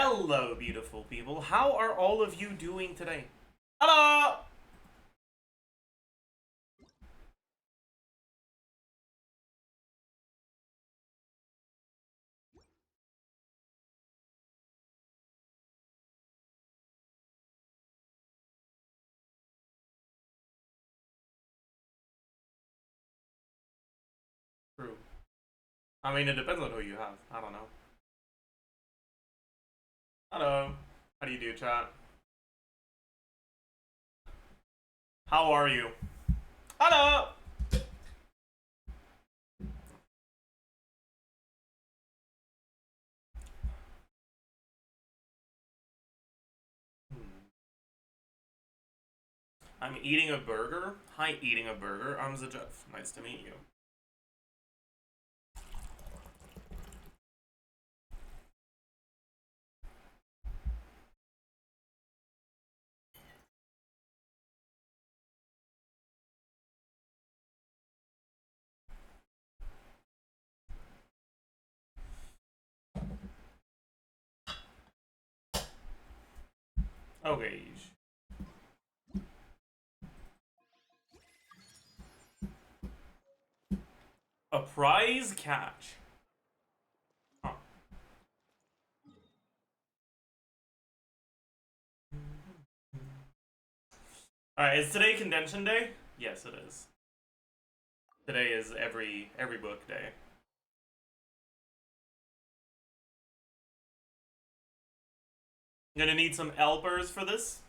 Hello, beautiful people. How are all of you doing today? Hello! True. I mean, it depends on who you have. I don't know. Hello. How do you do, chat? How are you? Hello! I'm eating a burger. Hi, eating a burger. I'm Zajef. Nice to meet you. Okay. A prize catch. Huh. Alright, is today convention day? Yes, it is. Today is every book day. I'm gonna need some helpers for this.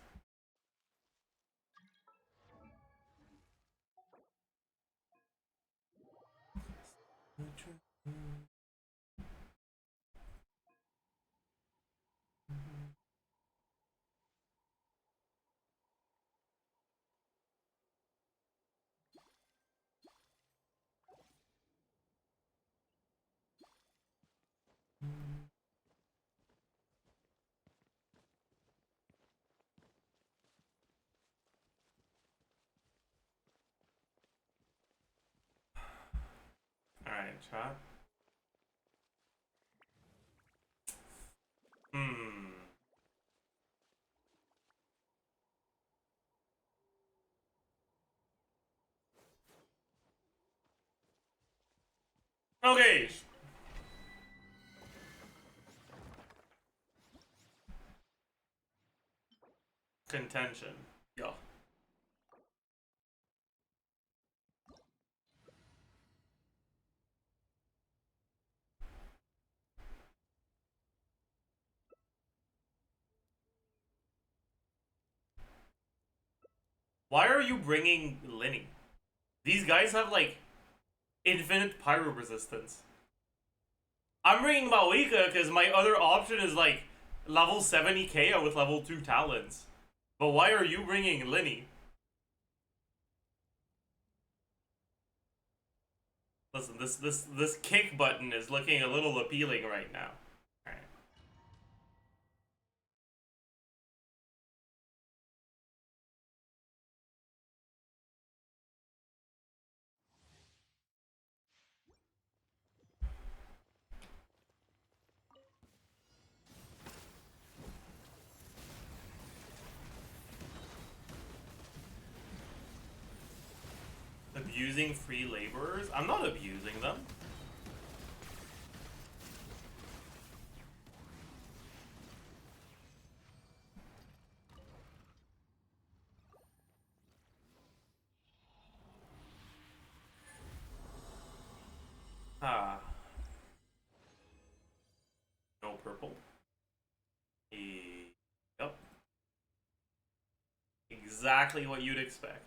Alright, chat. Okay. Contention. Yeah. Why are you bringing Linny? These guys have like infinite pyro resistance. I'm bringing Malika because my other option is like level 70 KO with level 2 talents. But why are you bringing Linny? Listen, this kick button is looking a little appealing right now. Alright. Abusing free laborers? I'm not abusing them. Ah. No purple. Yep. Exactly what you'd expect.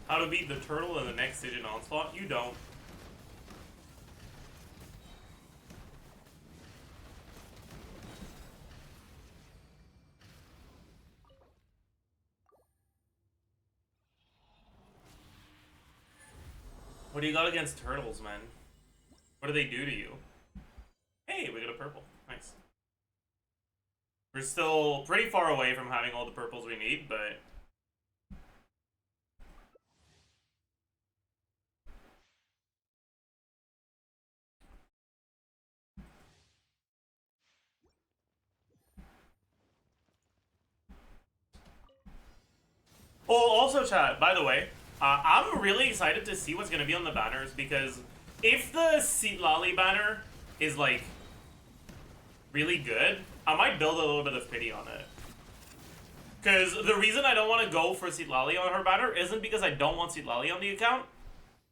How to beat the turtle in the next stage in Onslaught? You don't. What do you got against turtles, man? What do they do to you? Hey, we got a purple. Nice. We're still pretty far away from having all the purples we need, but... Oh, also, chat, by the way, I'm really excited to see what's going to be on the banners, because if the CITLALI banner is, like, really good, I might build a little bit of pity on it. Because the reason I don't want to go for CITLALI on her banner isn't because I don't want CITLALI on the account.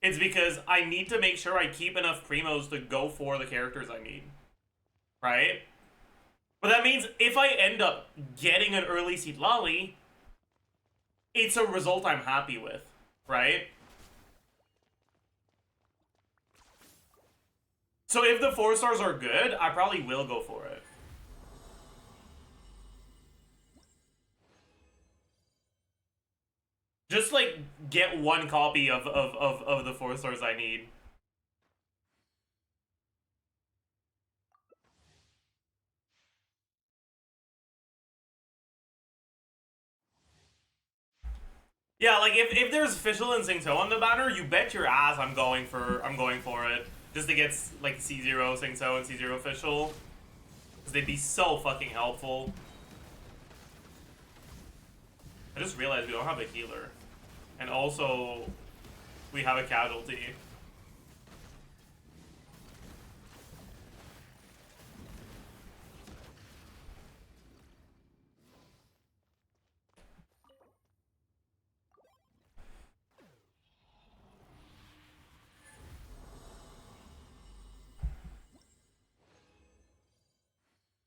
It's because I need to make sure I keep enough primos to go for the characters I need. Right? But that means if I end up getting an early CITLALI, it's a result I'm happy with, right? So if the 4 stars are good, I probably will go for it. Just, like, get one copy of the 4 stars I need. Yeah, like, if there's Fischl and Singto on the banner, you bet your ass I'm going for it. Just to get, like, C0 Singto and C0 Fischl. Because they'd be so fucking helpful. I just realized we don't have a healer. And also, we have a casualty.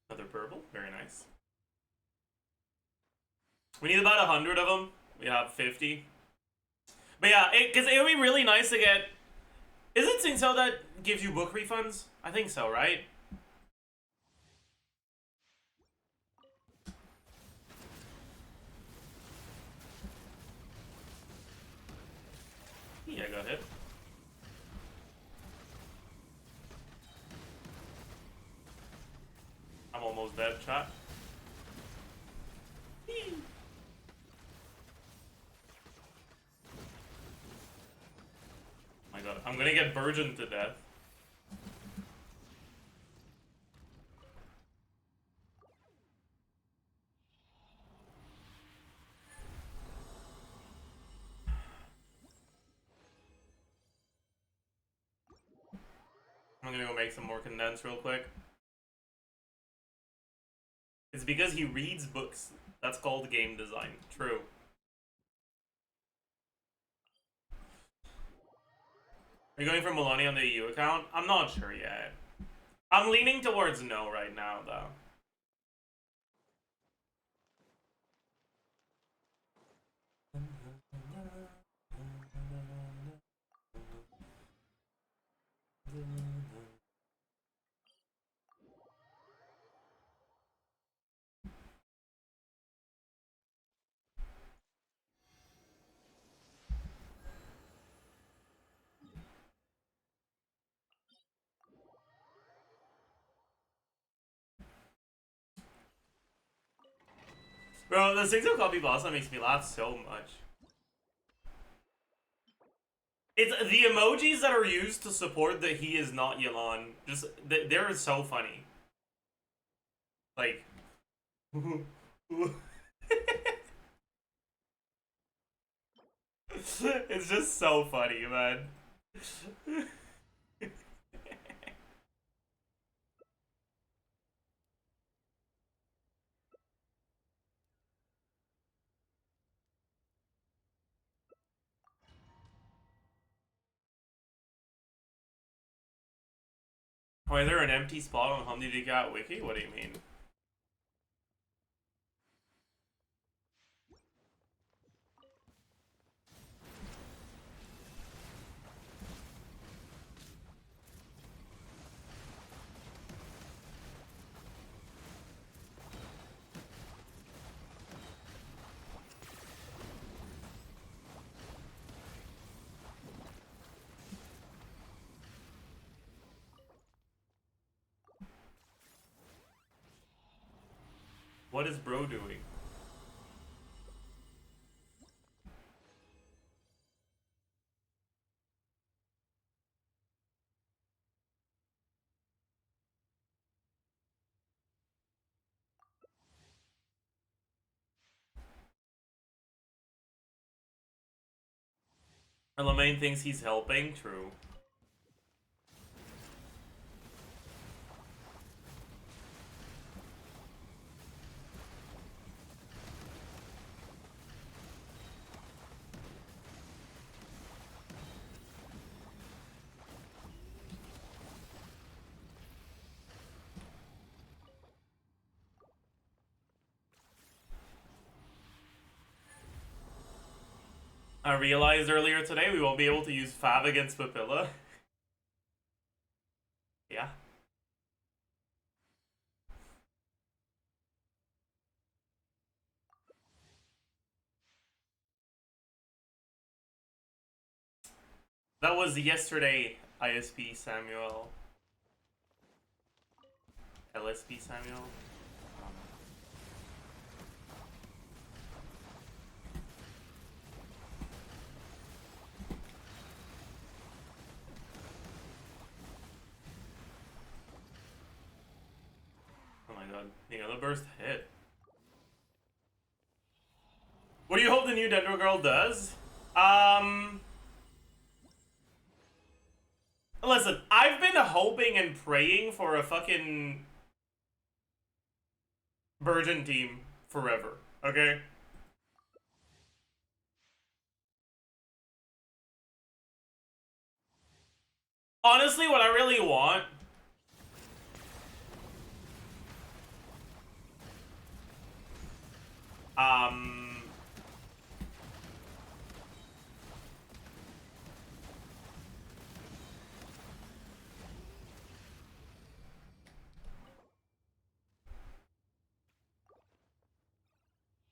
Another purple, very nice. We need about 100 of them. We have 50. But yeah, because it would be really nice to get... Is it Singto that gives you book refunds? I think so, right? Yeah, I got hit. I'm almost dead, chat. My god, I'm gonna get burgeoned to death. I'm gonna go make some more condensed real quick. It's because he reads books. That's called game design. True. Are you going for Maloney on the EU account? I'm not sure yet. I'm leaning towards no right now, though. Bro, the Singto copy blossom makes me laugh so much. It's the emojis that are used to support that he is not Yelan. Just, they're so funny. Like... It's just so funny, man. Oh, is there an empty spot on HumDDCat Wiki? What do you mean? What is bro doing? And Lemaine thinks he's helping. True. I realized earlier today we won't be able to use Fav against Papilla. Yeah. That was yesterday, ISP Samuel. LSP Samuel. Oh my god, the other burst hit. What do you hope the new Dendro Girl does? Listen, I've been hoping and praying for a fucking Virgin team forever, okay? Honestly, what I really want...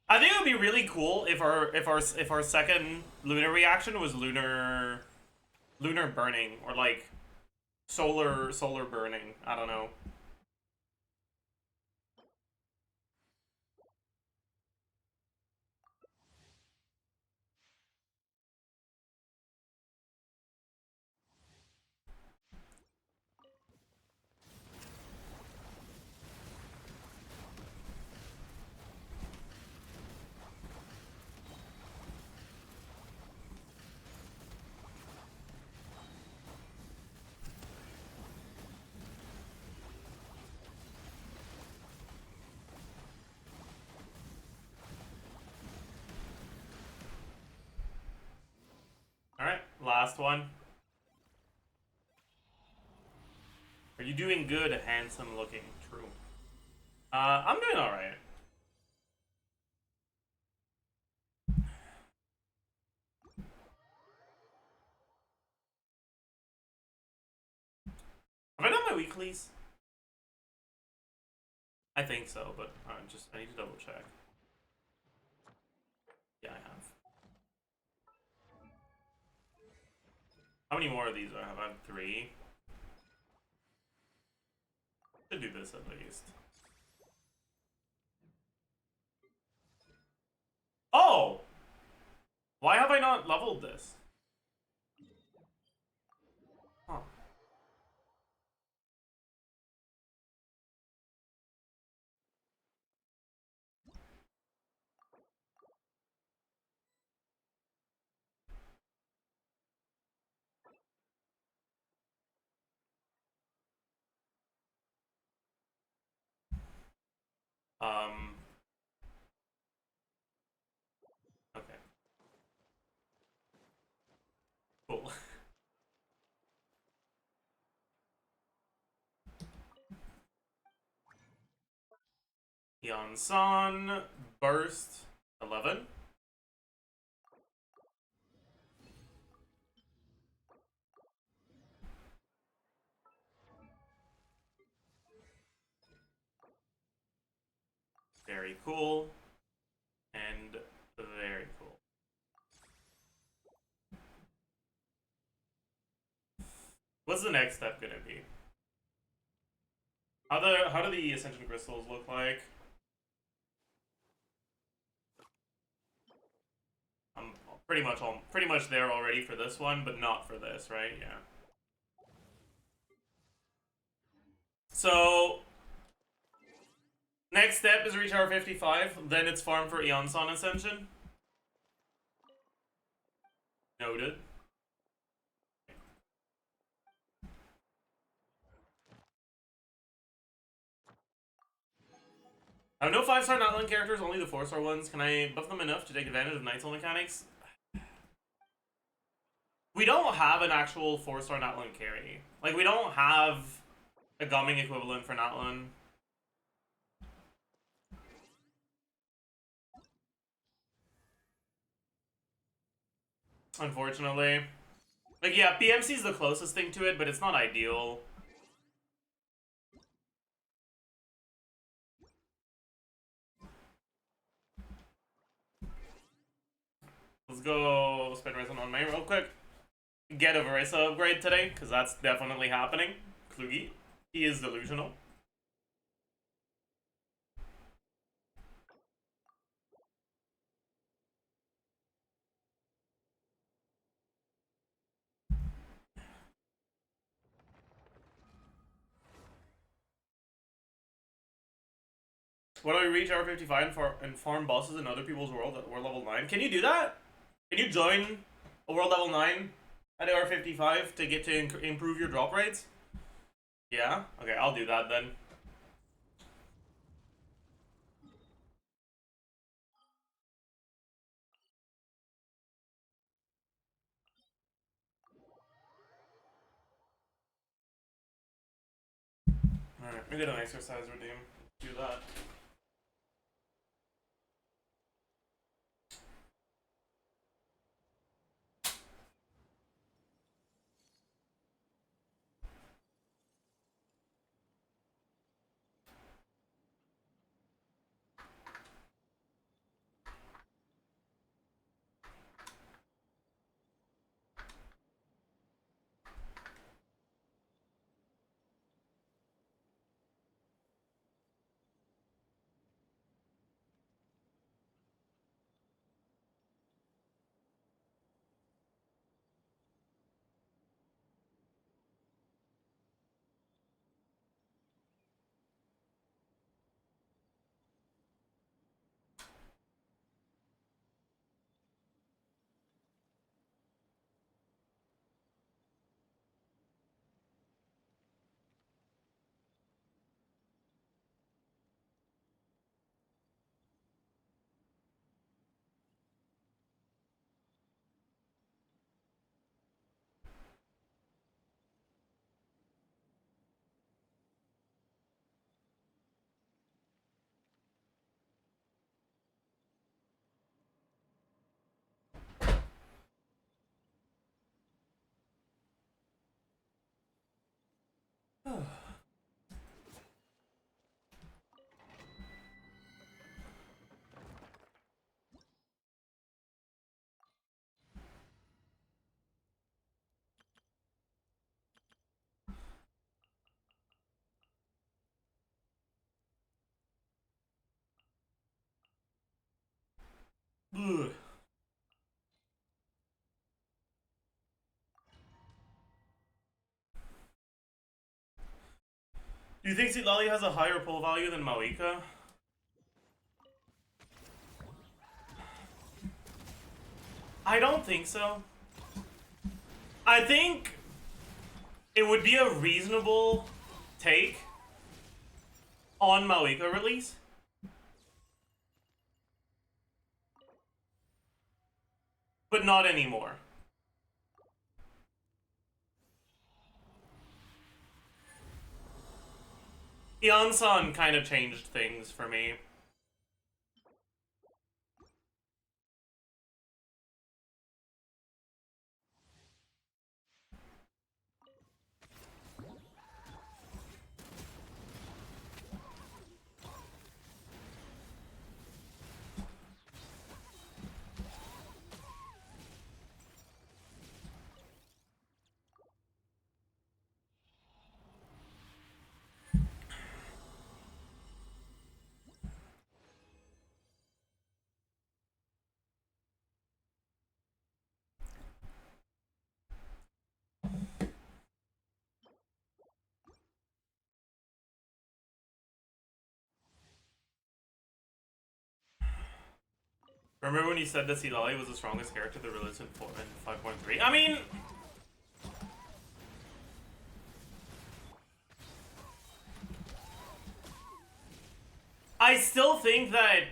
I think it would be really cool if our second lunar reaction was lunar burning, or like solar burning. I don't know. Alright, last one. Are you doing good, handsome looking? True. I'm doing alright. Have I done my weeklies? I think so, but I need to double check. Yeah, I have. How many more of these do I have? I have 3. Should do this at least. Oh! Why have I not leveled this? Huh. Okay. Cool. Yonsan, Burst, 11. Very cool. And very cool. What's the next step gonna be? How do the Ascension crystals look like? pretty much there already for this one, but not for this, right? Yeah. So next step is reach hour 55, then it's farm for Eonson Ascension. Noted. I have no 5-star Nightline characters, only the 4-star ones. Can I buff them enough to take advantage of Night's mechanics? We don't have an actual 4-star Nightline carry. Like, we don't have a gumming equivalent for Nightline. Unfortunately. Like, yeah, PMC is the closest thing to it, but it's not ideal. Let's go spin resin on main real quick. Get a Verissa upgrade today, because that's definitely happening. Klugi. He is delusional. What do we reach hour 55 and farm bosses in other people's world at world level 9? Can you do that? Can you join a world level 9 at hour 55 to get to improve your drop rates? Yeah? Okay, I'll do that then. Alright, we get an exercise redeem. Do that. Ugh. Do you think CITLALI has a higher pull value than Mawika? I don't think so. I think it would be a reasonable take on Mawika release. But not anymore. Eon-san kind of changed things for me. Remember when you said that CITLALI was the strongest character they released in 5.3? I mean... I still think that...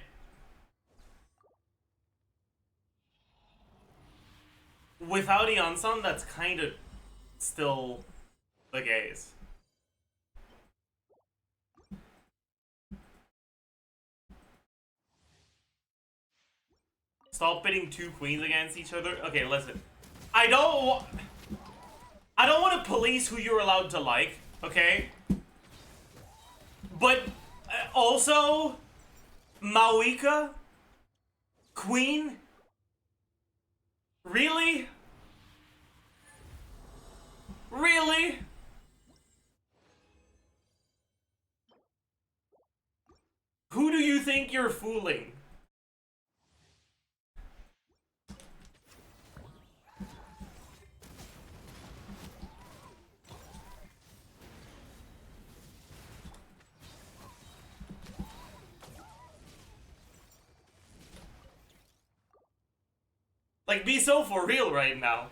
without Iansan, that's kind of still the case. Stop pitting two queens against each other. Okay, listen. I don't want to police who you're allowed to like, okay? But also, Mawika, queen, really? Really? Who do you think you're fooling? Like, be so for real right now.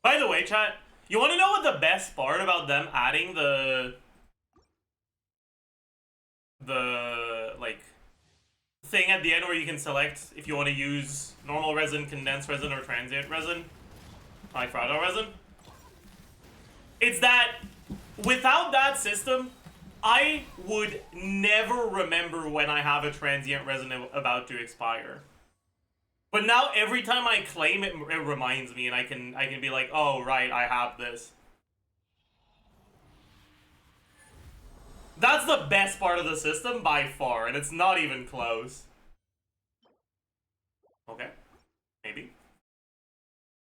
By the way, chat, you want to know what the best part about them adding the like thing at the end where you can select if you want to use normal resin, condensed resin, or transient resin, like fragile resin? It's that without that system, I would never remember when I have a transient resin about to expire. But now every time I claim it, it reminds me, and I can be like, oh right, I have this. That's the best part of the system by far, and it's not even close. Okay, maybe.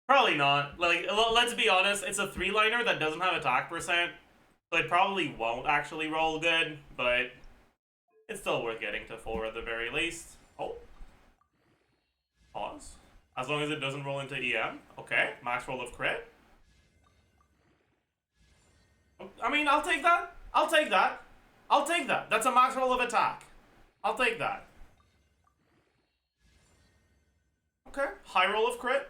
Probably not. Like, let's be honest, it's a 3-liner that doesn't have attack percent, so it probably won't actually roll good, but it's still worth getting to 4 at the very least. Oh. Pause. As long as it doesn't roll into EM. Okay, max roll of crit. I mean, I'll take that. I'll take that. I'll take that. That's a max roll of attack. I'll take that. Okay, high roll of crit.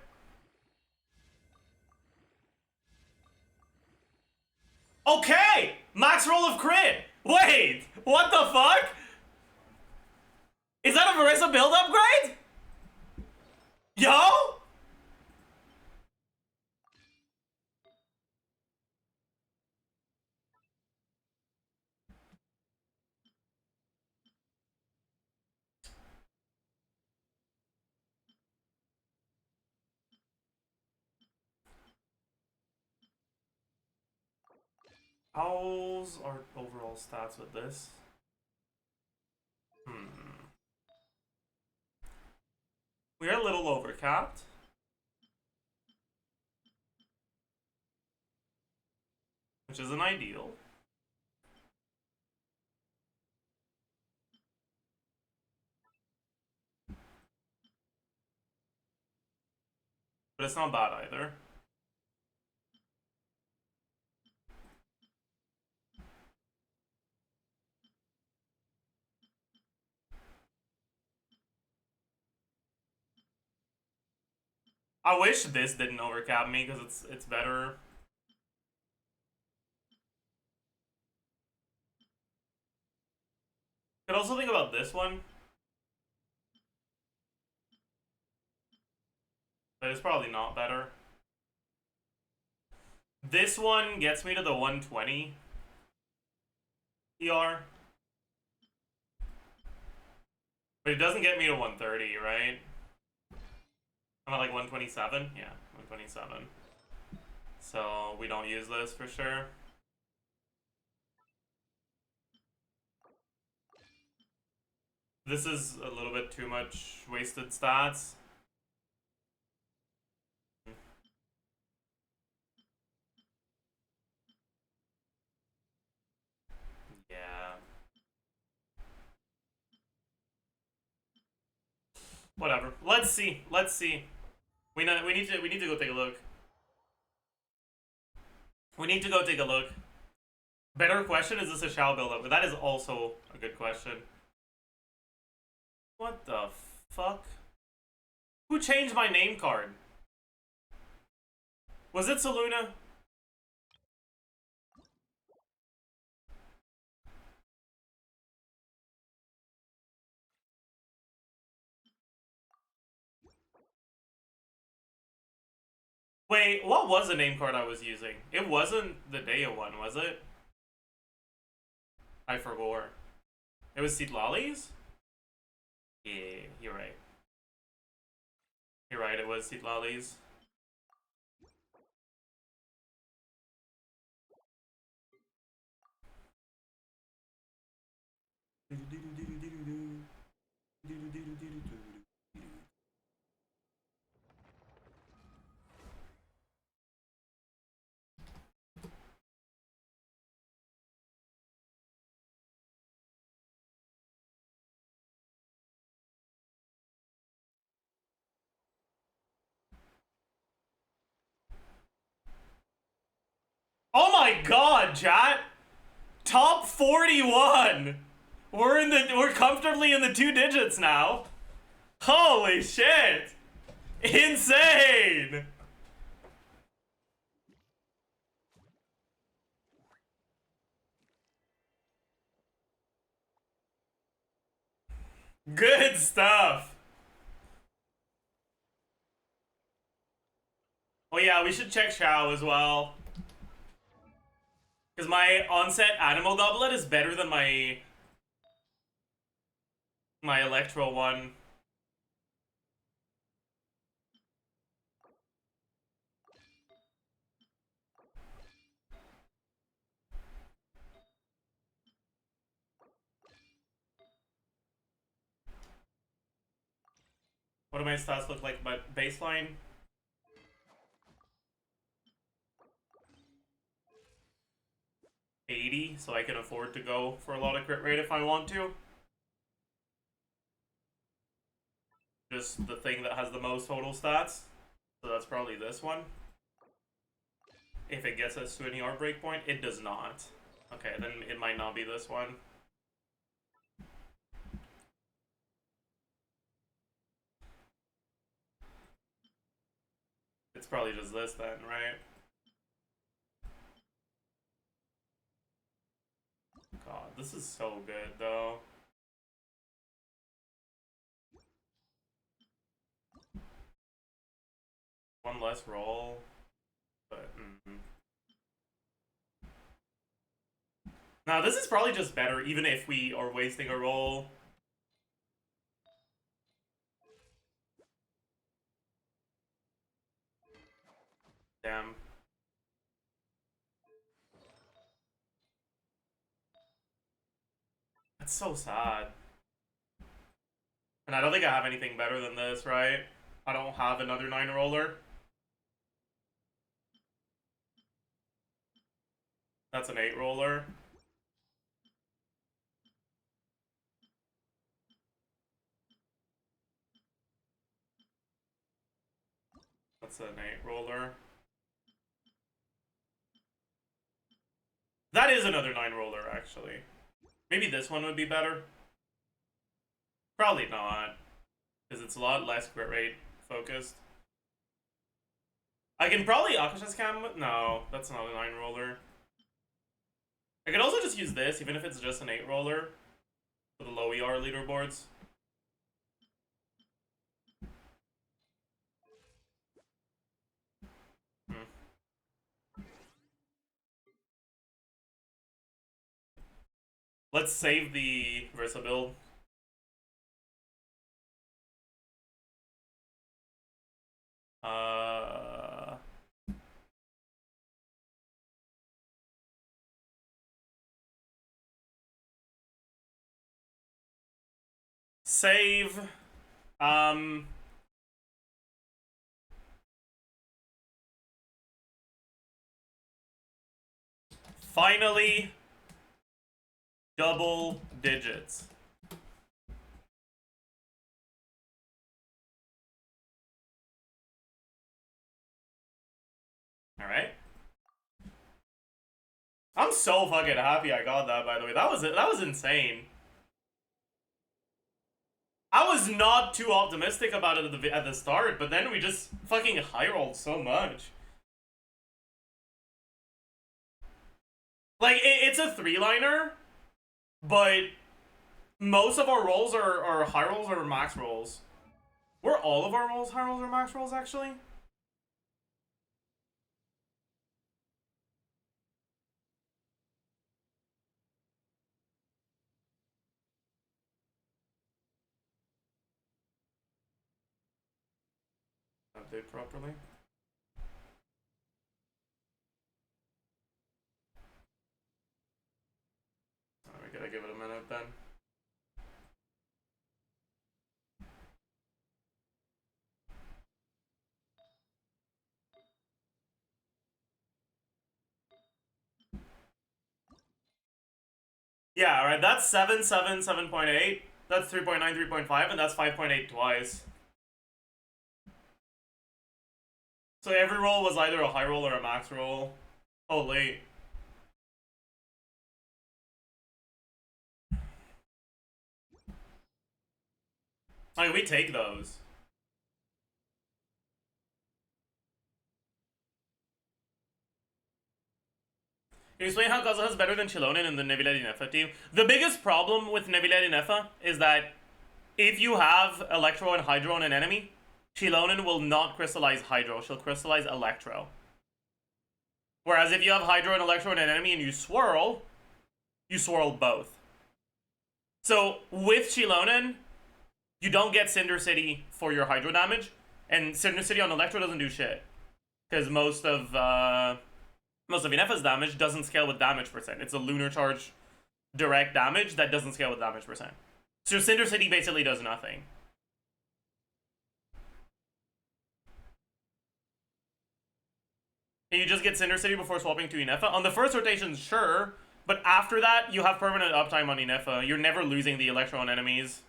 Okay! Max roll of crit! Wait! What the fuck? Is that a Marissa build upgrade? Yo! How's our overall stats with this? We're a little overcapped. Which isn't ideal. But it's not bad either. I wish this didn't overcap me because it's better. Could also think about this one. But it's probably not better. This one gets me to the 120 ER. But it doesn't get me to 130, right? I'm at like 127? Yeah, 127. So we don't use this for sure. This is a little bit too much wasted stats. Yeah. Whatever. Let's see. Let's see. We need to go take a look. We need to go take a look. Better question, is this a shall build-up? That is also a good question. What the fuck? Who changed my name card? Was it Saluna? Wait, what was the name card I was using? It wasn't the Daya one, was it? I forgot. It was CITLALI's? Yeah, you're right. You're right, it was CITLALI's. Oh my god, chat! Top 41! We're comfortably in the 2 digits now. Holy shit! Insane! Good stuff. Oh yeah, we should check Shao as well. Because my onset Animal Goblet is better than my Electro one. What do my stats look like? But baseline? $80, so I can afford to go for a lot of crit rate if I want to. Just the thing that has the most total stats. So that's probably this one. If it gets us to any R breakpoint, it does not. Okay, then it might not be this one. It's probably just this then, right? God, this is so good though. One less roll, but Now this is probably just better, even if we are wasting a roll. Damn. That's so sad. And I don't think I have anything better than this, right? I don't have another 9 roller. That's an 8 roller. That's an 8 roller. That is another 9 roller, actually. Maybe this one would be better. Probably not. Because it's a lot less crit rate focused. I can probably Akasha's Cam. No, that's not a 9 roller. I could also just use this, even if it's just an 8 roller. For the low ER leaderboards. Let's save the Versa build. Save. Finally, double digits. All right. I'm so fucking happy I got that, by the way. That was insane. I was not too optimistic about it at the start, but then we just fucking high rolled so much. Like, it's a 3-liner, but most of our rolls are high rolls or max rolls. Were all of our rolls high rolls or max rolls, actually? Update properly. We gotta give it a minute then. Yeah, alright, that's 7, 7, 7.8. That's 3.9, 3.5, and that's 5.8 twice. So every roll was either a high roll or a max roll. Oh, late. Like, we take those. Can you explain how Kaza is better than Chilonin in the Nevileti Nefa team? The biggest problem with Nevileti Nefa is that if you have Electro and Hydro on an enemy, Chilonin will not crystallize Hydro, she'll crystallize Electro. Whereas if you have Hydro and Electro on an enemy and you swirl both. So with Chilonin, you don't get Cinder City for your Hydro damage, and Cinder City on Electro doesn't do shit. Because most of Inefa's damage doesn't scale with damage percent. It's a Lunar Charge direct damage that doesn't scale with damage percent. So Cinder City basically does nothing. And you just get Cinder City before swapping to Inefa. On the first rotation, sure, but after that, you have permanent uptime on Inefa. You're never losing the Electro on enemies.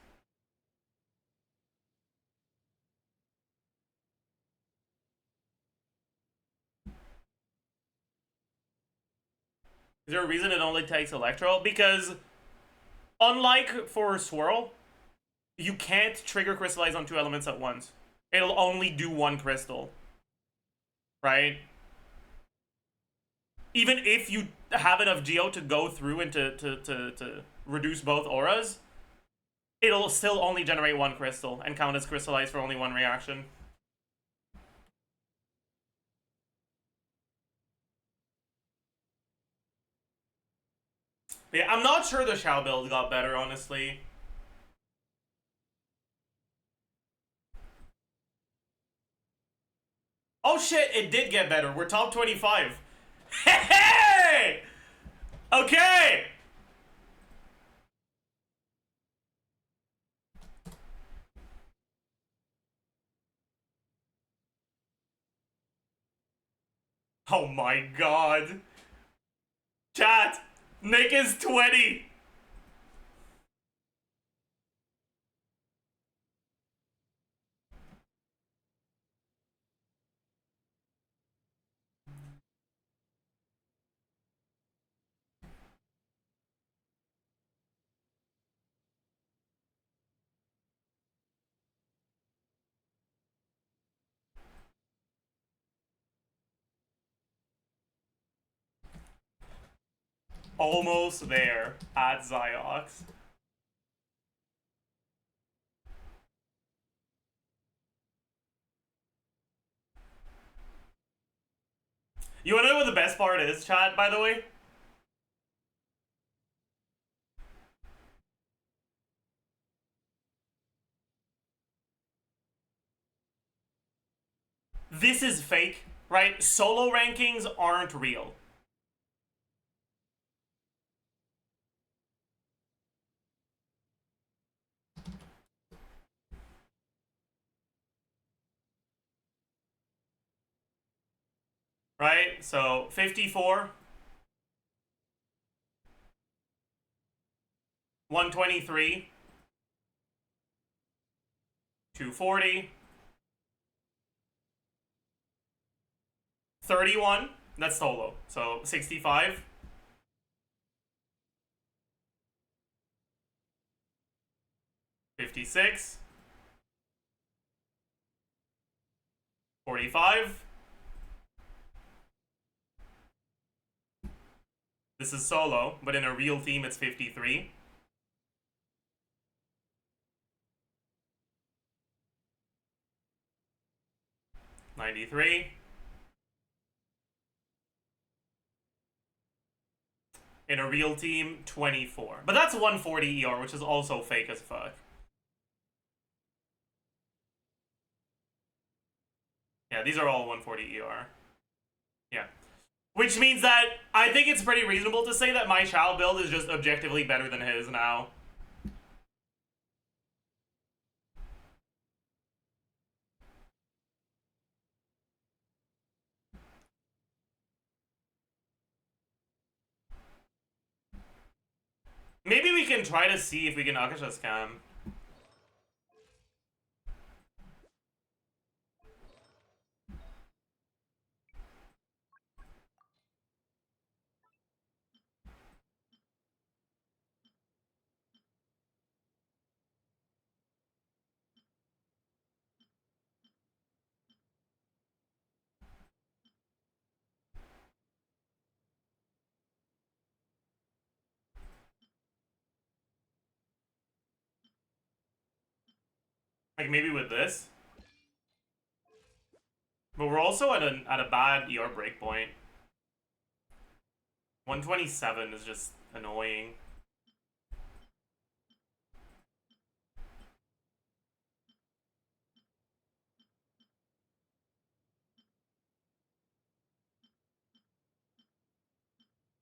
Is there a reason it only takes Electro? Because, unlike for Swirl, you can't trigger Crystallize on 2 elements at once. It'll only do 1 crystal. Right? Even if you have enough Geo to go through and to reduce both auras, it'll still only generate 1 crystal and count as Crystallize for only 1 reaction. Yeah, I'm not sure the Shao build got better, honestly. Oh shit, it did get better. We're top 25. Hey! Okay! Oh my god. Chat, Nick is 20. Almost there at Ziox. You wanna know what the best part is, chat, by the way? This is fake, right? Solo rankings aren't real. right? So 54, 123, 240, 31, that's solo, so 65, 56, 45, this is solo, but in a real team it's 53, 93, in a real team 24. But that's 140 ER, which is also fake as fuck. Yeah, these are all 140 ER. Yeah. Which means that I think it's pretty reasonable to say that my Shao build is just objectively better than his now. Maybe we can try to see if we can Akasha scam. Like maybe with this. But we're also at a bad ER breakpoint. 127 is just annoying.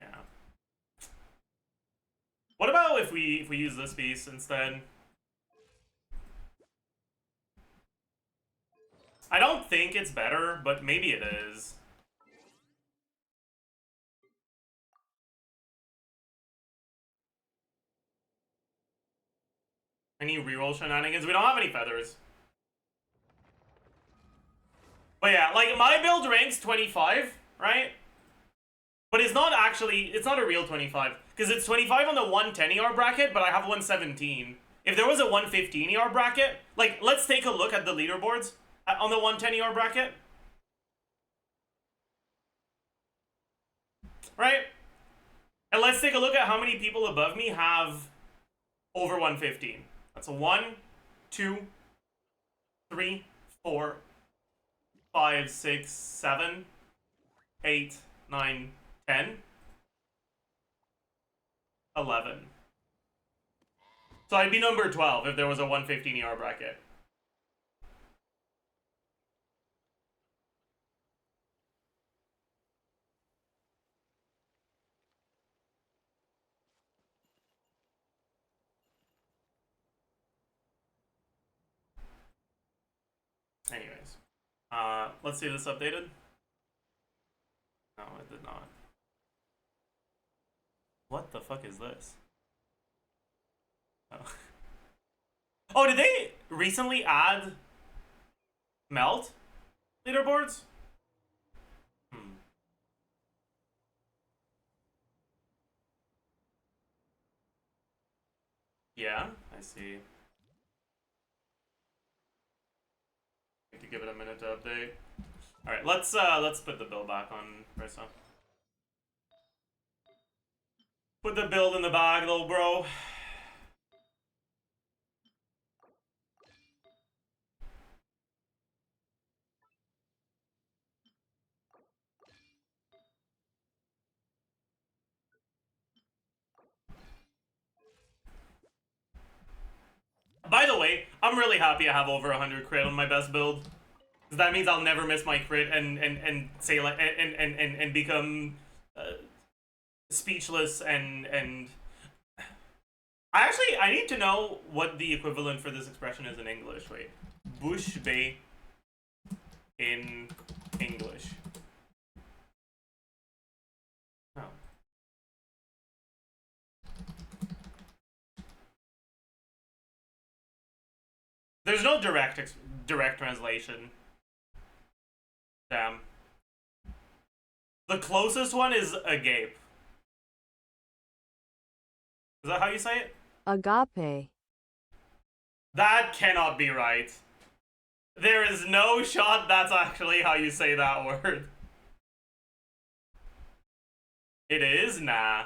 Yeah. What about if we use this piece instead? I don't think it's better, but maybe it is. Any reroll shenanigans? We don't have any feathers. But yeah, like my build ranks 25, right? But it's not actually, it's not a real 25. Because it's 25 on the 110 ER bracket, but I have 117. If there was a 115 ER bracket, like, let's take a look at the leaderboards on the 110 ER bracket. Right? And let's take a look at how many people above me have over 115. That's a 1, 2, 3, 4, 5, 6, 7, 8, 9, 10, 11. So I'd be number 12 if there was a 115 ER bracket. Anyways. Let's see if this updated. No, it did not. What the fuck is this? Oh, oh, did they recently add melt leaderboards? Yeah, I see. Need to give it a minute to update. All right, let's put the build back on Rissa. Put the build in the bag, little bro. By the way, I'm really happy I have over 100 crit on my best build. Cause that means I'll never miss my crit and say like and become speechless and I need to know what the equivalent for this expression is in English. Wait, bush bay in English. Oh. There's no direct translation. Damn. The closest one is agape. Is that how you say it? Agape. That cannot be right. There is no shot that's actually how you say that word. It is? Nah.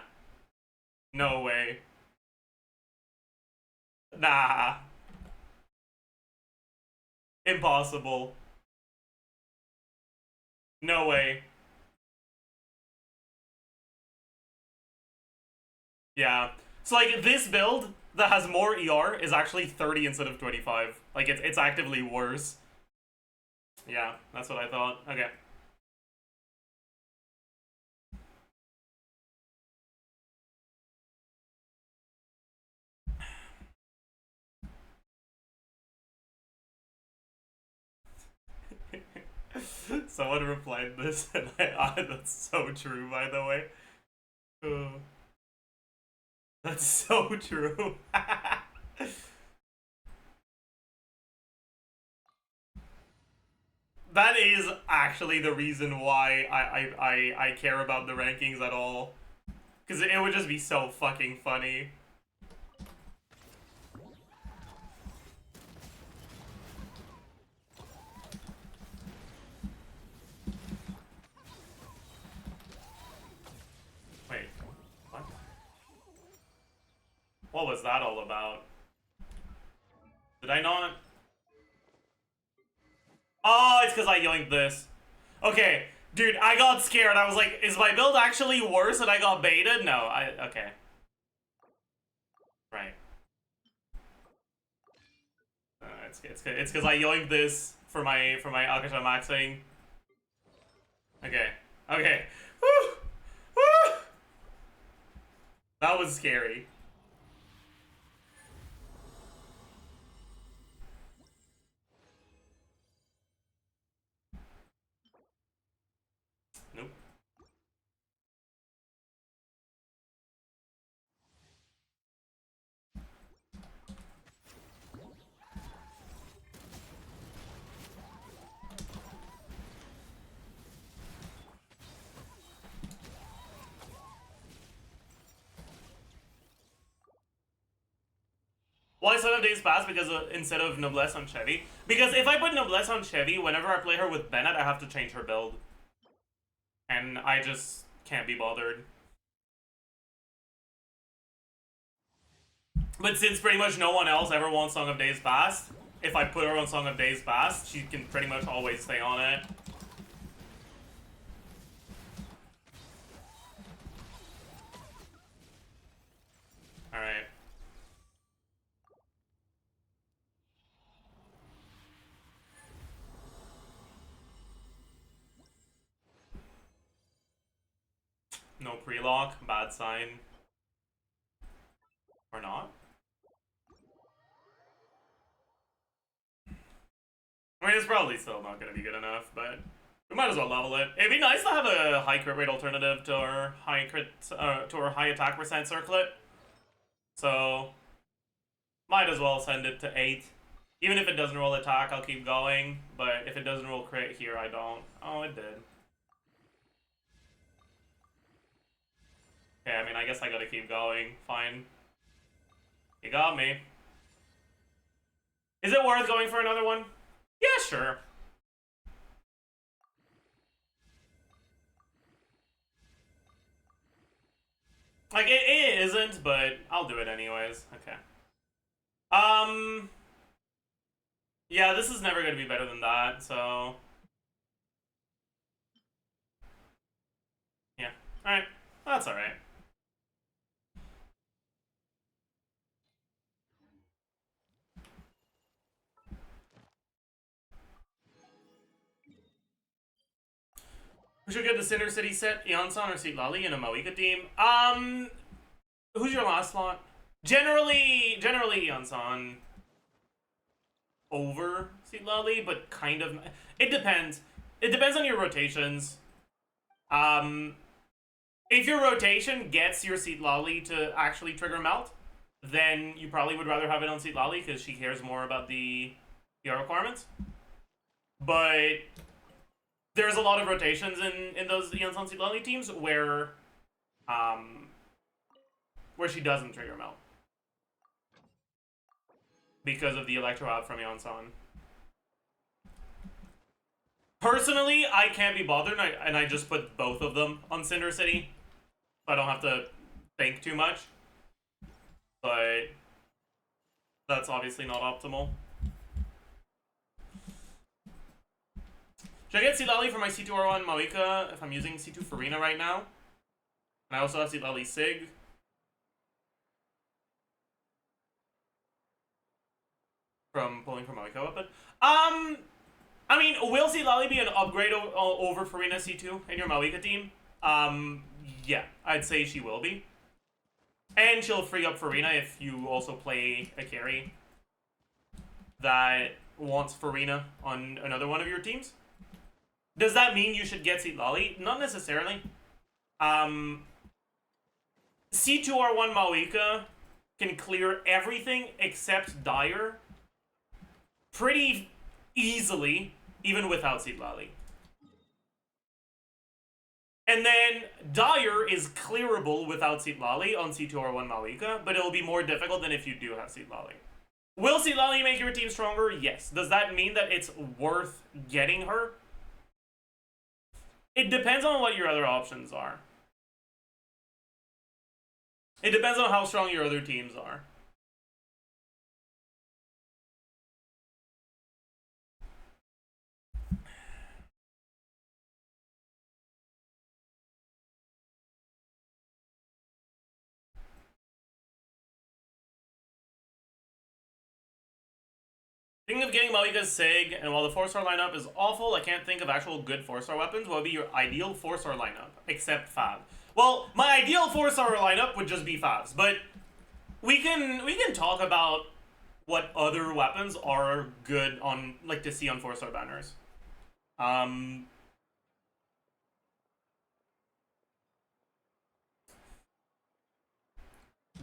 No way. Nah. Impossible. No way. Yeah. So like this build that has more ER is actually 30 instead of 25. Like it's actively worse. Yeah, that's what I thought. Okay. Someone replied this, and that's so true, by the way. Oh, that's so true. That is actually the reason why I care about the rankings at all. Because it would just be so fucking funny. Wait, what? What was that all about? Did I not? Oh, it's because I yoinked this. Okay, dude, I got scared. I was like, is my build actually worse and I got baited? No, okay. Right. It's because I yoinked this for my Akasha maxing. Okay. Okay. Woo! Woo! That was scary. Nope. Why Son of Days Pass? Because instead of Noblesse on Chevy? Because if I put Noblesse on Chevy, whenever I play her with Bennett, I have to change her build. And I just can't be bothered. But since pretty much no one else ever wants Song of Days Past, if I put her on Song of Days Past, she can pretty much always stay on it. Alright. No pre-lock, bad sign. Or not? I mean, it's probably still not going to be good enough, but we might as well level it. It'd be nice to have a high crit rate alternative to our high crit, to our high attack percent circlet. So, might as well send it to 8. Even if it doesn't roll attack, I'll keep going. But if it doesn't roll crit here, I don't. Oh, it did. Okay, I mean, I guess I gotta keep going. Fine. You got me. Is it worth going for another one? Yeah, sure. Like, it isn't, but I'll do it anyways. Okay. Yeah, this is never gonna be better than that, so... Yeah. Alright. That's alright. Who should get the Cinder City set? Eonson or CITLALI in a Moika team? Who's your last slot? Generally Eonson over CITLALI, but kind of... It depends. It depends on your rotations. It If your rotation gets your CITLALI to actually trigger melt, then you probably would rather have it on CITLALI because she cares more about the PR requirements. But there's a lot of rotations in those Eons on CITLALI teams where she doesn't trigger melt because of the electro out from Yonsan. Personally, I can't be bothered, and I just put both of them on Cinder City. So I don't have to think too much. But that's obviously not optimal. Should I get CITLALI for my C2R1 Mawika if I'm using C2 Farina right now? And I also have CITLALI Sig. From pulling from Mawika weapon. I mean, will CITLALI be an upgrade over Farina C2 in your Mawika team? Yeah, I'd say she will be. And she'll free up Farina if you also play a carry that wants Farina on another one of your teams. Does that mean you should get CITLALI? Not necessarily. C2R1 Mawika can clear everything except Dire pretty easily, even without CITLALI. And then Dire is clearable without CITLALI on C2R1 Mawika, but it'll be more difficult than if you do have CITLALI. Will CITLALI make your team stronger? Yes. Does that mean that it's worth getting her? It depends on what your other options are. It depends on how strong your other teams are. Thinking of getting Mawika's Sig, and while the 4-star lineup is awful, I can't think of actual good 4-star weapons. What would be your ideal 4-star lineup, except Fab? Well, my ideal 4-star lineup would just be Fabs, but we can talk about what other weapons are good on, like, to see on 4-star banners.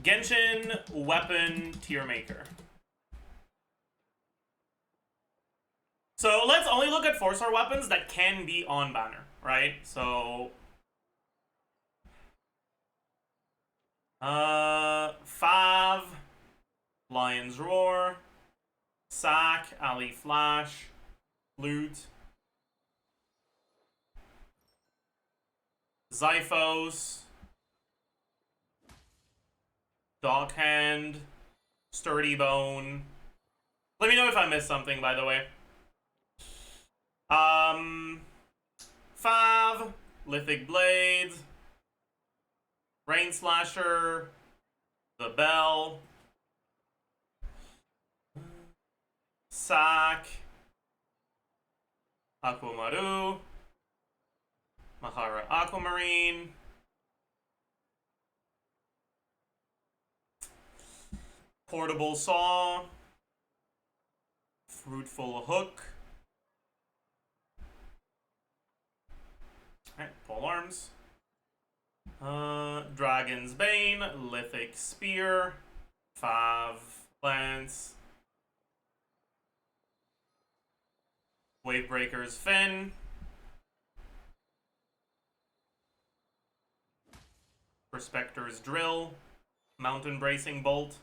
Genshin weapon tier maker. So let's only look at 4-star weapons that can be on banner, right? So Fav, Lion's Roar, Sack, Ali Flash, Loot, Zyphos, Doghand, Sturdy Bone. Let me know if I missed something, by the way. Fav, Lithic Blade, Rain Slasher, The Bell, Sack, Aquamaru, Mahara Aquamarine, Portable Saw, Fruitful Hook, alright, Pole Arms, Dragon's Bane, Lithic Spear, Fav Lance, Wavebreaker's Fin, Prospector's Drill, Mountain Bracing Bolt.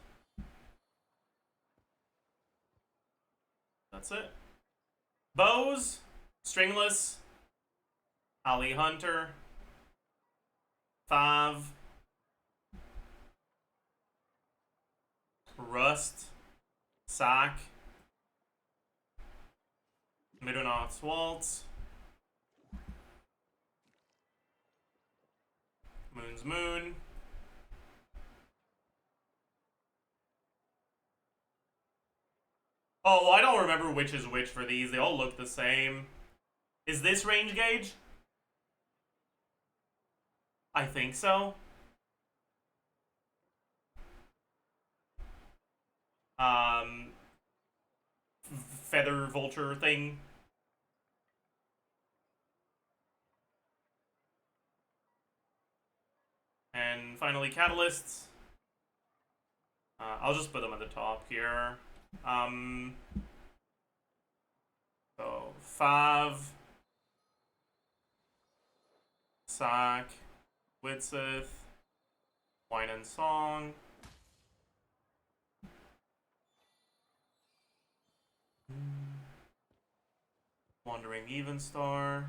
That's it. Bows, Stringless, Ali Hunter, Fav, Rust, Sack, Midonauts Waltz, Moon's Moon, oh, I don't remember which is which for these. They all look the same. Is this range gauge? I think so. Feather vulture thing. finally, catalysts. I'll just put them at the top here. So, Fav, Sack, Widsith, Wine and Song. Wandering Evenstar.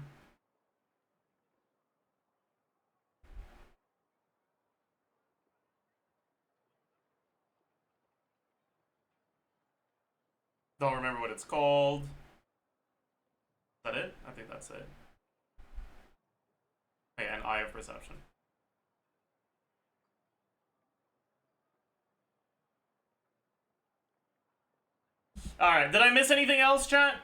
Don't remember what it's called. Is that it? I think that's it. Okay, and Eye of Perception. Alright, did I miss anything else, chat?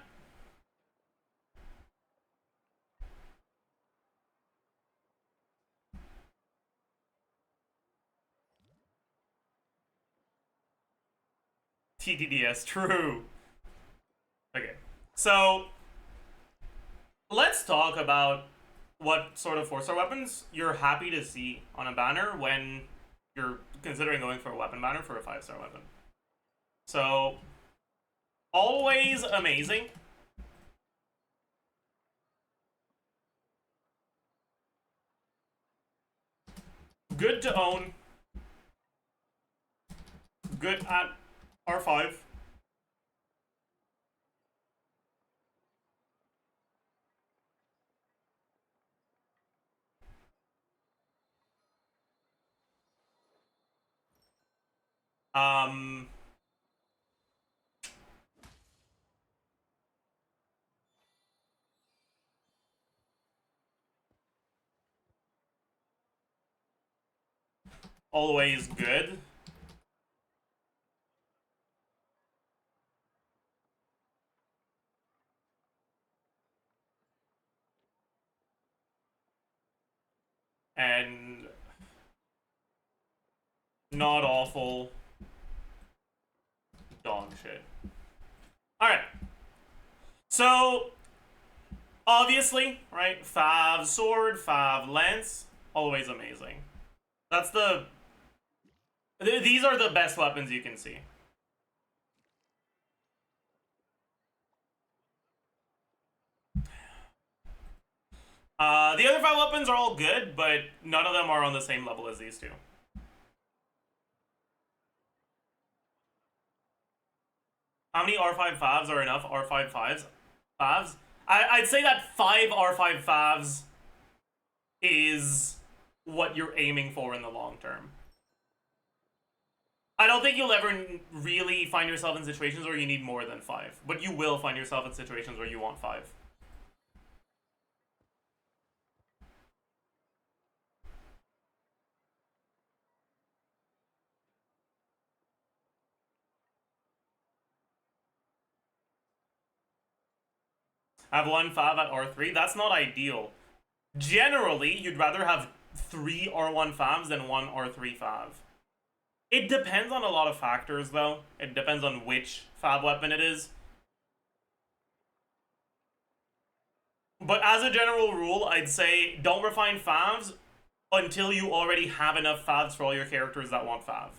TDDS, true. Okay, so let's talk about what sort of 4-star weapons you're happy to see on a banner when you're considering going for a weapon banner for a 5-star weapon. So, always amazing. Good to own. Good at R5. Always good. And not awful. Dog shit. Alright. So, obviously, right? Fav Sword, Fav Lance, always amazing. That's the... These are the best weapons you can see. The other 5 weapons are all good, but none of them are on the same level as these two. How many R5 Favs are enough R5 Favs? I'd say that 5 R5 Favs is what you're aiming for in the long term. I don't think you'll ever really find yourself in situations where you need more than 5, but you will find yourself in situations where you want 5. Have 1 Fav at R3? That's not ideal. Generally, you'd rather have 3 R1 Favs than 1 R3 Fav. It depends on a lot of factors, though. It depends on which Fav weapon it is. But as a general rule, I'd say don't refine Favs until you already have enough Favs for all your characters that want Fav.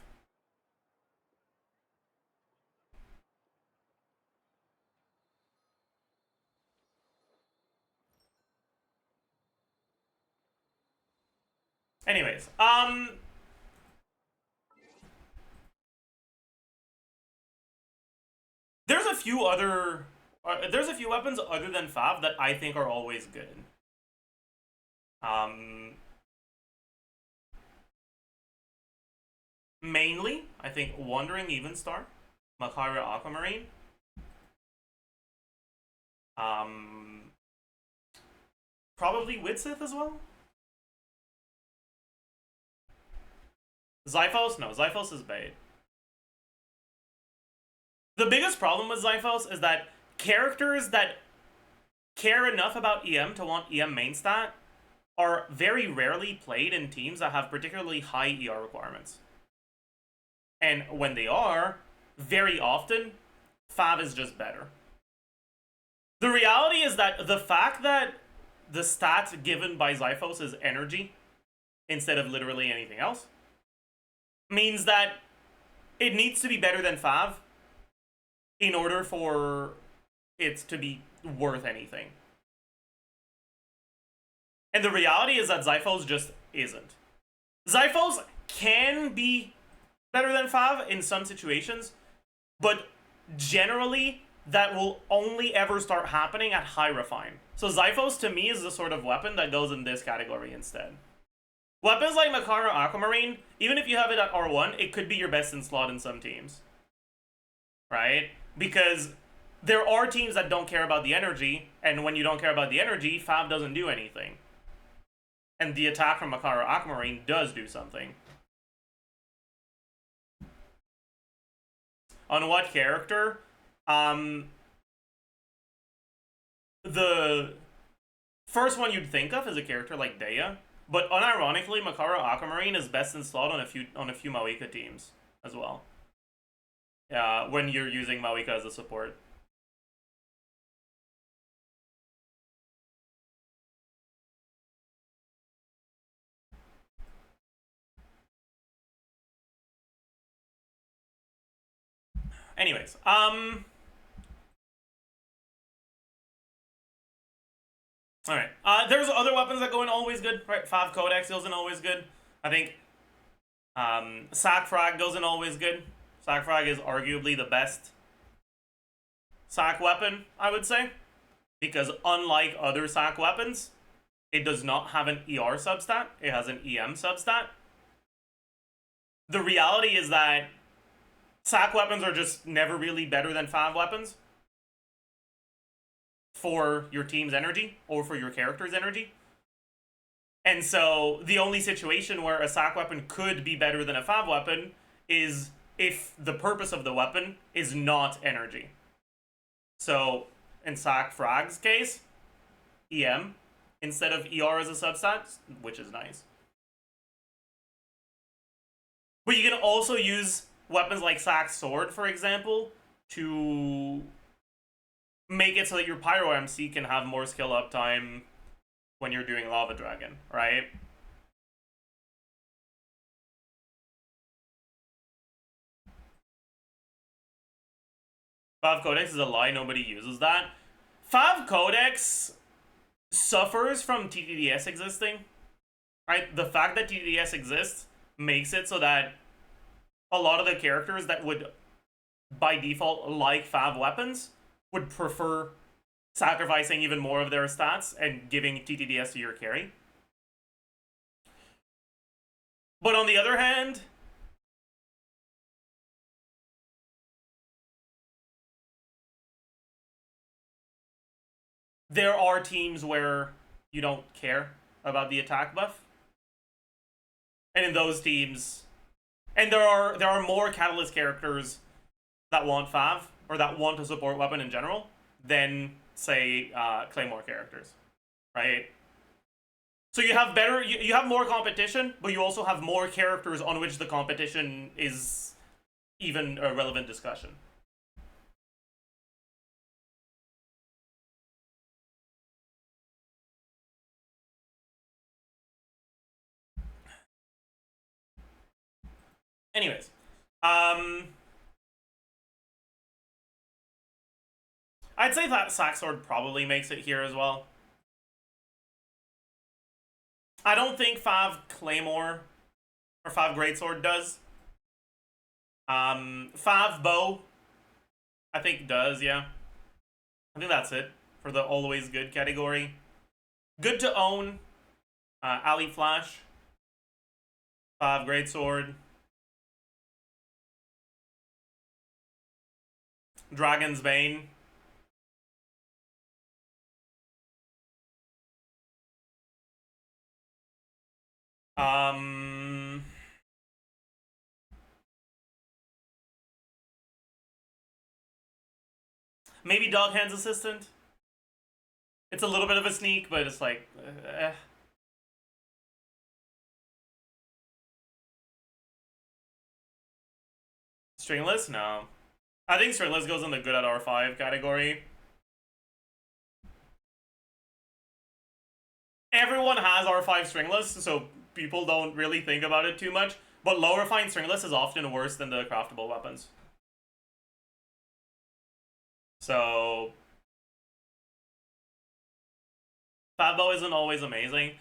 Anyways, there's a few weapons other than Fav that I think are always good. Mainly, I think Wandering Evenstar, Makara Aquamarine. Probably Widsith as well. Zyphos? No, Zyphos is bait. The biggest problem with Zyphos is that characters that care enough about EM to want EM main stat are very rarely played in teams that have particularly high ER requirements. And when they are, very often, Fav is just better. The reality is that the fact that the stats given by Zyphos is energy, instead of literally anything else, means that it needs to be better than 5 in order for it to be worth anything. And the reality is that Zyphos just isn't. Zyphos can be better than 5 in some situations, but generally that will only ever start happening at high refine. So Zyphos to me is the sort of weapon that goes in this category instead. Weapons like Makara Aquamarine, even if you have it at R1, it could be your best in slot in some teams. Right? Because there are teams that don't care about the energy, and when you don't care about the energy, Fab doesn't do anything. And the attack from Makara Aquamarine does do something. On what character? The first one you'd think of is a character like Dea, but unironically, Makara Aquamarine is best in slot on a few Mawika teams as well. When you're using Mawika as a support. Anyways, alright. There's other weapons that go in always good, right? 5 Codex goes in always good. I think Sac Frag goes in always good. Sac Frag is arguably the best Sac weapon, I would say. Because unlike other Sac weapons, it does not have an ER substat. It has an EM substat. The reality is that Sac weapons are just never really better than 5 weapons for your team's energy or for your character's energy. And so the only situation where a Sac weapon could be better than a 5 weapon is if the purpose of the weapon is not energy. So in Sac Frag's case, EM instead of ER as a substat, which is nice. But you can also use weapons like Sac Sword, for example, to make it so that your Pyro MC can have more skill uptime when you're doing Lava Dragon, right? Fav Codex is a lie, nobody uses that. Fav Codex suffers from TTDS existing, right? The fact that TTDS exists makes it so that a lot of the characters that would, by default, like Fav weapons, would prefer sacrificing even more of their stats and giving TTDS to your carry. But on the other hand, there are teams where you don't care about the attack buff. And in those teams, and there are more Catalyst characters that want Fav, or that want a support weapon in general, than, say, Claymore characters, right? So you have better, you have more competition, but you also have more characters on which the competition is even a relevant discussion. Anyways, I'd say that Sac Sword probably makes it here as well. I don't think Fav Claymore or Fav Greatsword does. Fav Bow, I think does, yeah. I think that's it for the always good category. Good to own, Ali Flash, Fav Greatsword, Dragon's Bane. Maybe Dog Hand's Assistant. It's a little bit of a sneak, but it's like, Stringless? No. I think Stringless goes in the good at R5 category. Everyone has R5 Stringless, so people don't really think about it too much. But low refined stringless is often worse than the craftable weapons. So Fab bow isn't always amazing.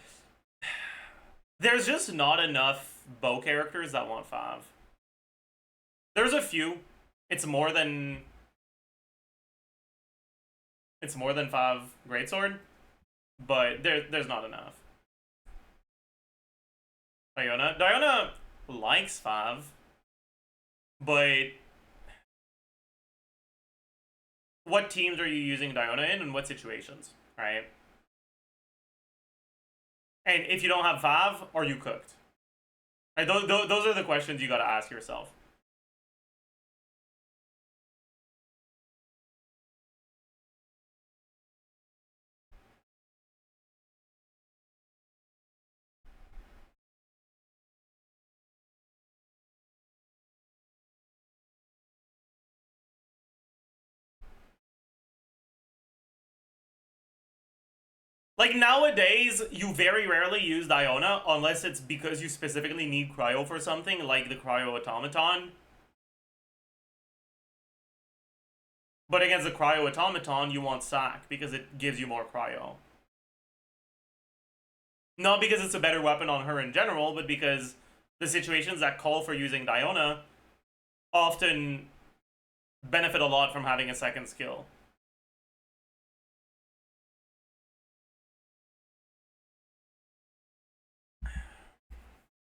There's just not enough bow characters that want Fav. There's a few. It's more than Fav Greatsword, but there's not enough. Diona likes Fav, but what teams are you using Diona in and what situations, right? And if you don't have Fav, are you cooked? Right, those are the questions you gotta ask yourself. Like, nowadays, you very rarely use Diona unless it's because you specifically need Cryo for something, like the Cryo Automaton. But against the Cryo Automaton, you want Sack, because it gives you more Cryo. Not because it's a better weapon on her in general, but because the situations that call for using Diona often benefit a lot from having a second skill.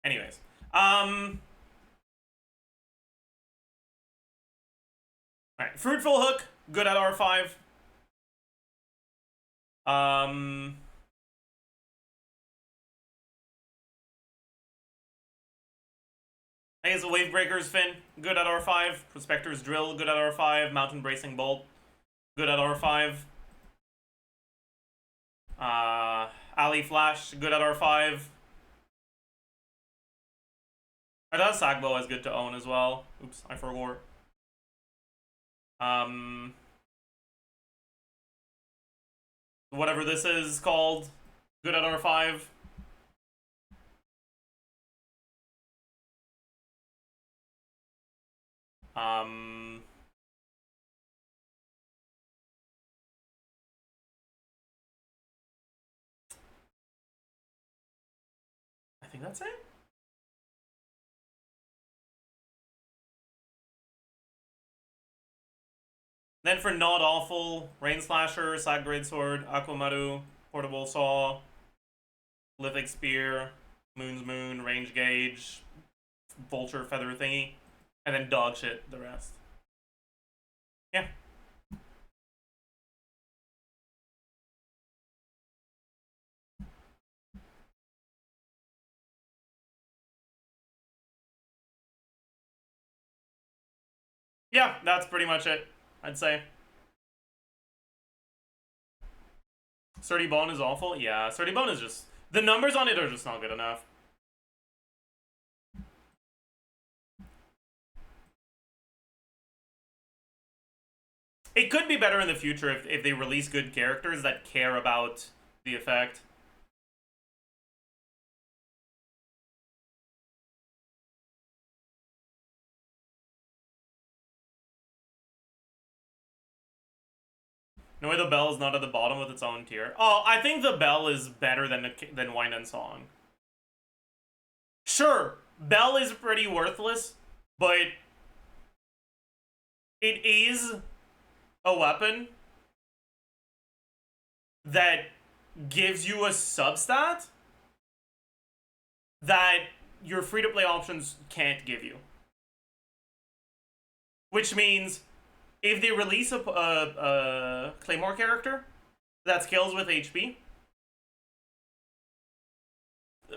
Anyways, alright, Fruitful Hook, good at R5. I guess Wavebreaker's Fin, good at R5. Prospector's Drill, good at R5. Mountain Bracing Bolt, good at R5. Alley Flash, good at R5. I thought Sagbo is good to own as well. Oops, I forgot. Whatever this is called, good at R5. I think that's it. Then for not awful, Rain Slasher, Sag Greatsword, Aquamaru, Portable Saw, Lithic Spear, Moon's Moon, Range Gauge, Vulture Feather thingy, and then dog shit the rest. Yeah. Yeah, that's pretty much it, I'd say. Sturdy Bone is awful? Yeah, Sturdy Bone is just... The numbers on it are just not good enough. It could be better in the future if they release good characters that care about the effect. No way the bell is not at the bottom with its own tier. Oh, I think the bell is better than Wine and Song. Sure, bell is pretty worthless, but it is a weapon that gives you a substat that your free-to-play options can't give you. Which means if they release a Claymore character that scales with HP,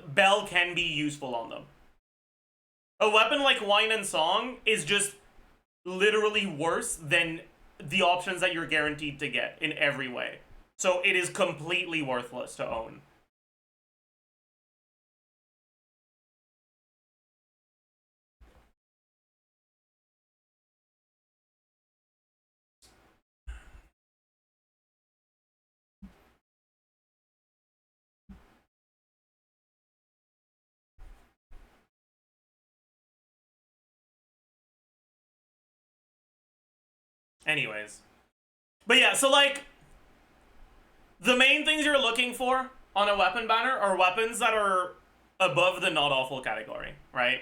Bell can be useful on them. A weapon like Wine and Song is just literally worse than the options that you're guaranteed to get in every way. So it is completely worthless to own. Anyways. But yeah, so like, the main things you're looking for on a weapon banner are weapons that are above the not awful category, right?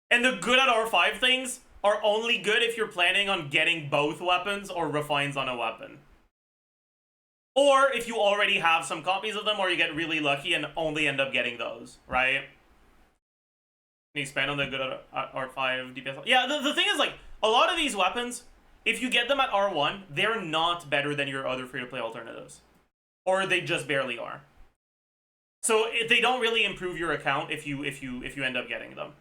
And the good at R5 things are only good if you're planning on getting both weapons or refines on a weapon. Or if you already have some copies of them, or you get really lucky and only end up getting those, right? Can you expand on the good at R5 DPS? Yeah, the thing is, like, a lot of these weapons, if you get them at R1, they're not better than your other free-to-play alternatives. Or they just barely are. So they don't really improve your account if you end up getting them.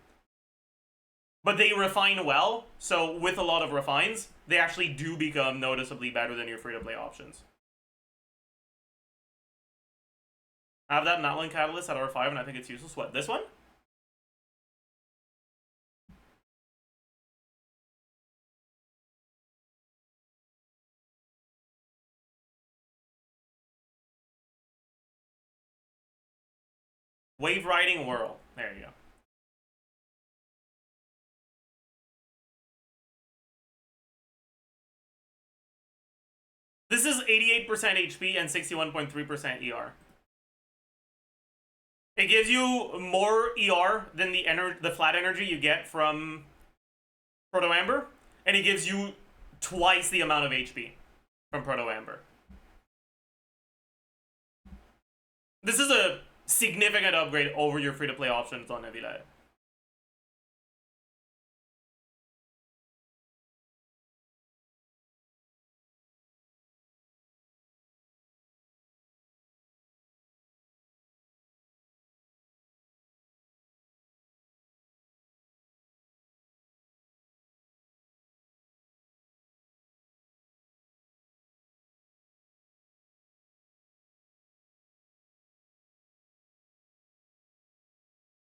But they refine well, so with a lot of refines, they actually do become noticeably better than your free-to-play options. I have that Natlan Catalyst at R5, and I think it's useless. What, this one? Wave Riding Whirl. There you go. This is 88% HP and 61.3% ER. It gives you more ER than the flat energy you get from Proto Amber, and it gives you twice the amount of HP from Proto Amber. This is a significant upgrade over your free-to-play options on Nevilette.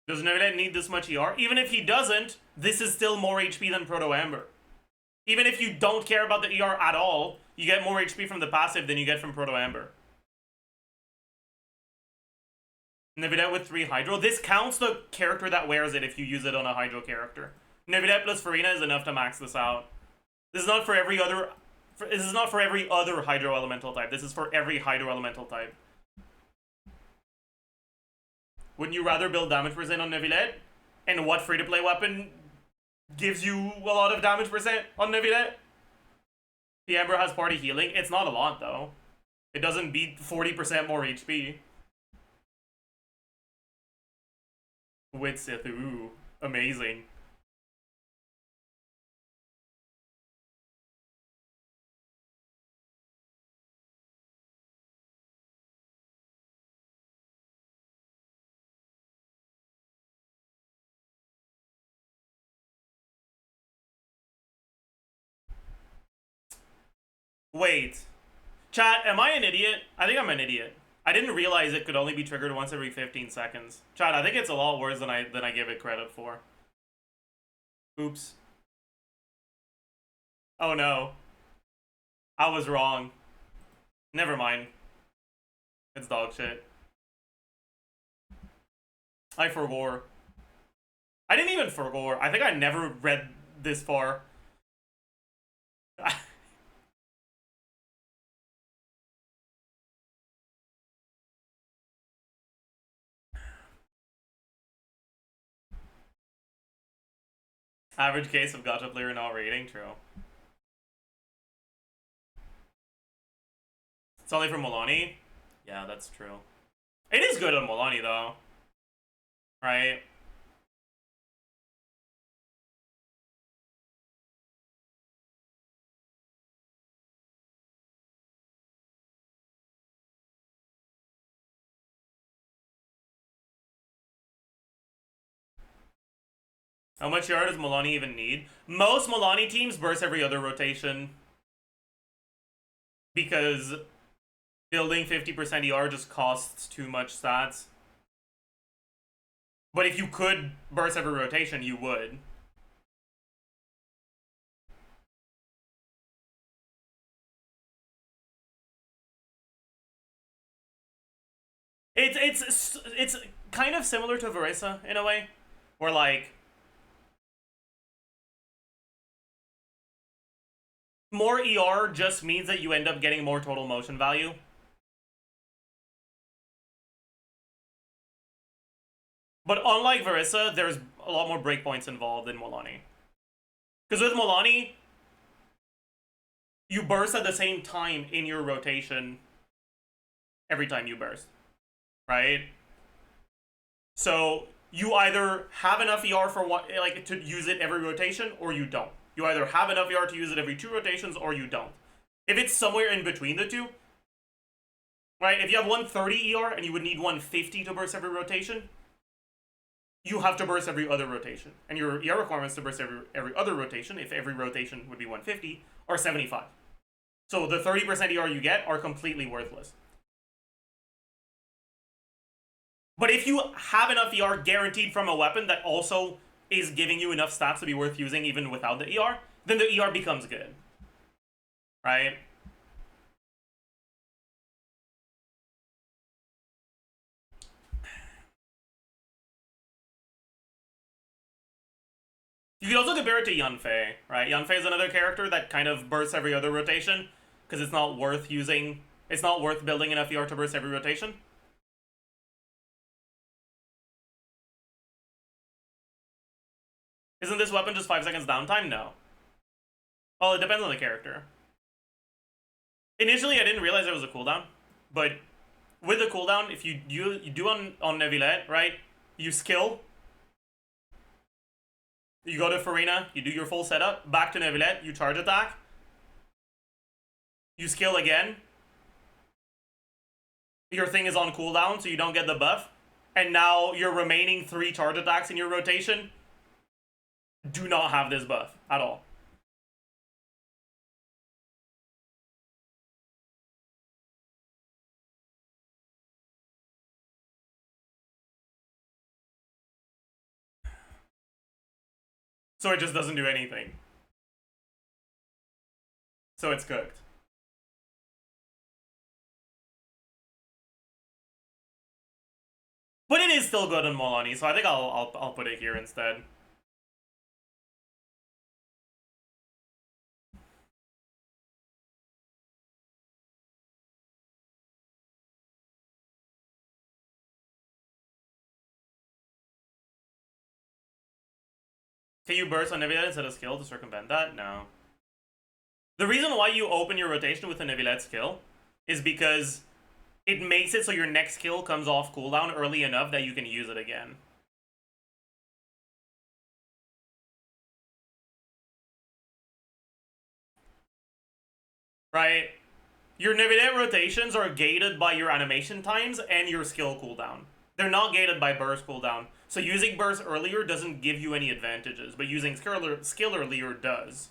Does Nevilette need this much ER? Even if he doesn't, this is still more HP than Proto Amber. Even if you don't care about the ER at all, you get more HP from the passive than you get from Proto Amber. Nevilette with 3 Hydro. This counts the character that wears it if you use it on a Hydro character. Nevilette plus Farina is enough to max this out. This is not for every other... This is not for every other Hydro Elemental type. This is for every Hydro Elemental type. Wouldn't you rather build damage percent on Nevilette? And what free-to-play weapon gives you a lot of damage percent on Nevilette? The Amber has party healing. It's not a lot, though. It doesn't beat 40% more HP. With Sith, ooh, amazing. Wait. Chat, am I an idiot? I think I'm an idiot. I didn't realize it could only be triggered once every 15 seconds. Chat, I think it's a lot worse than I give it credit for. Oops. Oh no. I was wrong. Never mind. It's dog shit. I forgore. I didn't even forgore. I think I never read this far. Average case of gacha player not rating, true. It's only for Milani? Yeah, that's true. It is good on Milani, though. Right? How much yard does Milani even need? Most Milani teams burst every other rotation. Because building 50% ER just costs too much stats. But if you could burst every rotation, you would. It's kind of similar to Verisa in a way, where like more ER just means that you end up getting more total motion value. But unlike Verissa, there's a lot more breakpoints involved in Molani. Because with Molani, you burst at the same time in your rotation every time you burst, right? So you either have enough ER for what, like, to use it every rotation, or you don't. You either have enough ER to use it every 2 rotations, or you don't. If it's somewhere in between the two, right? If you have 130 ER and you would need 150 to burst every rotation, you have to burst every other rotation. And your ER requirements to burst every other rotation, if every rotation would be 150, are 75. So the 30% ER you get are completely worthless. But if you have enough ER guaranteed from a weapon that also is giving you enough stats to be worth using even without the ER, then the ER becomes good. Right? You could also compare it to Yanfei, right? Yanfei is another character that kind of bursts every other rotation, because it's not worth building enough ER to burst every rotation. Isn't this weapon just 5 seconds downtime? No. Well, it depends on the character. Initially, I didn't realize there was a cooldown, but with the cooldown, if you do on Neuvillette, right? You skill, you go to Farina, you do your full setup, back to Neuvillette, you charge attack, you skill again, your thing is on cooldown, so you don't get the buff, and now your remaining 3 charge attacks in your rotation do not have this buff at all. So it just doesn't do anything. So it's cooked. But it is still good on Molani, so I think I'll put it here instead. Can you burst on Neuvillette instead of skill to circumvent that? No. The reason why you open your rotation with a Neuvillette skill is because it makes it so your next skill comes off cooldown early enough that you can use it again. Right? Your Neuvillette rotations are gated by your animation times and your skill cooldown. They're not gated by burst cooldown. So using burst earlier doesn't give you any advantages, but using skill earlier does.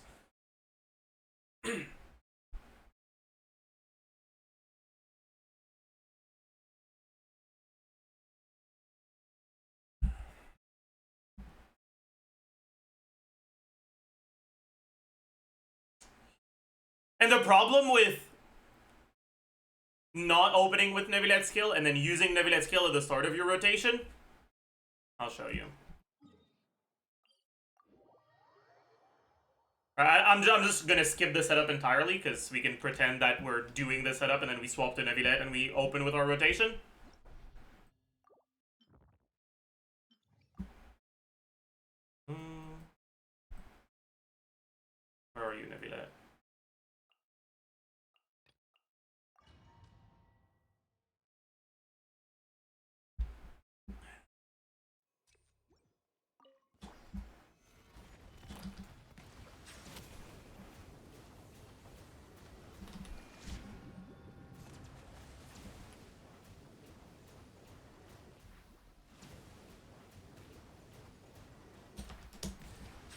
And the problem with not opening with Neuvillette skill and then using Neuvillette skill at the start of your rotation, I'll show you. I'm just gonna skip the setup entirely because we can pretend that we're doing the setup and then we swap to Neuvillette and we open with our rotation. Where are you, Neuvillette?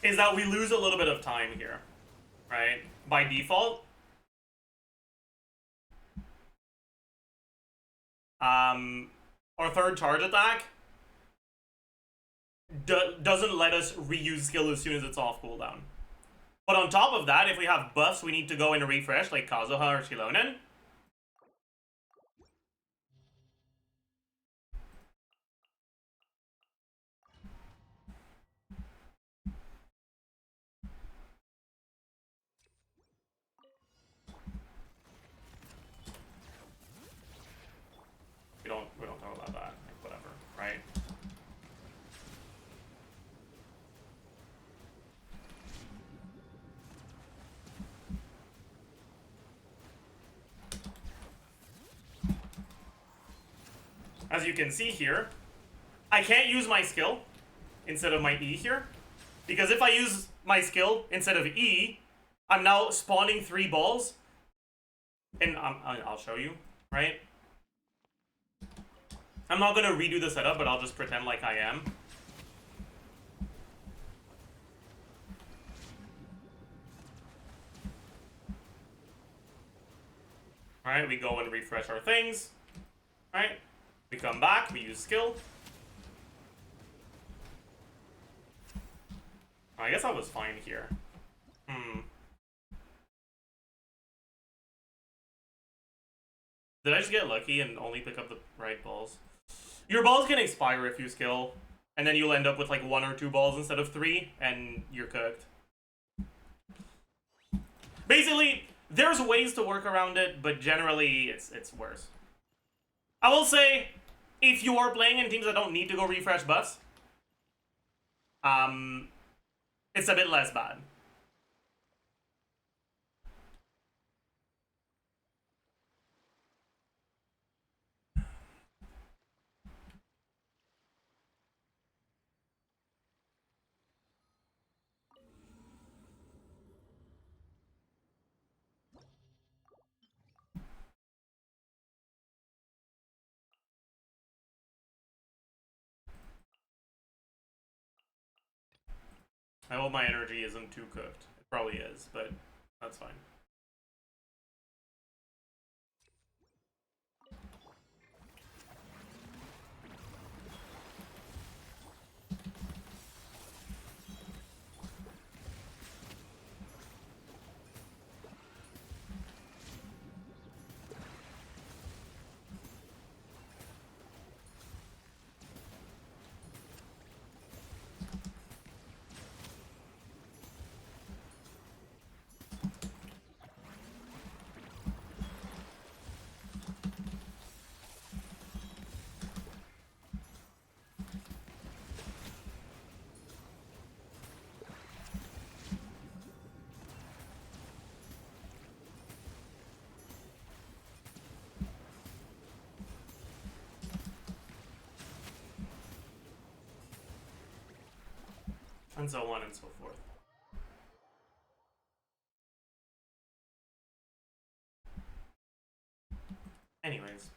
Is that we lose a little bit of time here, right? By default. Our third charge attack doesn't let us reuse skill as soon as it's off cooldown. But on top of that, if we have buffs we need to go and refresh, like Kazuha or Shilonen, as you can see here, I can't use my skill instead of my E here. Because if I use my skill instead of E, I'm now spawning 3 balls. And I'll show you, right? I'm not going to redo the setup, but I'll just pretend like I am. Alright, we go and refresh our things. Alright, we come back, we use skill. I guess I was fine here. Did I just get lucky and only pick up the right balls? Your balls can expire if you skill, and then you'll end up with like 1 or 2 balls instead of 3, and you're cooked. Basically, there's ways to work around it, but generally it's worse. I will say, if you are playing in teams that don't need to go refresh buffs, it's a bit less bad. I hope my energy isn't too cooked. It probably is, but that's fine. And so on and so forth. Anyways,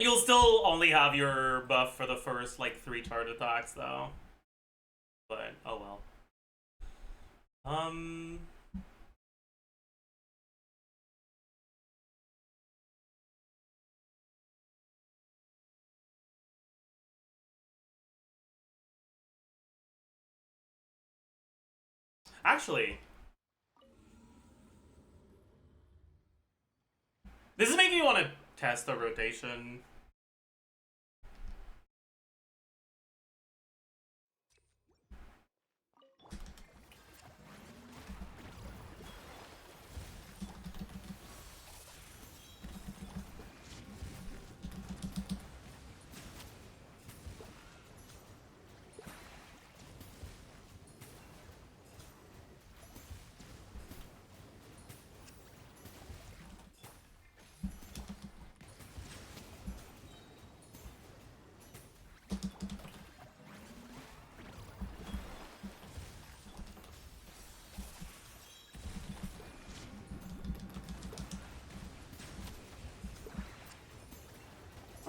you'll still only have your buff for the first, like, 3 charge attacks, though. But, oh well. Actually, this is making me want to test the rotation.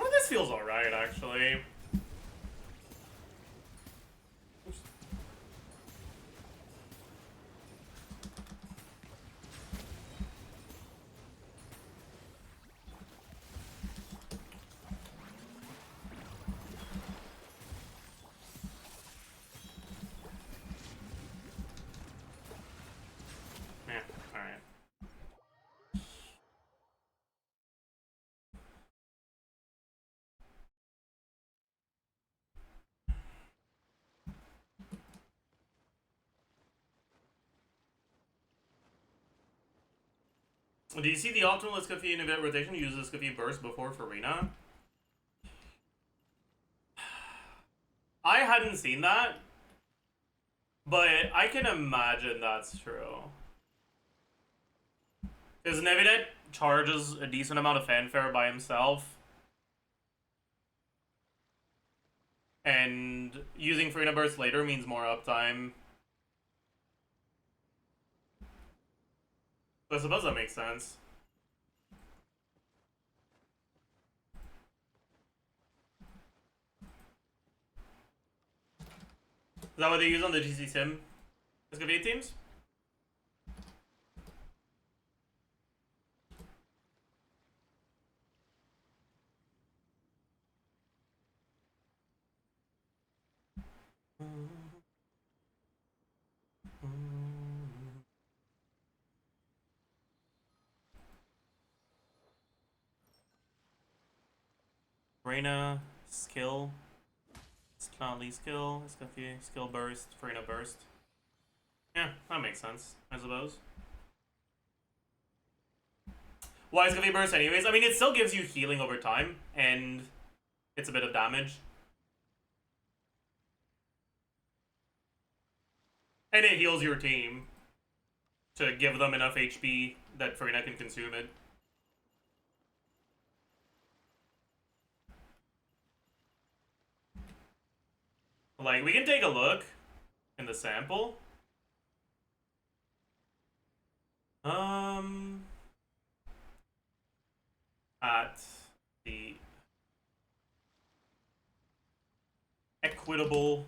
Oh, this feels alright, actually. Yeah, alright. Do you see the optimal Escoffier in event rotation? Use Escoffier burst before Farina? I hadn't seen that, But I can imagine that's true. Because Nevidet charges a decent amount of fanfare by himself. And using Farina Burst later means more uptime. So I suppose that makes sense. Is that what they use on the GC Sim excavate teams? Reina, skill. CITLALI skill. Escafie, skill burst. Reina burst. Yeah, that makes sense, I suppose. Why is Escafie burst anyways? I mean, it still gives you healing over time, and it's a bit of damage. And it heals your team to give them enough HP that Farina can consume it. Like, we can take a look in the sample. At the equitable.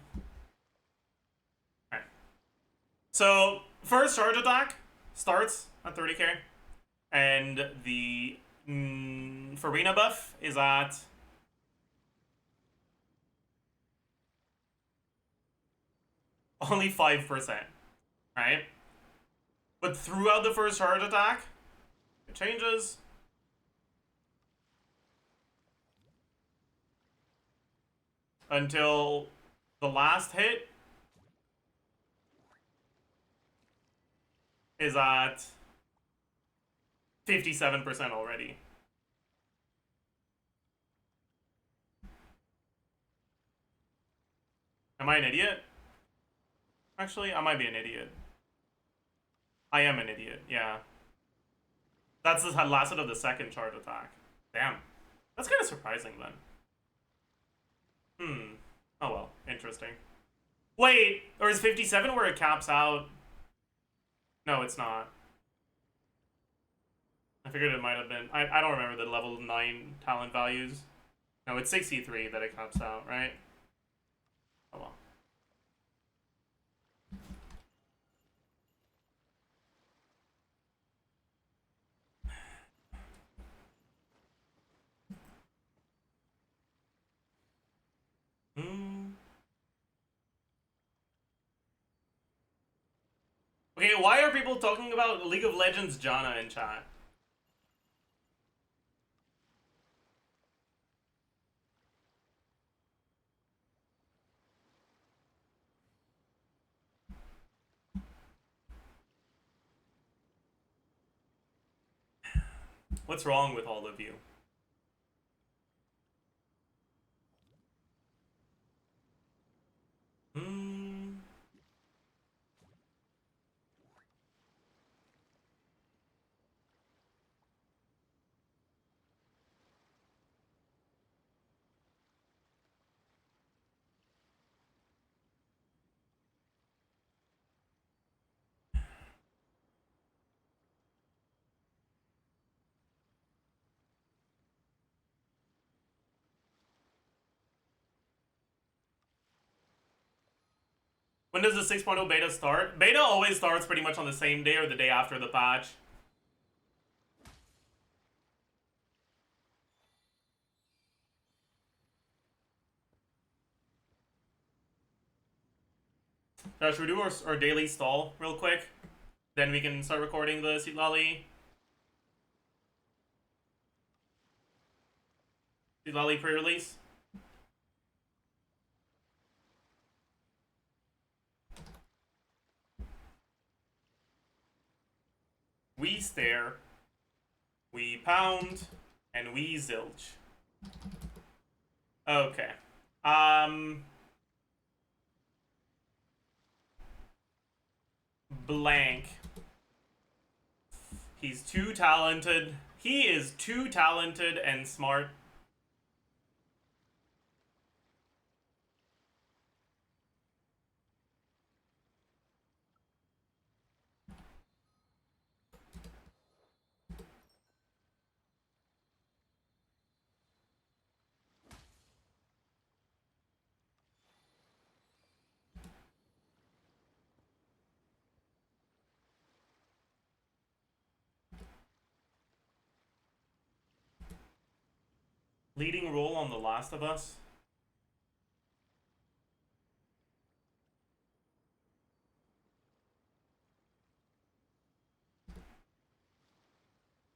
Alright. So, first charge attack starts at 30k. And the Farina buff is at only 5%, right? But throughout the first charge attack, it changes. Until the last hit is at 57% already. Am I an idiot? Actually, I might be an idiot. I am an idiot, yeah. That's the last hit of the second charge attack. Damn. That's kind of surprising then. Oh well, interesting. Wait, or is 57 where it caps out? No, it's not. I figured it might have been. I don't remember the level 9 talent values. No, it's 63 that it caps out, right? Oh well. Okay, why are people talking about League of Legends Janna in chat? What's wrong with all of you? When does the 6.0 beta start? Beta always starts pretty much on the same day or the day after the patch. Should we do our daily stall real quick? Then we can start recording the CITLALI. CITLALI pre-release. We stare, we pound, and we zilch. Okay. blank. He's too talented. He is too talented and smart. Leading role on The Last of Us.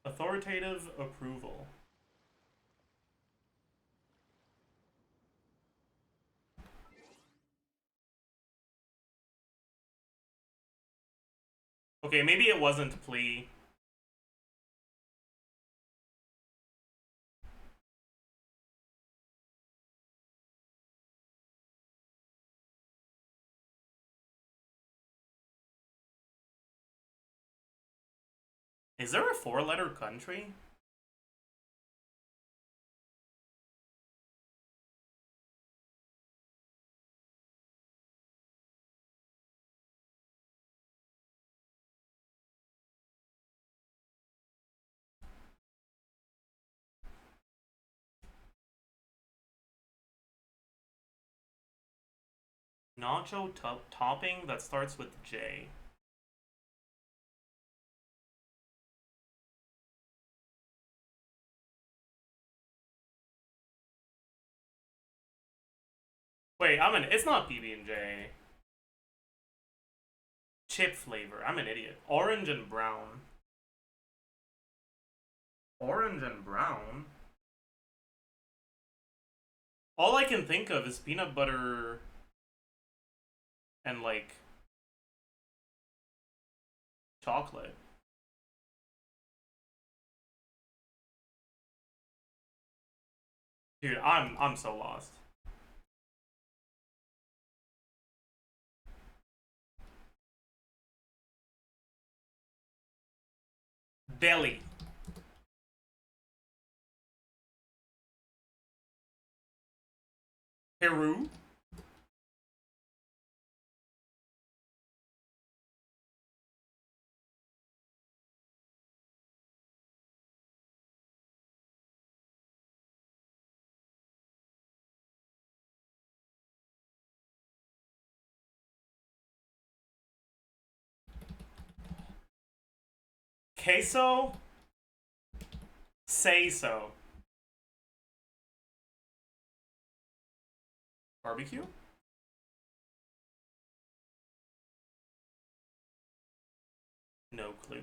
Authoritative approval. Okay, maybe it wasn't plea. Is there a 4-letter country? Nacho topping that starts with J. Wait, it's not PB&J. Chip flavor. I'm an idiot. Orange and brown. Orange and brown? All I can think of is peanut butter and, like, chocolate. Dude, I'm so lost. Delhi. Peru. Queso. Say so. Barbecue? No clue.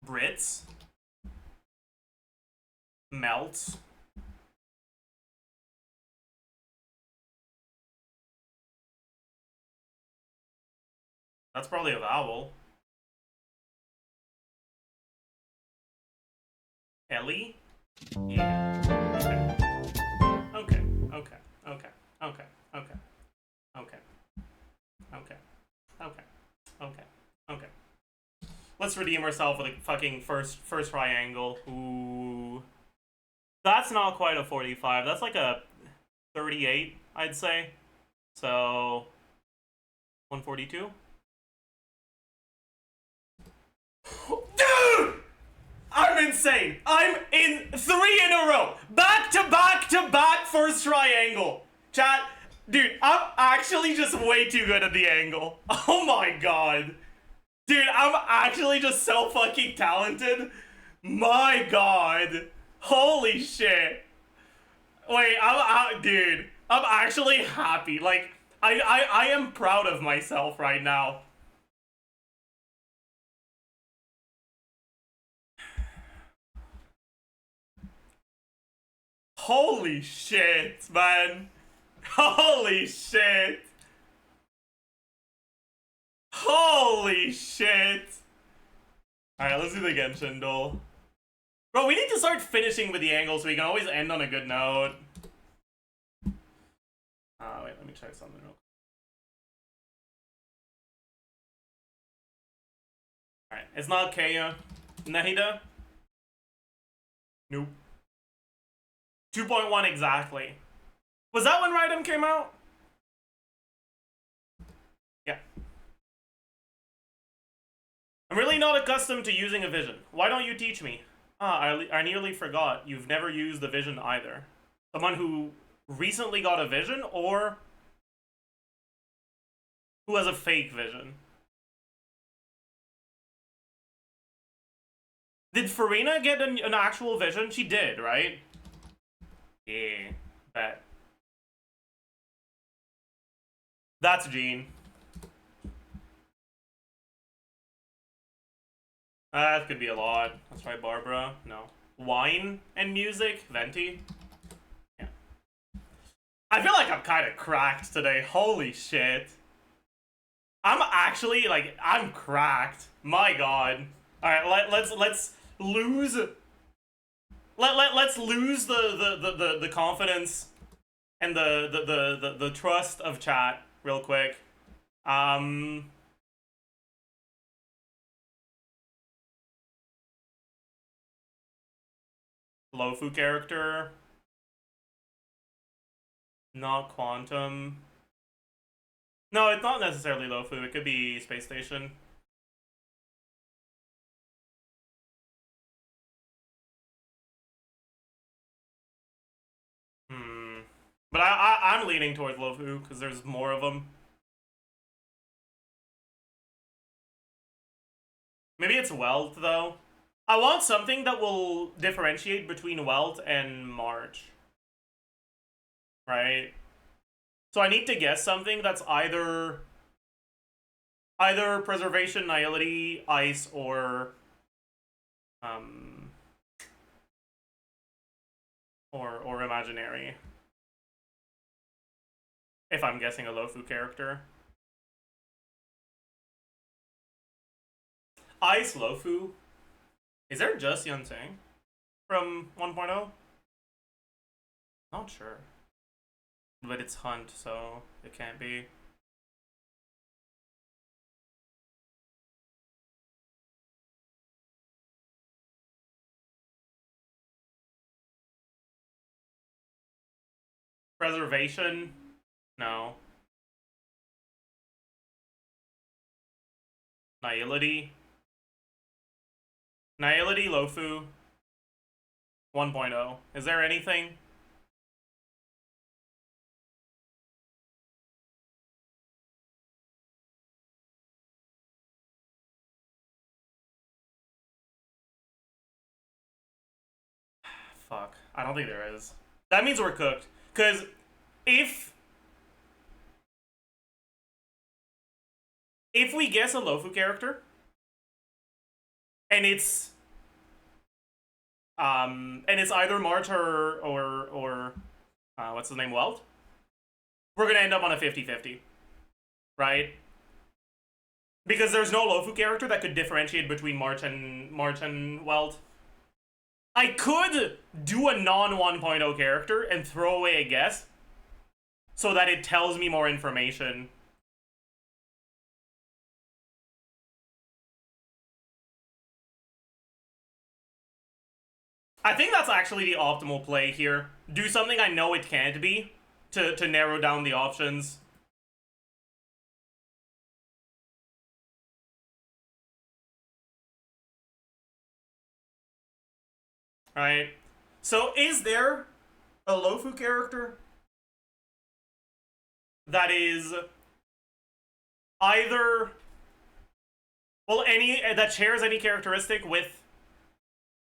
Brits. Melt. That's probably a vowel. Ellie? Yeah. Okay. Okay. Okay. Okay. Okay. Okay. Okay. Okay. Okay. Okay. Let's redeem ourselves with a fucking first triangle. Ooh. That's not quite a 45. That's like a 38, I'd say. So 142? Dude! I'm insane! I'm in 3 in a row! Back to back to back first triangle! Chat, dude, I'm actually just way too good at the angle. Oh my god. Dude, I'm actually just so fucking talented. My god. Holy shit. Wait, dude, I'm actually happy. Like, I am proud of myself right now. Holy shit, man. Holy shit. Holy shit. Alright, let's do the Genshin duel. Bro, we need to start finishing with the angle so we can always end on a good note. Wait, let me check something real quick. Alright, it's not Kaya. Nahida? Nope. 2.1 exactly. Was that when Raidam came out? Yeah. I'm really not accustomed to using a vision. Why don't you teach me? I nearly forgot. You've never used the vision either. Someone who recently got a vision or who has a fake vision? Did Farina get an actual vision? She did, right? Yeah, bet. That's Jean. That could be a lot. Let's try Barbara. No. Wine and music? Venti? Yeah. I feel like I'm kind of cracked today. Holy shit. I'm actually, like, I'm cracked. My god. Alright, let's lose... Let's lose the confidence and the trust of chat real quick. Lofu character. Not Quantum. No, it's not necessarily Lofu. It could be Space Station. But I'm leaning towards Lofu because there's more of them. Maybe it's Welt, though. I want something that will differentiate between Welt and March. Right? So I need to guess something that's either Preservation, Nihility, Ice, or Imaginary. If I'm guessing a Lofu character. Ice Lofu? Is there just Yunseng from 1.0? Not sure. But it's Hunt, so it can't be. Preservation? No. Nihility? Nihility, Lofu, 1.0. Is there anything? Fuck. I don't think there is. That means we're cooked. Because if we guess a Lofu character, and it's either March or what's his name, Welt, we're gonna end up on a 50-50. Right? Because there's no Lofu character that could differentiate between March and Welt. I could do a non-1.0 character and throw away a guess so that it tells me more information. I think that's actually the optimal play here. Do something I know it can't be to narrow down the options. Alright. So is there a Lofu character that is either, well, any that shares any characteristic with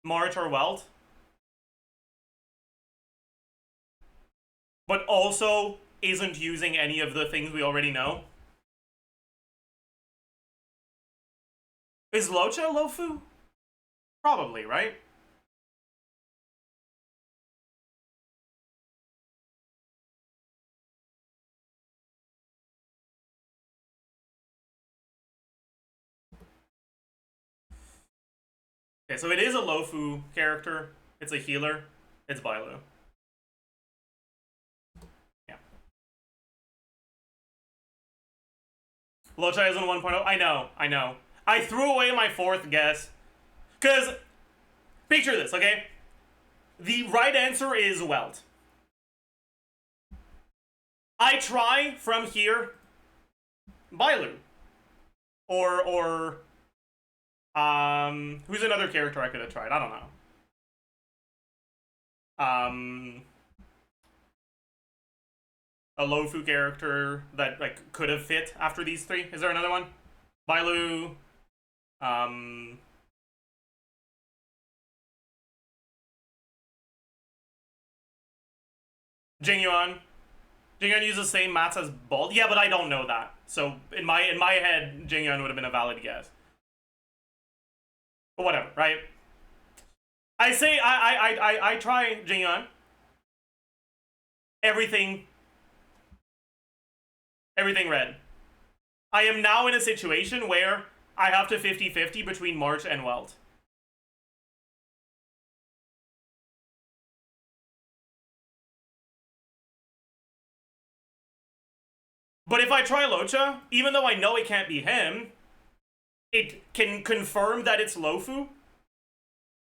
March or Welt, but also isn't using any of the things we already know? Is Locha Lofu? Probably, right? Okay, so it is a Lofu character. It's a healer. It's Bailu. Yeah. Locha isn't 1.0. I know. I threw away my fourth guess. Because, picture this, okay? The right answer is Welt. I try from here Bailu. Or who's another character I could have tried? I don't know. A Lofu character that like could have fit after these three. Is there another one? Bailu, Jingyuan. Jingyuan uses the same mats as Bald. Yeah, but I don't know that. So in my head, Jingyuan would have been a valid guess. But whatever, right? I say I try Jingyuan. Everything red. I am now in a situation where I have to 50-50 between March and Welt. But if I try Locha, even though I know it can't be him, it can confirm that it's Lofu.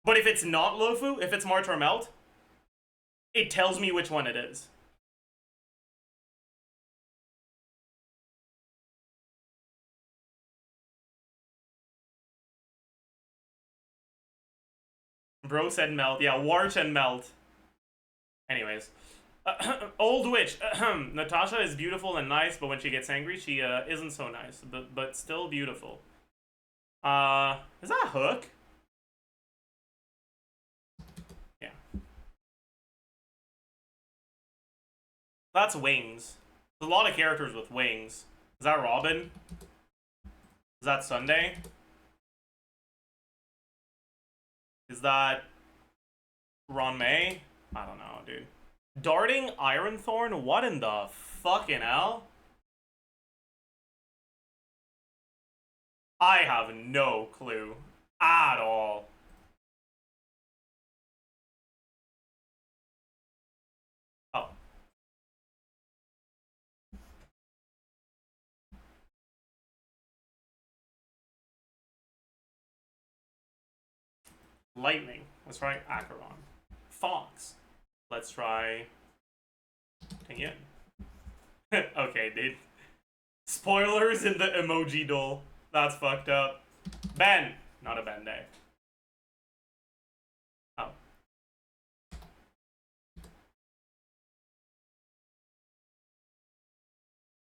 But if it's not Lofu, if it's March or Melt, it tells me which one it is. Bro said Melt. Yeah, Warch and Melt. Anyways. Old Witch. Natasha is beautiful and nice, but when she gets angry, she isn't so nice. But still beautiful. Is that a hook? Yeah. That's wings. There's a lot of characters with wings. Is that Robin? Is that Sunday? Is that Ron May? I don't know, dude. Darting Ironthorn? What in the fucking hell? I have no clue at all. Oh. Lightning. Let's try Acheron. Fox. Let's try Tingyan. Okay, dude. Spoilers in the emoji doll. That's fucked up. Ben. Not a Ben day. Oh.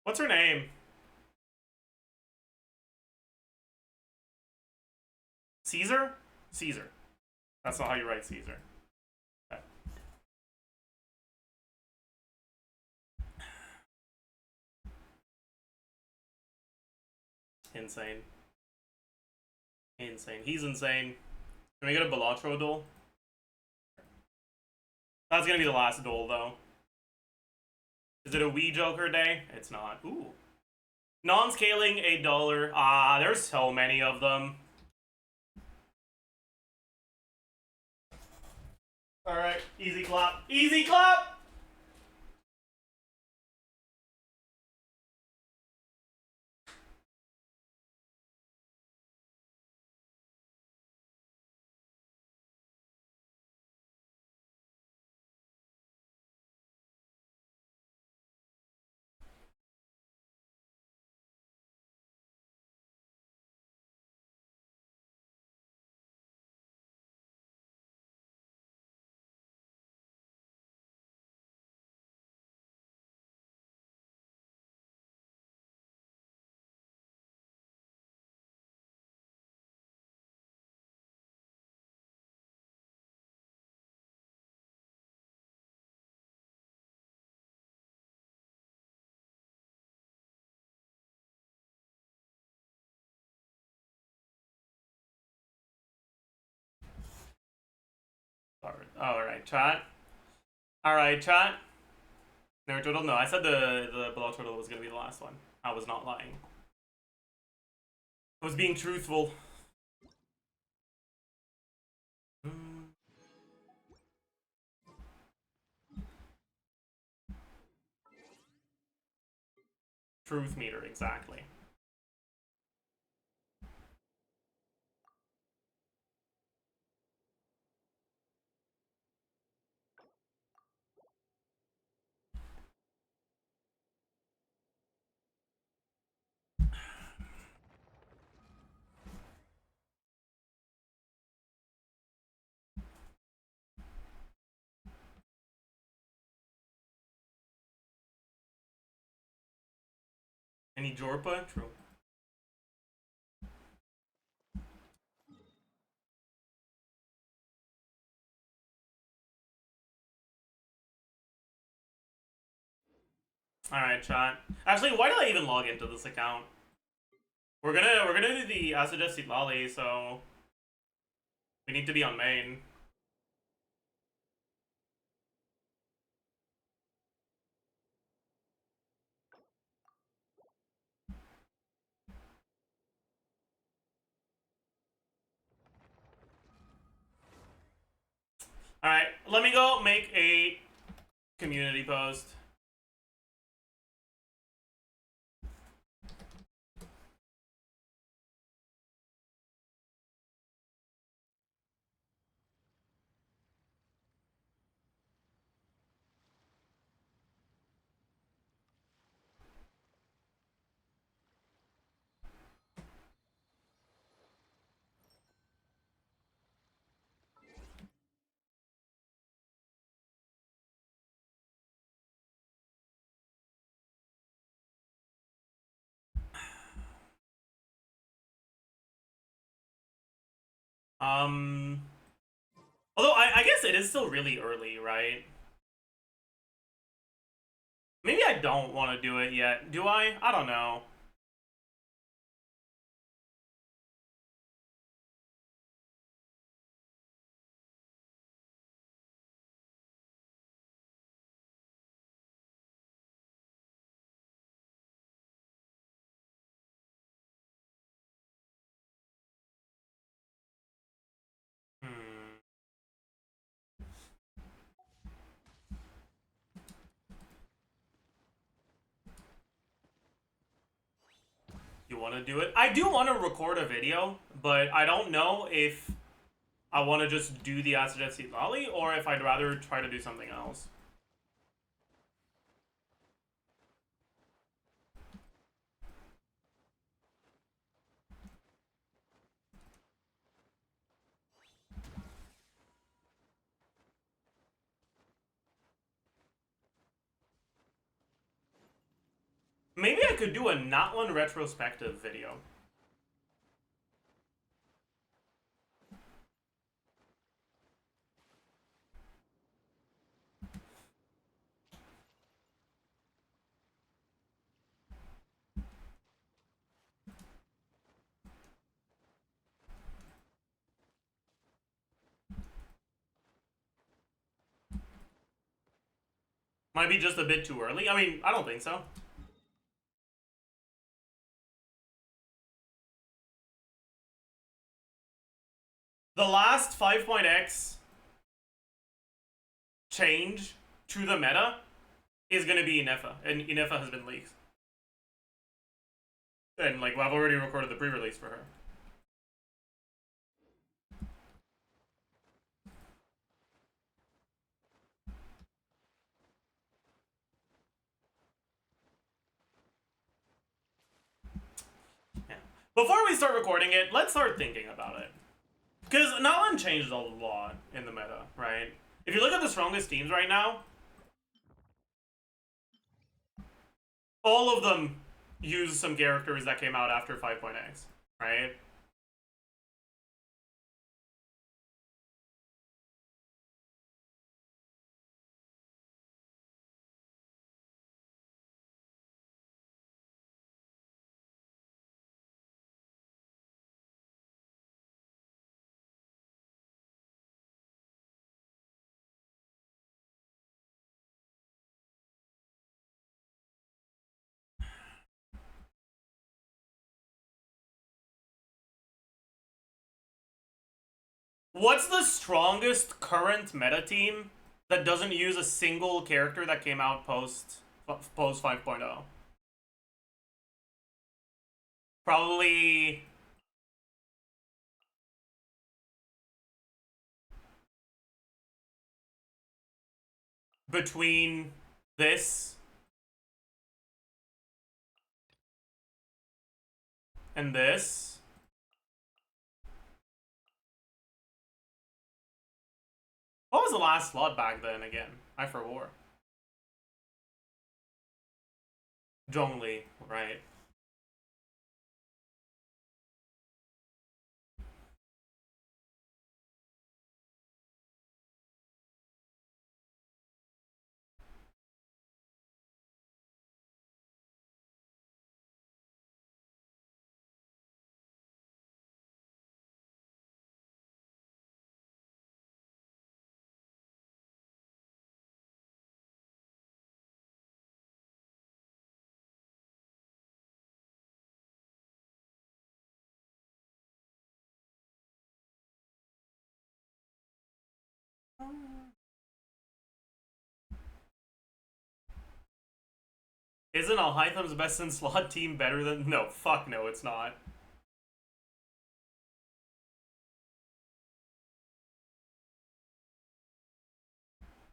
What's her name? Caesar? Caesar. That's not how you write Caesar. Okay. Insane. Insane. He's insane. Can we get a Balatro duel? That's gonna be the last duel, though. Is it a Wii Joker day? It's not. Ooh. Non-scaling, $8. Ah, there's so many of them. Alright, easy clap. Easy clap! Alright, chat. Alright, chat. No, Turtle, no. I said the Below Turtle was gonna be the last one. I was not lying. I was being truthful. Truth meter, exactly. Any Jorpa? True. Alright, chat. Actually, why did I even log into this account? We're gonna do the ZAJEF so we need to be on main. Alright, let me go make a community post. Although I guess it is still really early, right? Maybe I don't want to do it yet. Do I? I don't know. Hmm. You want to do it? I do want to record a video, but I don't know if I want to just do the CITLALI or if I'd rather try to do something else. Maybe I could do a not one retrospective video. Might be just a bit too early. I mean, I don't think so. The last 5.x change to the meta is going to be Inefa, and Inefa has been leaked. And, like, I've already recorded the pre-release for her. Yeah. Before we start recording it, let's start thinking about it. Because Nalan changed a lot in the meta, right? If you look at the strongest teams right now, all of them use some characters that came out after 5.x, right? What's the strongest current meta team that doesn't use a single character that came out post 5.0? Probably between this and this. What was the last slot back then again? I forgot. Zhongli, right. Isn't Alhaitham's best in slot team better than... No, fuck no, it's not.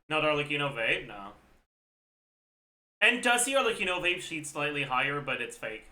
No, Arlecchino Vape? No. And does the Arlecchino Vape sheet slightly higher, but it's fake.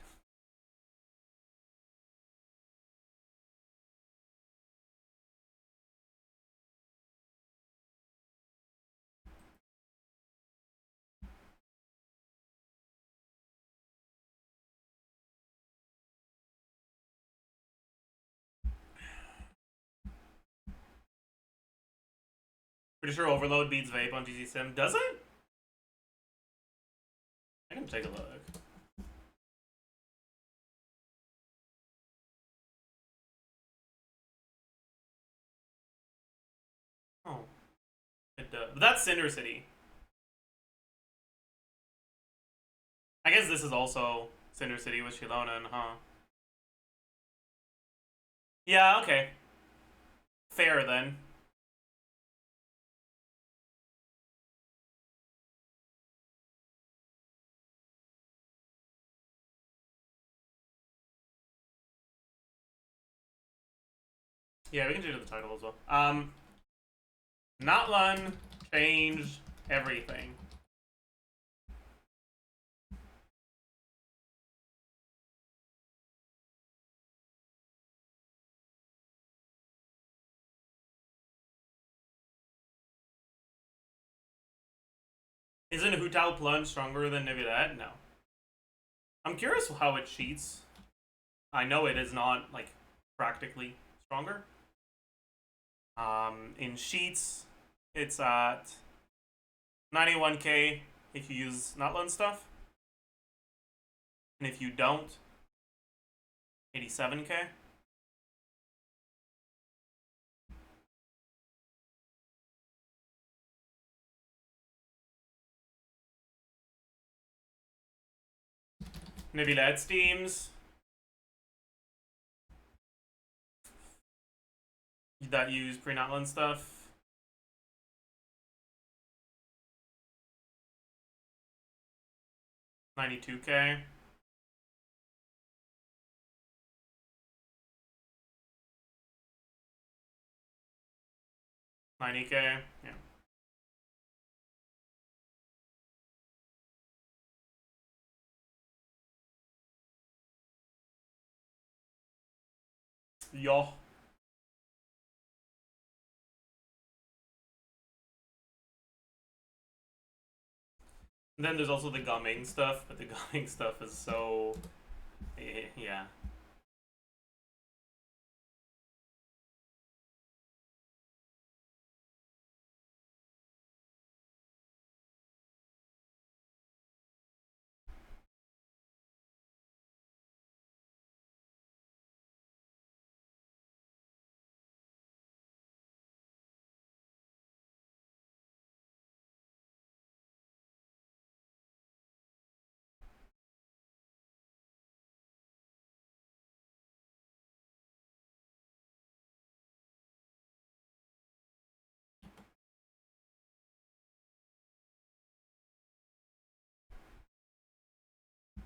Pretty sure Overload beats Vape on GZ Sim. Does it? I can take a look. Oh. It does. But that's Cinder City. I guess this is also Cinder City with Shilonan, huh? Yeah, okay. Fair then. Yeah, we can do the title as well. Notlun changed everything. Isn't Hutal Plunge stronger than Nividat? No. I'm curious how it cheats. I know it is not, like, practically stronger. In sheets, it's at 91k if you use Notlun stuff. And if you don't, 87k. Nividat steams that use pre-Notlun stuff. 92k. $90k. Yeah. Yo. And then there's also the gumming stuff, but the gumming stuff is so... yeah.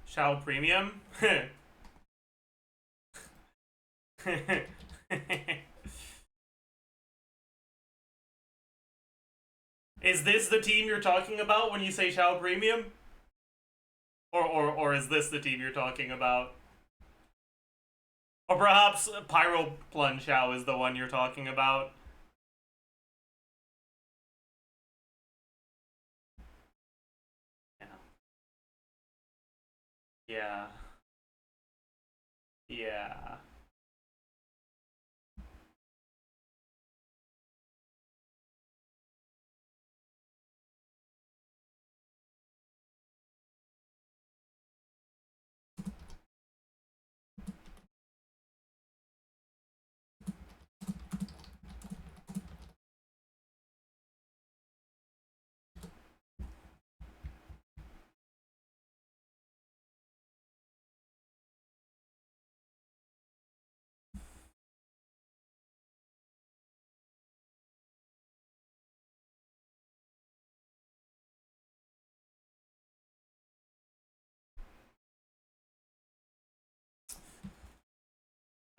Shao Premium? Is this the team you're talking about when you say Shao Premium? Or is this the team you're talking about? Or perhaps Pyro Plunge Shao is the one you're talking about? Yeah. Yeah.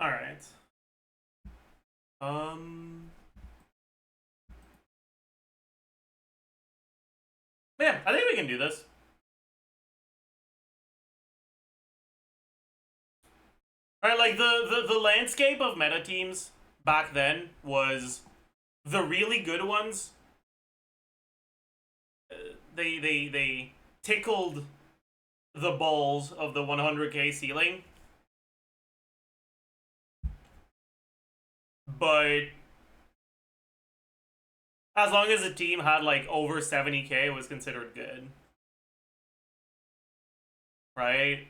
Alright. Yeah, I think we can do this. Alright, like the landscape of meta teams back then was the really good ones. They tickled the balls of the 100k ceiling, but as long as a team had like over 70k, it was considered good, right?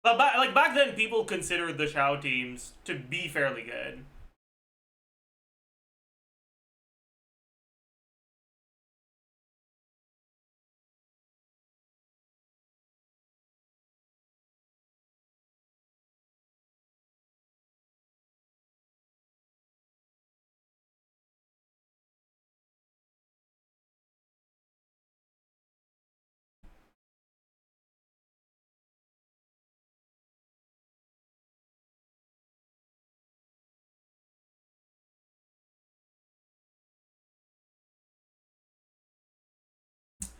But back then, people considered the Shao teams to be fairly good.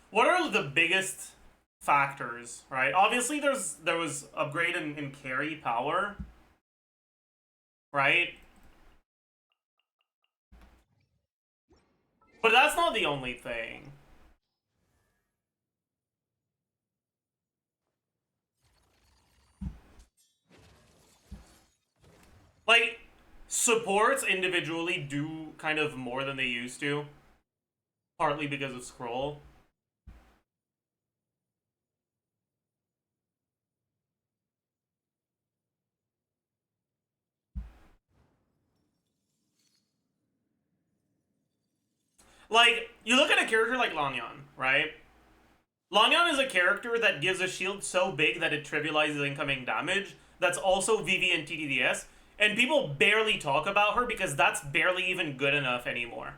What are the biggest factors, right? Obviously, there was upgrade in carry power, right? But that's not the only thing. Like, supports individually do kind of more than they used to, partly because of scroll. Like, you look at a character like Lanyan, right? Lanyan is a character that gives a shield so big that it trivializes incoming damage. That's also VV and TDDS. And people barely talk about her because that's barely even good enough anymore.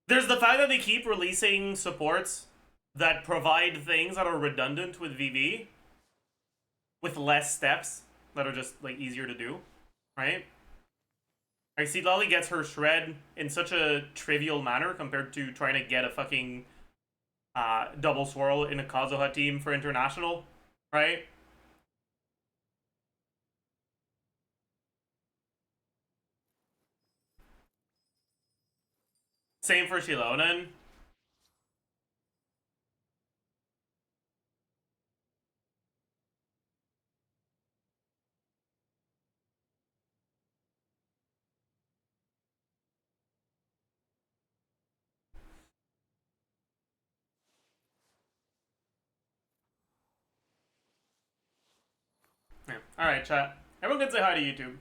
There's the fact that they keep releasing supports that provide things that are redundant with VV, with less steps that are just like easier to do, right? Like CITLALI gets her shred in such a trivial manner compared to trying to get a fucking double swirl in a Kazuha team for international, right? Same for Shilonen. Yeah. Alright, chat. Everyone can say hi to YouTube.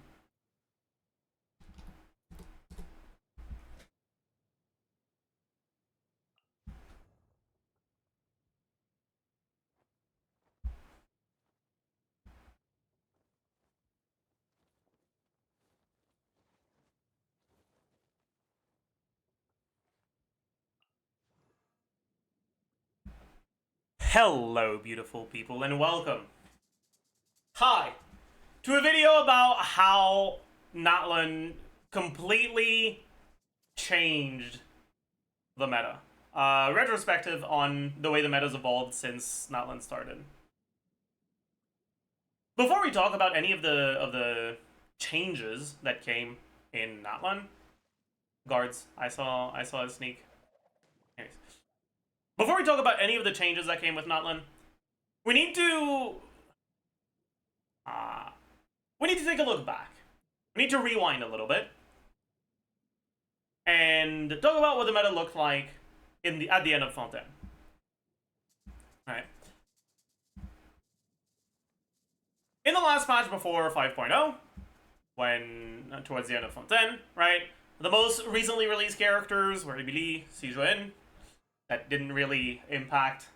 Hello, beautiful people, and welcome. Hi, to a video about how Natlan completely changed the meta. Retrospective on the way the meta's evolved since Natlan started. Before we talk about any of the changes that came in Natlan, guards, I saw a sneak. Anyways. Before we talk about any of the changes that came with Natlan, we need to take a look back. We need to rewind a little bit and talk about what the meta looked like at the end of Fontaine. Alright. In the last patch before 5.0, towards the end of Fontaine, right, the most recently released characters were Ibili, Sijuin. That didn't really impact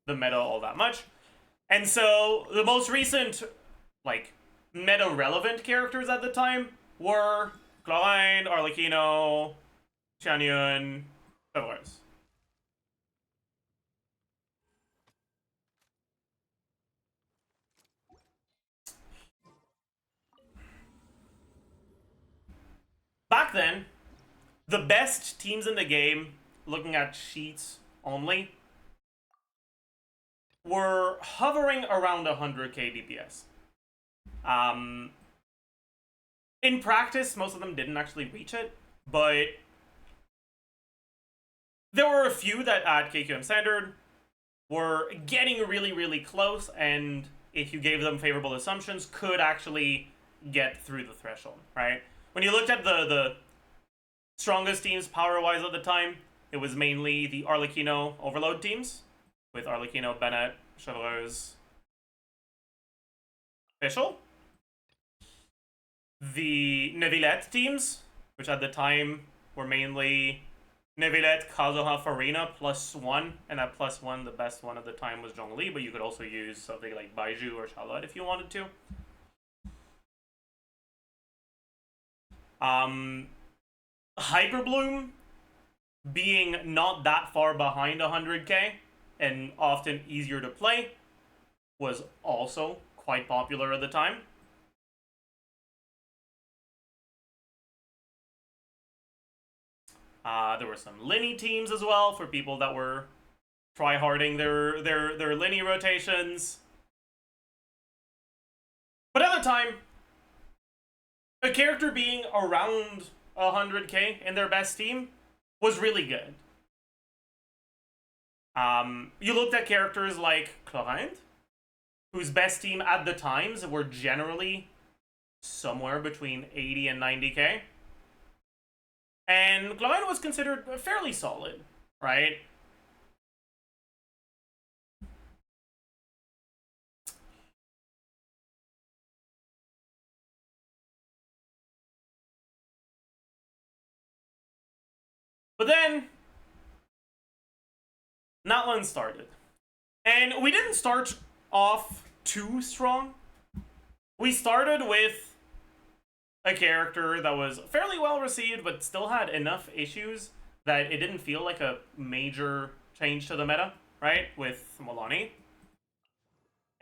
the meta all that much. And so the most recent, like, meta-relevant characters at the time were Chlorine, Arlecchino, Qianyun, others. Back then, the best teams in the game, looking at sheets only, were hovering around 100k DPS. In practice, most of them didn't actually reach it, but there were a few that at KQM standard were getting really, really close, and if you gave them favorable assumptions, could actually get through the threshold, right? When you looked at the strongest teams power-wise at the time, it was mainly the Arlecchino Overload teams, with Arlecchino, Bennett, Chevreuse, Fischl. The Neuvillette teams, which at the time were mainly Neuvillette, Kazuha, Farina, +1, and at +1, the best one at the time was Zhongli, but you could also use something like Baiju or Charlotte if you wanted to. Hyperbloom, being not that far behind 100k and often easier to play, was also quite popular at the time. There were some Linny teams as well for people that were tryharding their Linny rotations. But at the time, a character being around 100k in their best team was really good. You looked at characters like Chlorine, whose best team at the times were generally somewhere between 80 and 90k. And Chlorine was considered fairly solid, right? But then Natlan started. And we didn't start off too strong. We started with a character that was fairly well received, but still had enough issues that it didn't feel like a major change to the meta, right? With Molani.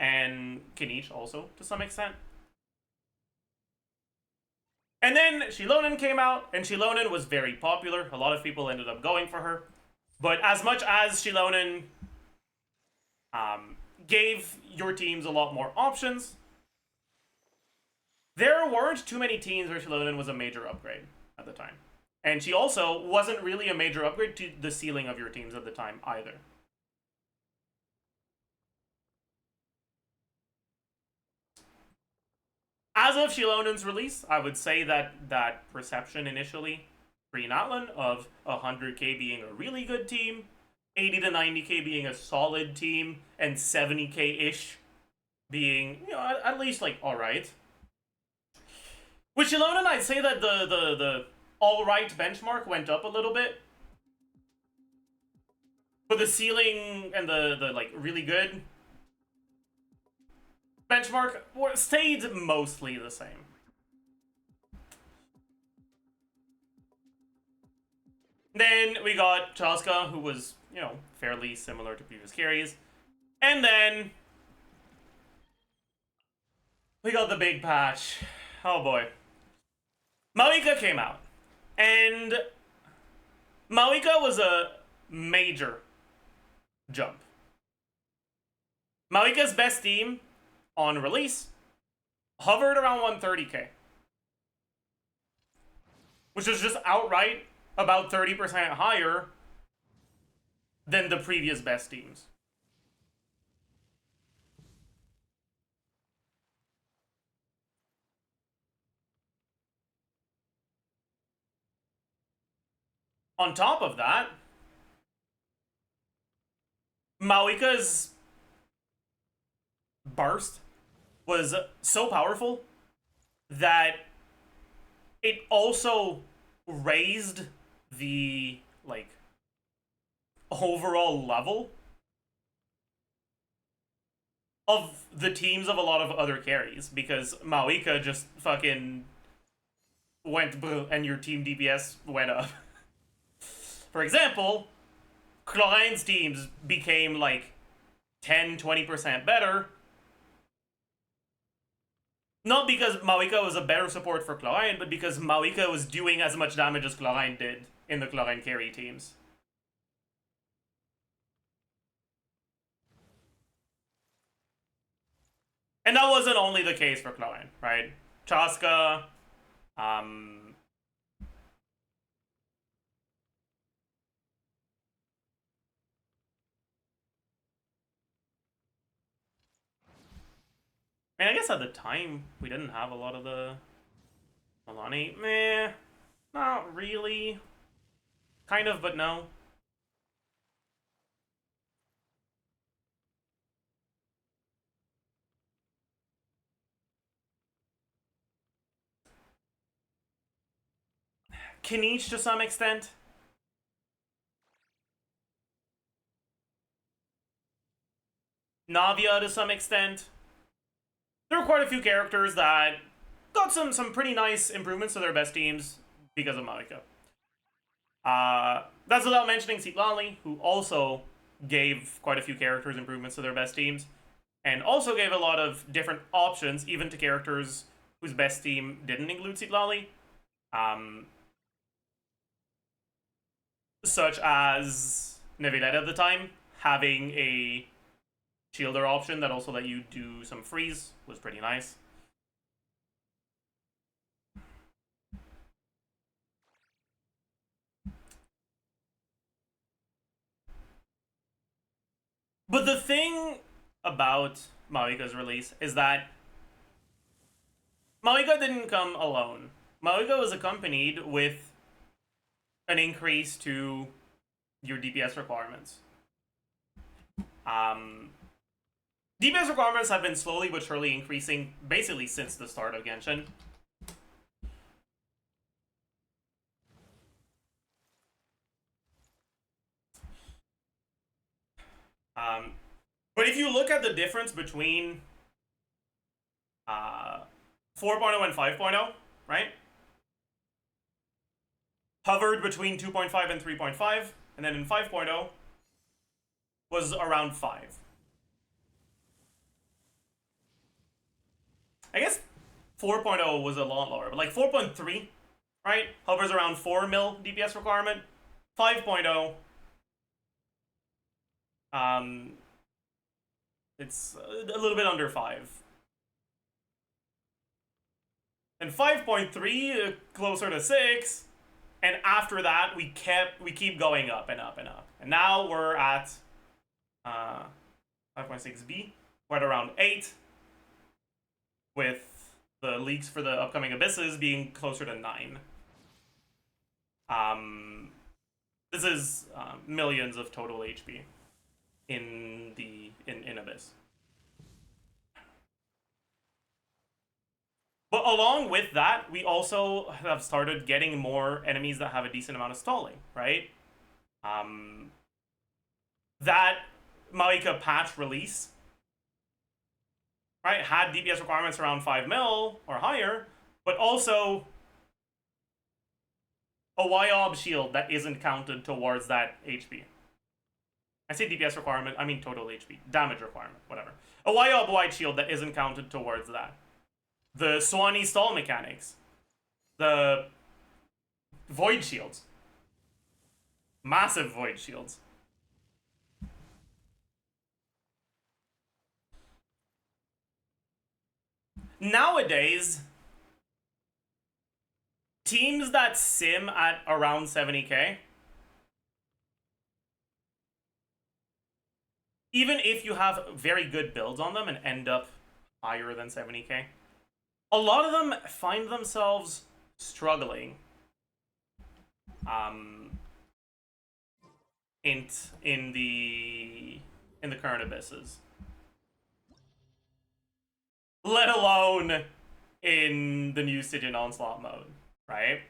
And Kinish also, to some extent. And then Xilonen came out, and Xilonen was very popular. A lot of people ended up going for her. But as much as Xilonen gave your teams a lot more options, there weren't too many teams where Xilonen was a major upgrade at the time. And she also wasn't really a major upgrade to the ceiling of your teams at the time either. As of Shilonen's release, I would say that perception initially, pre-Natlan, of 100k being a really good team, 80 to 90k being a solid team, and 70k-ish being, you know, at least, like, alright. With Xilonen, I'd say that the alright benchmark went up a little bit. But the ceiling and the like, really good benchmark stayed mostly the same. Then we got Chaska, who was, you know, fairly similar to previous carries. And then we got the big patch. Oh boy. Maoika came out. And Maoika was a major jump. Maoika's best team on release hovered around 130k. Which is just outright about 30% higher than the previous best teams. On top of that, Maoika's burst was so powerful that it also raised the, like, overall level of the teams of a lot of other carries, because Maoika just fucking went and your team DPS went up. For example, Klein's teams became like 10-20% better. Not because Maoika was a better support for Klein, but because Maoika was doing as much damage as Klein did in the Klein carry teams. And that wasn't only the case for Klein, right? Chaska, I mean, I guess at the time, we didn't have a lot of the Milani. Meh, not really. Kind of, but no. Kinich to some extent. Navia to some extent. There were quite a few characters that got some pretty nice improvements to their best teams because of Maoika. That's without mentioning CITLALI, who also gave quite a few characters improvements to their best teams, and also gave a lot of different options, even to characters whose best team didn't include CITLALI. Such as Nevilette at the time, having a shielder option that also let you do some freeze was pretty nice. But the thing about Maoika's release is that Maoika didn't come alone. Maoika was accompanied with an increase to your DPS requirements. DPS requirements have been slowly but surely increasing basically since the start of Genshin. But if you look at the difference between 4.0 and 5.0, right? Hovered between 2.5 and 3.5, and then in 5.0 was around 5. I guess 4.0 was a lot lower, but like 4.3, right? Hovers around 4 mil DPS requirement. 5.0, it's a little bit under 5. And 5.3, closer to 6. And after that, we keep going up and up and up. And now we're at 5.6B. We're at around 8. With the leaks for the upcoming Abysses being closer to 9. This is millions of total HP in Abyss. But along with that, we also have started getting more enemies that have a decent amount of stalling, right? That Maoika patch release, right, had DPS requirements around 5 mil or higher, but also a YOB shield that isn't counted towards that HP. I say DPS requirement, I mean total HP. Damage requirement, whatever. A YOB wide shield that isn't counted towards that. The Swanee stall mechanics. The void shields. Massive void shields. Nowadays, teams that sim at around 70k, even if you have very good builds on them and end up higher than 70k, a lot of them find themselves struggling in the current abysses, let alone in the new Stygian Onslaught mode, right?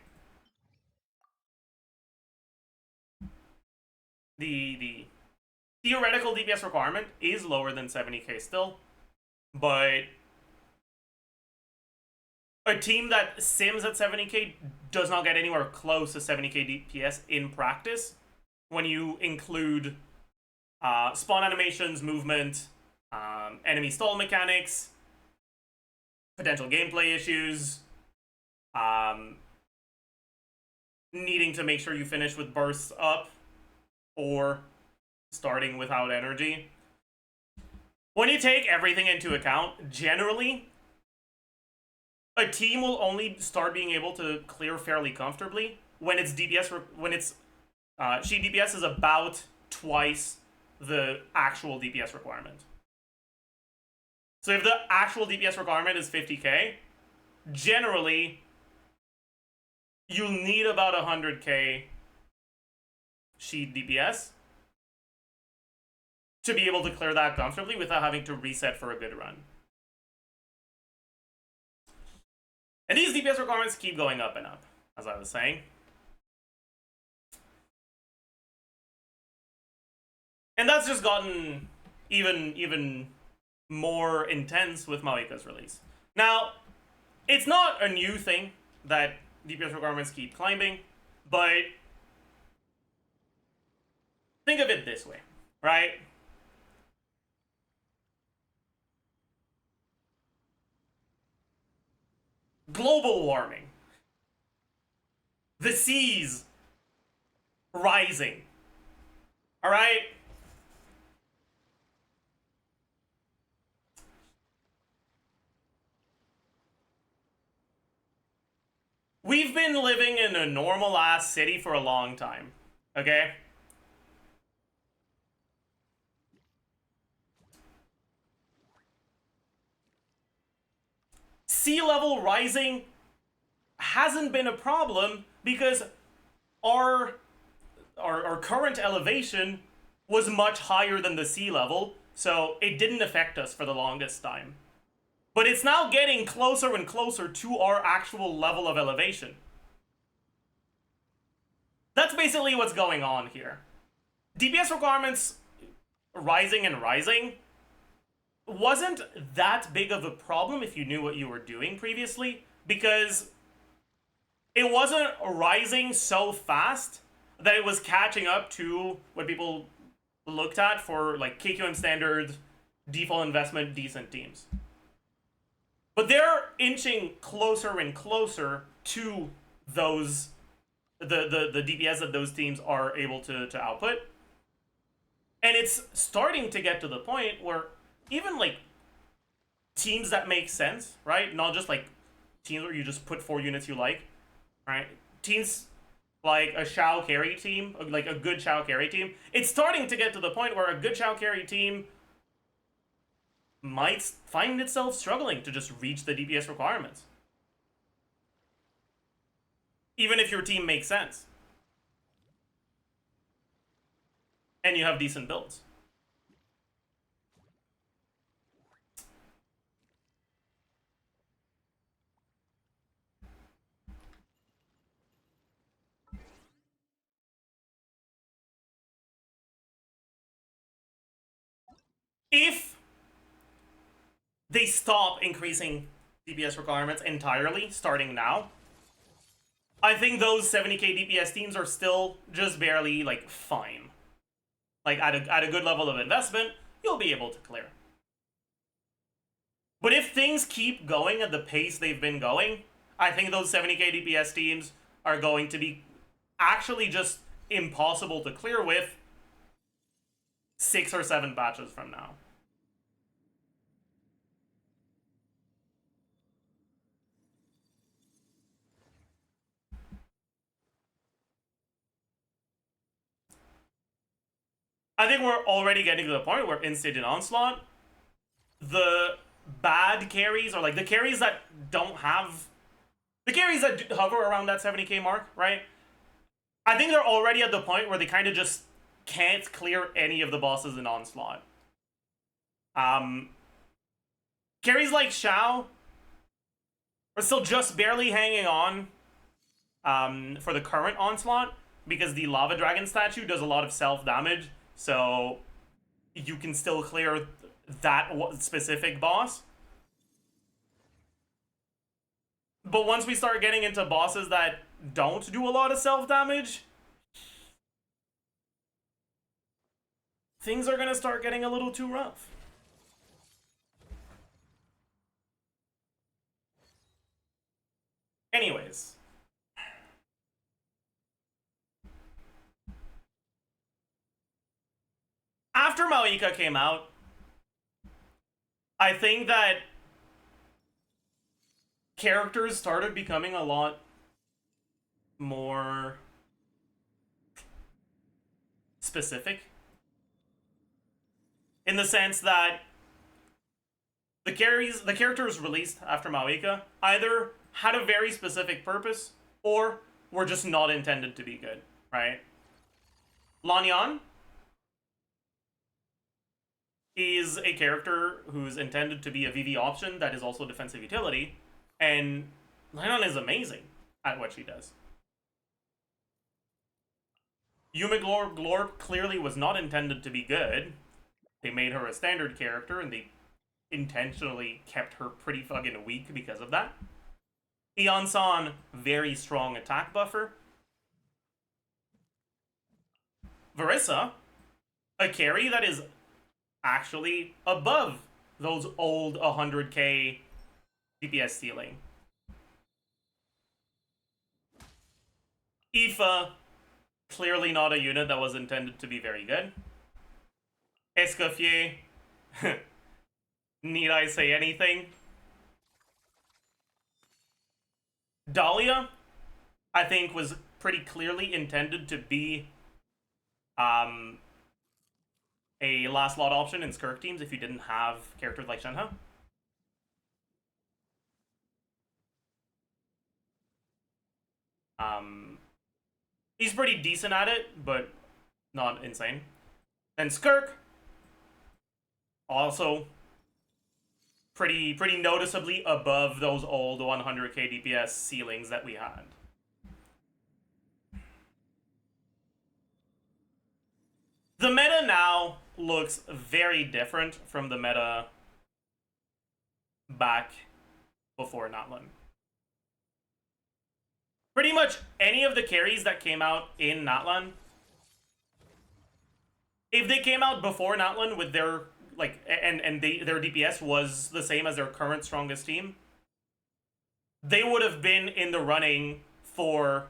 The theoretical DPS requirement is lower than 70k still, but a team that sims at 70k does not get anywhere close to 70k DPS in practice when you include spawn animations, movement, enemy stall mechanics, potential gameplay issues, needing to make sure you finish with bursts up or starting without energy. When you take everything into account, generally, a team will only start being able to clear fairly comfortably when its DPS, sheet DPS is about twice the actual DPS requirement. So if the actual DPS requirement is 50k, generally, you'll need about 100k sheet DPS to be able to clear that comfortably without having to reset for a good run. And these DPS requirements keep going up and up, as I was saying. And that's just gotten even more intense with Maoika's release. Now, it's not a new thing that DPS requirements keep climbing, but think of it this way, right? Global warming. The seas rising. All right? We've been living in a normal-ass city for a long time, okay? Sea level rising hasn't been a problem because our current elevation was much higher than the sea level, so it didn't affect us for the longest time. But it's now getting closer and closer to our actual level of elevation. That's basically what's going on here. DPS requirements rising and rising wasn't that big of a problem if you knew what you were doing previously, because it wasn't rising so fast that it was catching up to what people looked at for like KQM standard, default investment, decent teams. But they're inching closer and closer to those the DPS that those teams are able to output. And it's starting to get to the point where even like teams that make sense, right? Not just like teams where you just put 4 units you like, right? Teams like a Shao carry team, like a good Shao carry team, it's starting to get to the point where a good Shao carry team might find itself struggling to just reach the DPS requirements. Even if your team makes sense. And you have decent builds. If they stop increasing DPS requirements entirely, starting now, I think those 70k DPS teams are still just barely, like, fine. like at a good level of investment, you'll be able to clear. But if things keep going at the pace they've been going, I think those 70k DPS teams are going to be actually just impossible to clear with 6 or 7 patches from now. I think we're already getting to the point where Instant and Onslaught, the bad carries, or like the carries that don't have, the carries that hover around that 70k mark, right? I think they're already at the point where they kind of just can't clear any of the bosses in Onslaught. Carries like Shao are still just barely hanging on for the current Onslaught, because the Lava Dragon statue does a lot of self-damage, so you can still clear that specific boss. But once we start getting into bosses that don't do a lot of self-damage, things are going to start getting a little too rough. Anyways. After Maoika came out, I think that characters started becoming a lot more specific. In the sense that the characters released after Maoika either had a very specific purpose or were just not intended to be good, right? Lanyan is a character who's intended to be a VV option that is also defensive utility, and Lanyan is amazing at what she does. Yuma Glorp clearly was not intended to be good. They made her a standard character, and they intentionally kept her pretty fucking weak because of that. Eon-san, very strong attack buffer. Verissa, a carry that is actually above those old 100k DPS ceiling. Aoife, clearly not a unit that was intended to be very good. Escoffier, need I say anything? Dahlia, I think, was pretty clearly intended to be a last lot option in Skirk teams if you didn't have characters like Shenhe. He's pretty decent at it, but not insane. And Skirk, also pretty noticeably above those old 100k DPS ceilings that we had. The meta now looks very different from the meta back before Natlan. Pretty much any of the carries that came out in Natlan, if they came out before Natlan with their their DPS was the same as their current strongest team, they would have been in the running for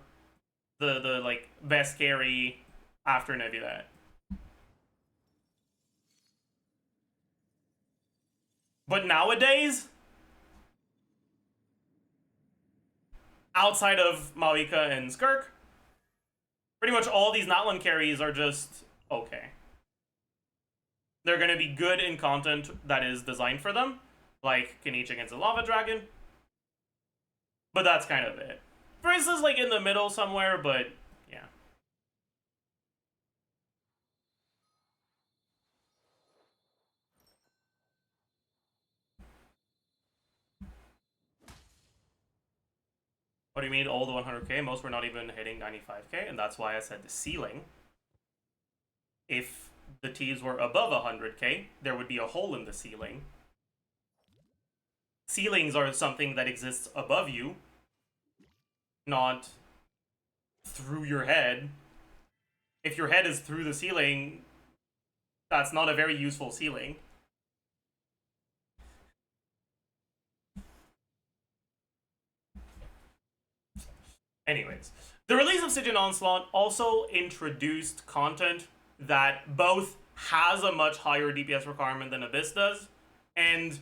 the like best carry after Nebula. But nowadays, outside of Maoika and Skirk, pretty much all these Natlan carries are just okay. They're going to be good in content that is designed for them, like Kenichi against the Lava Dragon. But that's kind of it. Vrisa's like in the middle somewhere, but yeah. What do you mean all the 100k? Most were not even hitting 95k, and that's why I said the ceiling. If the teams were above 100k, there would be a hole in the ceiling. Ceilings are something that exists above you, not through your head. If your head is through the ceiling, That's not a very useful ceiling. Anyways, the release of Stygian Onslaught also introduced content that both has a much higher DPS requirement than Abyss does, and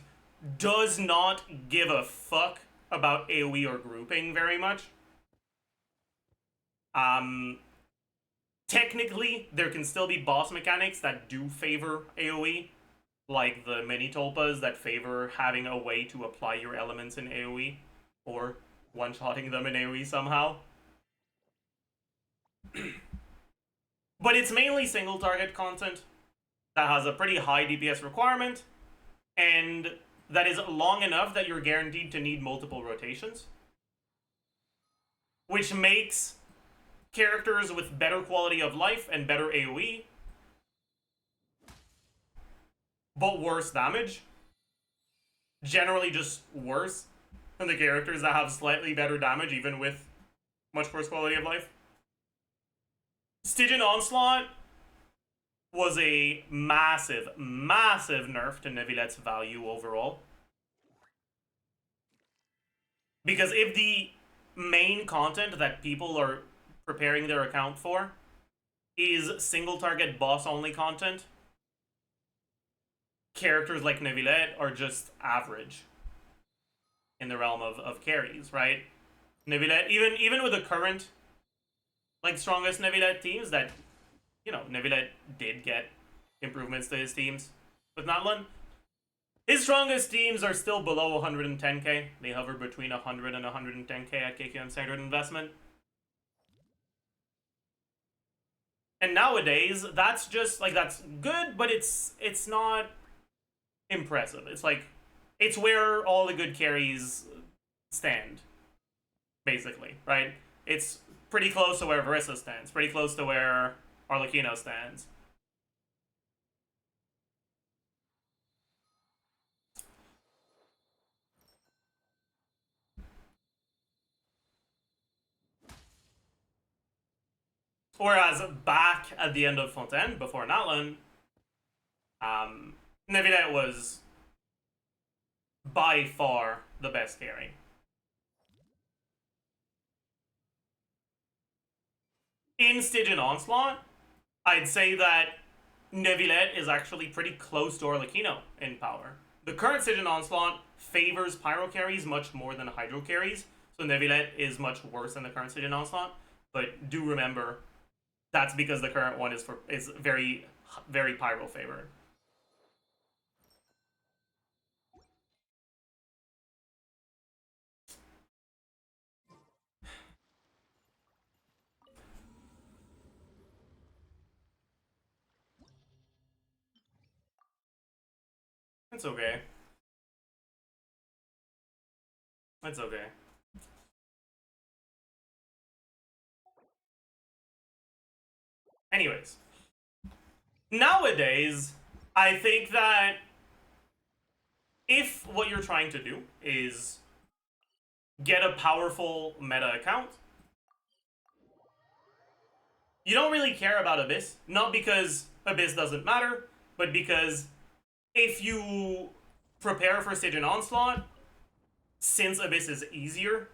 does not give a fuck about AoE or grouping very much. Technically, there can still be boss mechanics that do favor AoE, like the mini tulpas that favor having a way to apply your elements in AoE, or one-shotting them in AoE somehow. But it's mainly single target content that has a pretty high DPS requirement, and that is long enough that you're guaranteed to need multiple rotations, which makes characters with better quality of life and better AoE, but worse damage, generally just worse than the characters that have slightly better damage even with much worse quality of life. Stygian Onslaught was a massive, massive nerf to Nevilette's value overall. Because if the main content that people are preparing their account for is single target boss only content, characters like Nevilette are just average in the realm of carries, right? Nevilette, even with the current like strongest Nevilette teams that, you know, Nevilette did get improvements to his teams with Natlan. His strongest teams are still below 110k. They hover between 100 and 110k at KQM standard investment. And nowadays, that's just, like, that's good, but it's not impressive. It's like, it's where all the good carries stand, basically, right? It's pretty close to where Verissa stands, pretty close to where Arlecchino stands. Whereas back at the end of Fontaine, before Natlan, Nevilette was by far the best carry. In Stygian Onslaught, I'd say that Nevilette is actually pretty close to Arlecchino in power. The current Stygian Onslaught favors Pyro carries much more than Hydro carries, so Nevilette is much worse than the current Stygian Onslaught, but do remember, that's because the current one is very, very Pyro favored. It's okay. It's okay. Anyways, nowadays, I think that if what you're trying to do is get a powerful meta account, you don't really care about Abyss. Not because Abyss doesn't matter, but because if you prepare for Stygian Onslaught, since Abyss is easier,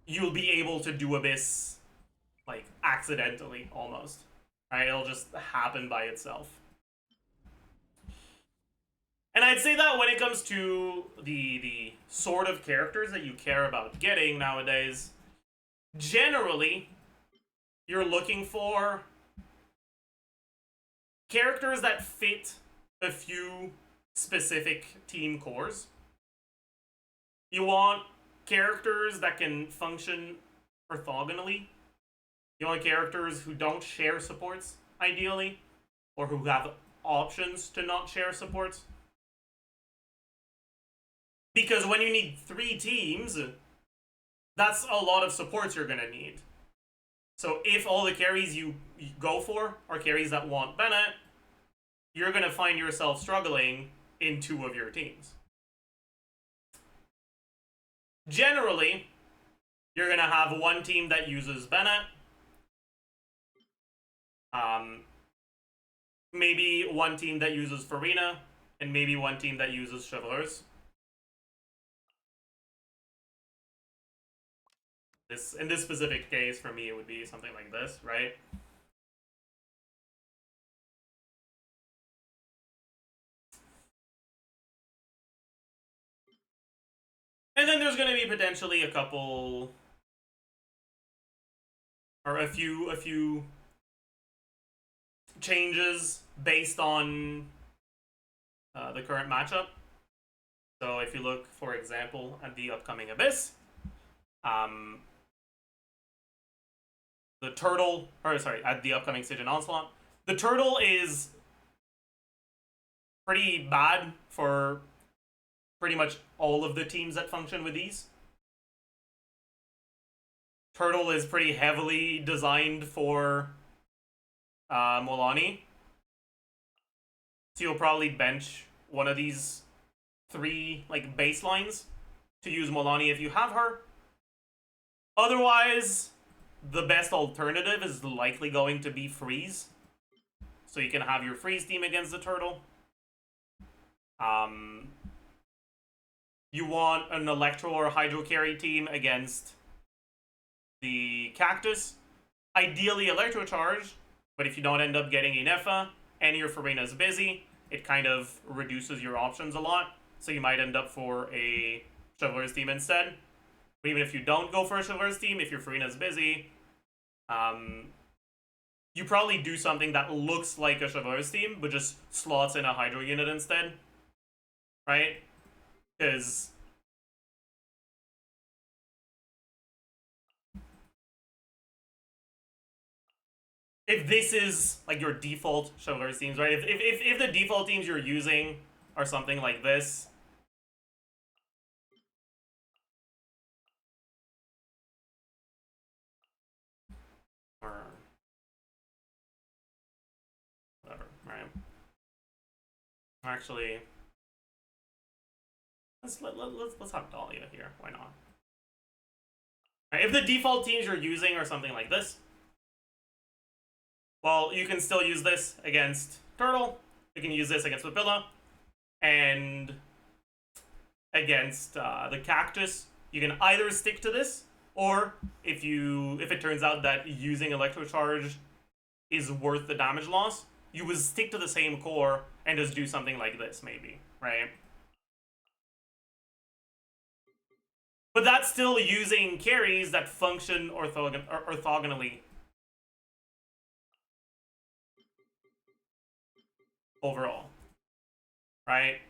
you'll be able to do Abyss, like, accidentally, almost. Right? It'll just happen by itself. And I'd say that when it comes to the sort of characters that you care about getting nowadays, generally, you're looking for characters that fit a few specific team cores. You want characters that can function orthogonally. You want characters who don't share supports, ideally, or who have options to not share supports. Because when you need 3 teams, that's a lot of supports you're going to need. So if all the carries you go for are carries that want Bennett, you're going to find yourself struggling in 2 of your teams. Generally, you're going to have one team that uses Bennett, maybe one team that uses Farina, and maybe one team that uses Chevaliers. In this specific case, for me, it would be something like this, right? And then there's going to be potentially a couple or a few changes based on the current matchup. So if you look, for example, at the upcoming Abyss, the turtle, or sorry, at the upcoming Siege and Onslaught, the turtle is pretty bad for pretty much all of the teams that function with these. Turtle is pretty heavily designed for Molani. So you'll probably bench one of these 3 like baselines to use Molani if you have her. Otherwise, the best alternative is likely going to be Freeze. So you can have your Freeze team against the turtle. You want an Electro or Hydro Carry team against the Cactus. Ideally Electro Charge, but if you don't end up getting a Nefa and your Farina's busy, it kind of reduces your options a lot. So you might end up for a Chevaliers team instead. But even if you don't go for a Chevaliers team, if your Farina's busy, you probably do something that looks like a Chevaliers team, but just slots in a Hydro unit instead. Right? Because if this is like your default Chevaliers teams, right? If the default teams you're using are something like this, or whatever, right? Actually, let's have Dahlia here. Why not? Right, if the default teams you're using are something like this, well, you can still use this against Turtle. You can use this against Papilla, and against the Cactus, you can either stick to this, or if it turns out that using Electro Charge is worth the damage loss, you would stick to the same core and just do something like this, maybe, right? But that's still using carries that function orthogonally overall, right?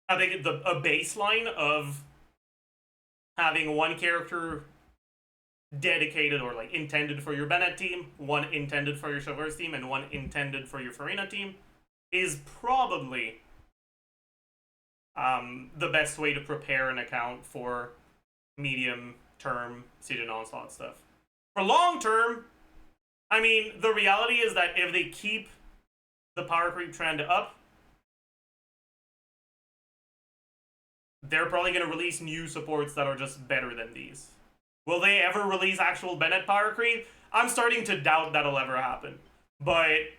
I think a baseline of having one character dedicated or like intended for your Bennett team, one intended for your Chevaliers team, and one intended for your Farina team is probably the best way to prepare an account for medium-term Siege and Onslaught stuff. For long-term, I mean, the reality is that if they keep the power creep trend up, they're probably going to release new supports that are just better than these. Will they ever release actual Bennett power creep? I'm starting to doubt that'll ever happen. But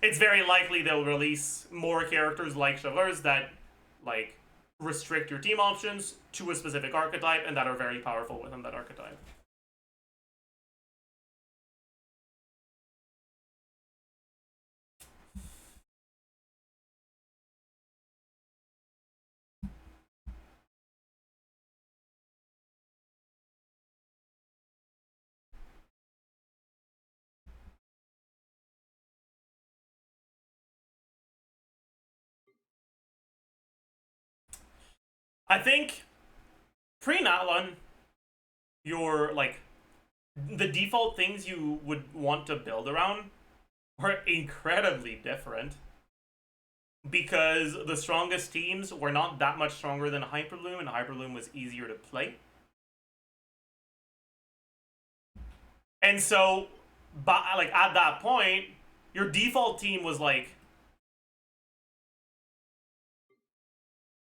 it's very likely they'll release more characters like Chevaliers that, like, restrict your team options to a specific archetype and that are very powerful within that archetype. I think pre-Natlan, your, like, the default things you would want to build around were incredibly different. Because the strongest teams were not that much stronger than Hyperloom, and Hyperloom was easier to play. And so, like, at that point, your default team was like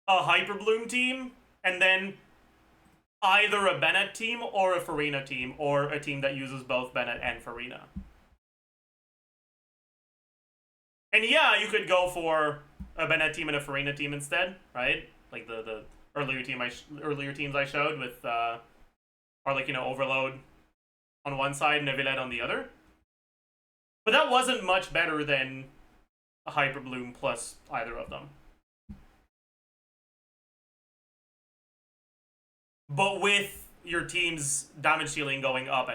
a Hyperbloom team, and then either a Bennett team or a Farina team, or a team that uses both Bennett and Farina. And yeah, you could go for a Bennett team and a Farina team instead, right? Like the earlier teams I showed with or like, you know, Overload on one side and Nevillet on the other. But that wasn't much better than a Hyperbloom plus either of them. But with your team's damage ceiling going up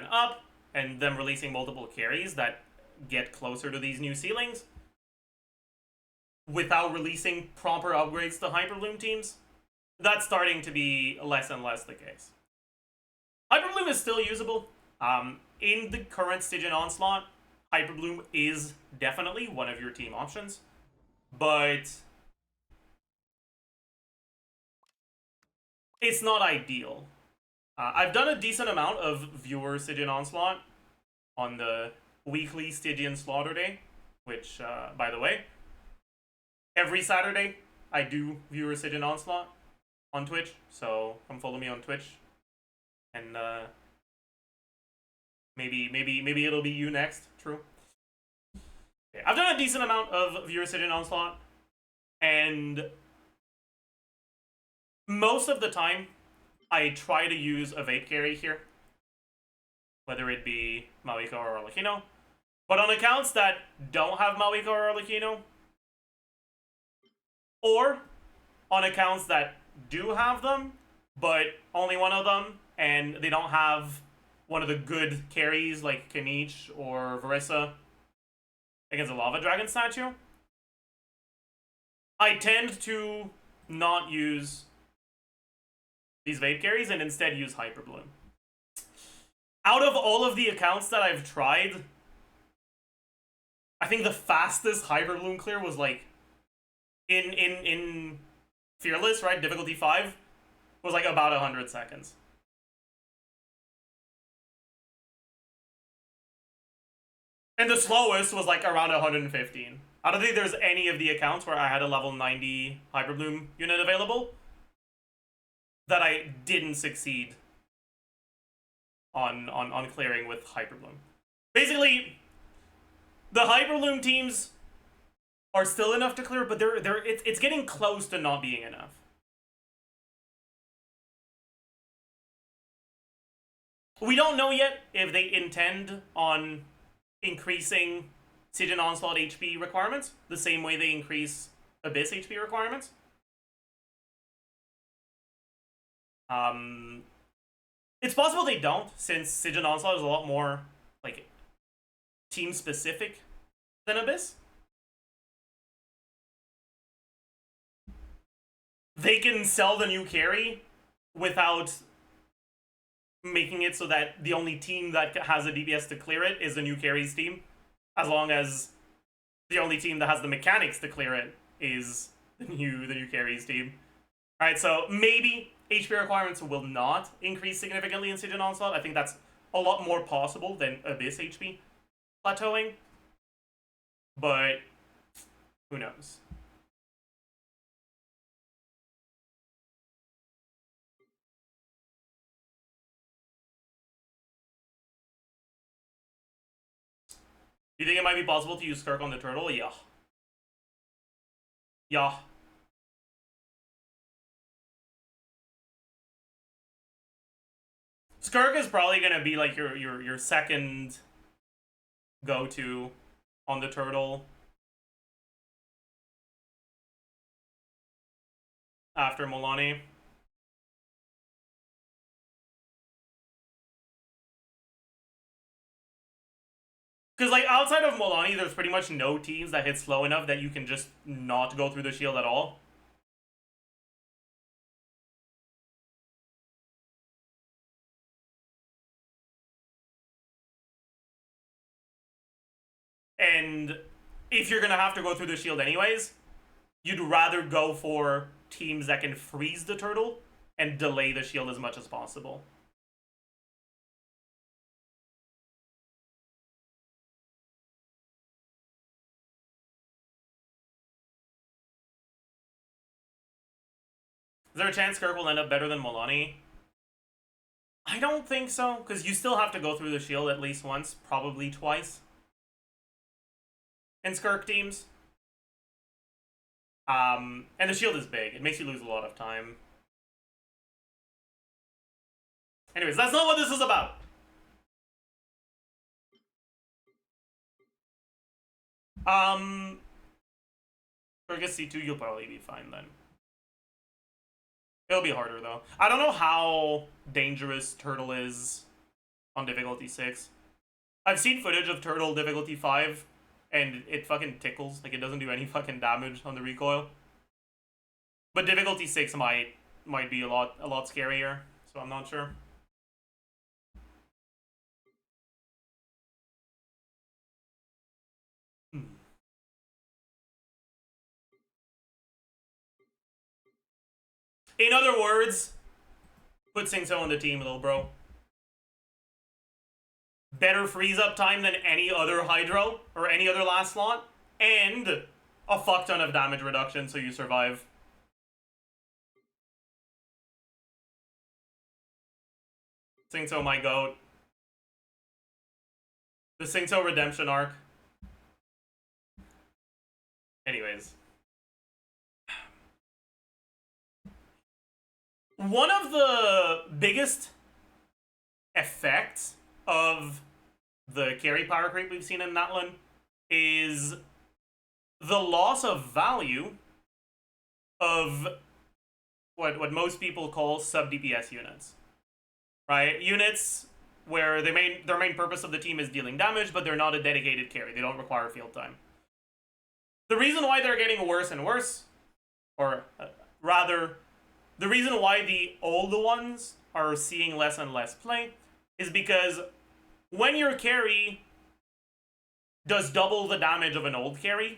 and them releasing multiple carries that get closer to these new ceilings, without releasing proper upgrades to Hyperbloom teams, that's starting to be less and less the case. Hyperbloom is still usable. In the current Stygian Onslaught, Hyperbloom is definitely one of your team options, but it's not ideal. I've done a decent amount of viewer Stygian Onslaught on the weekly Stygian Slaughter Day, which, by the way, every Saturday I do viewer Stygian Onslaught on Twitch, so come follow me on Twitch, and maybe it'll be you next. True. Okay, I've done a decent amount of viewer Stygian Onslaught, and most of the time I try to use a vape carry here, whether it be Mawika or Arlecchino. But on accounts that don't have Mawika or Arlecchino, or on accounts that do have them, but only one of them, and they don't have one of the good carries like Kanich or Varissa against a Lava Dragon statue, I tend to not use these vape carries and instead use Hyperbloom. Out of all of the accounts that I've tried, I think the fastest Hyperbloom clear was like in Fearless, right? Difficulty 5 was like about 100 seconds. And the slowest was like around 115. I don't think there's any of the accounts where I had a level 90 Hyperbloom unit available that I didn't succeed on clearing with Hyperbloom. Basically, the Hyperbloom teams are still enough to clear, but it's getting close to not being enough. We don't know yet if they intend on increasing Stygian Onslaught HP requirements the same way they increase Abyss HP requirements. It's possible they don't, since Stygian Onslaught is a lot more like team specific than Abyss. They can sell the new carry without making it so that the only team that has a DPS to clear it is the new carries team, as long as the only team that has the mechanics to clear it is the new carries team. Alright, so maybe HP requirements will not increase significantly in Stygian Onslaught. I think that's a lot more possible than Abyss HP plateauing. But who knows? Do you think it might be possible to use Skirk on the turtle? Yeah. Yeah. Skirk is probably gonna be like your second go-to on the turtle after Molani. Because, like, outside of Molani, there's pretty much no teams that hit slow enough that you can just not go through the shield at all. And if you're going to have to go through the shield anyways, you'd rather go for teams that can freeze the turtle and delay the shield as much as possible. Is there a chance Skirk will end up better than Molani? I don't think so, because you still have to go through the shield at least once, probably twice. In Skirk teams. And the shield is big. It makes you lose a lot of time. Anyways, that's not what this is about. I guess C2, you'll probably be fine then. It'll be harder though. I don't know how dangerous Turtle is on difficulty 6. I've seen footage of Turtle difficulty 5, and it fucking tickles. Like, it doesn't do any fucking damage on the recoil. But difficulty 6 might be a lot scarier, so I'm not sure. In other words, put Singso on the team, little bro. Better freeze up time than any other Hydro or any other last slot, and a fuck ton of damage reduction so you survive. Singso, my goat. The Singso redemption arc. Anyways. One of the biggest effects of the carry power creep we've seen in Natlan is the loss of value of what most people call sub-DPS units. Right? Units where their main purpose of the team is dealing damage, but they're not a dedicated carry. They don't require field time. The reason why they're getting worse and worse, or rather, the reason why the old ones are seeing less and less play is because when your carry does double the damage of an old carry,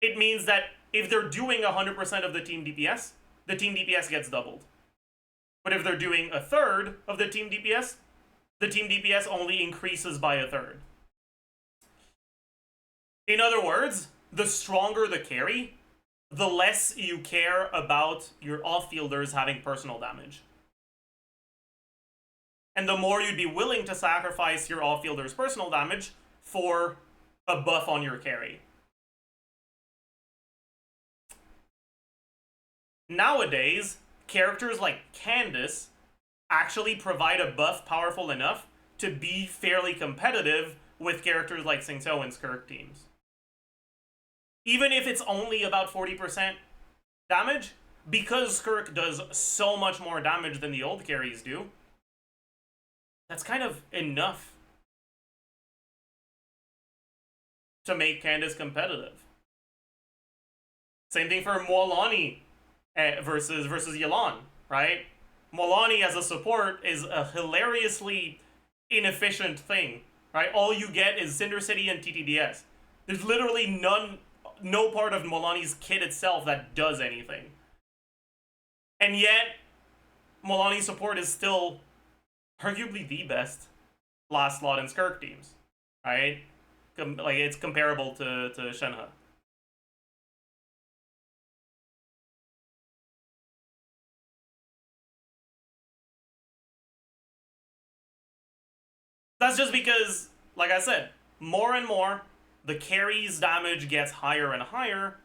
it means that if they're doing 100% of the team DPS gets doubled. But if they're doing a third of the team DPS only increases by a third. In other words, the stronger the carry, the less you care about your off-fielders having personal damage. And the more you'd be willing to sacrifice your off-fielders' personal damage for a buff on your carry. Nowadays, characters like Candace actually provide a buff powerful enough to be fairly competitive with characters like Singso and Skirk teams. Even if it's only about 40% damage, because Skirk does so much more damage than the old carries do, that's kind of enough to make Candace competitive. Same thing for Molani versus Yelan, right? Molani as a support is a hilariously inefficient thing, right? All you get is Cinder City and TTDS. There's literally no part of Molani's kit itself that does anything. And yet, Molani's support is still arguably the best last slot in Skirk teams, right? Like, it's comparable to Shenhe. That's just because, like I said, more and more, the carry's damage gets higher and higher,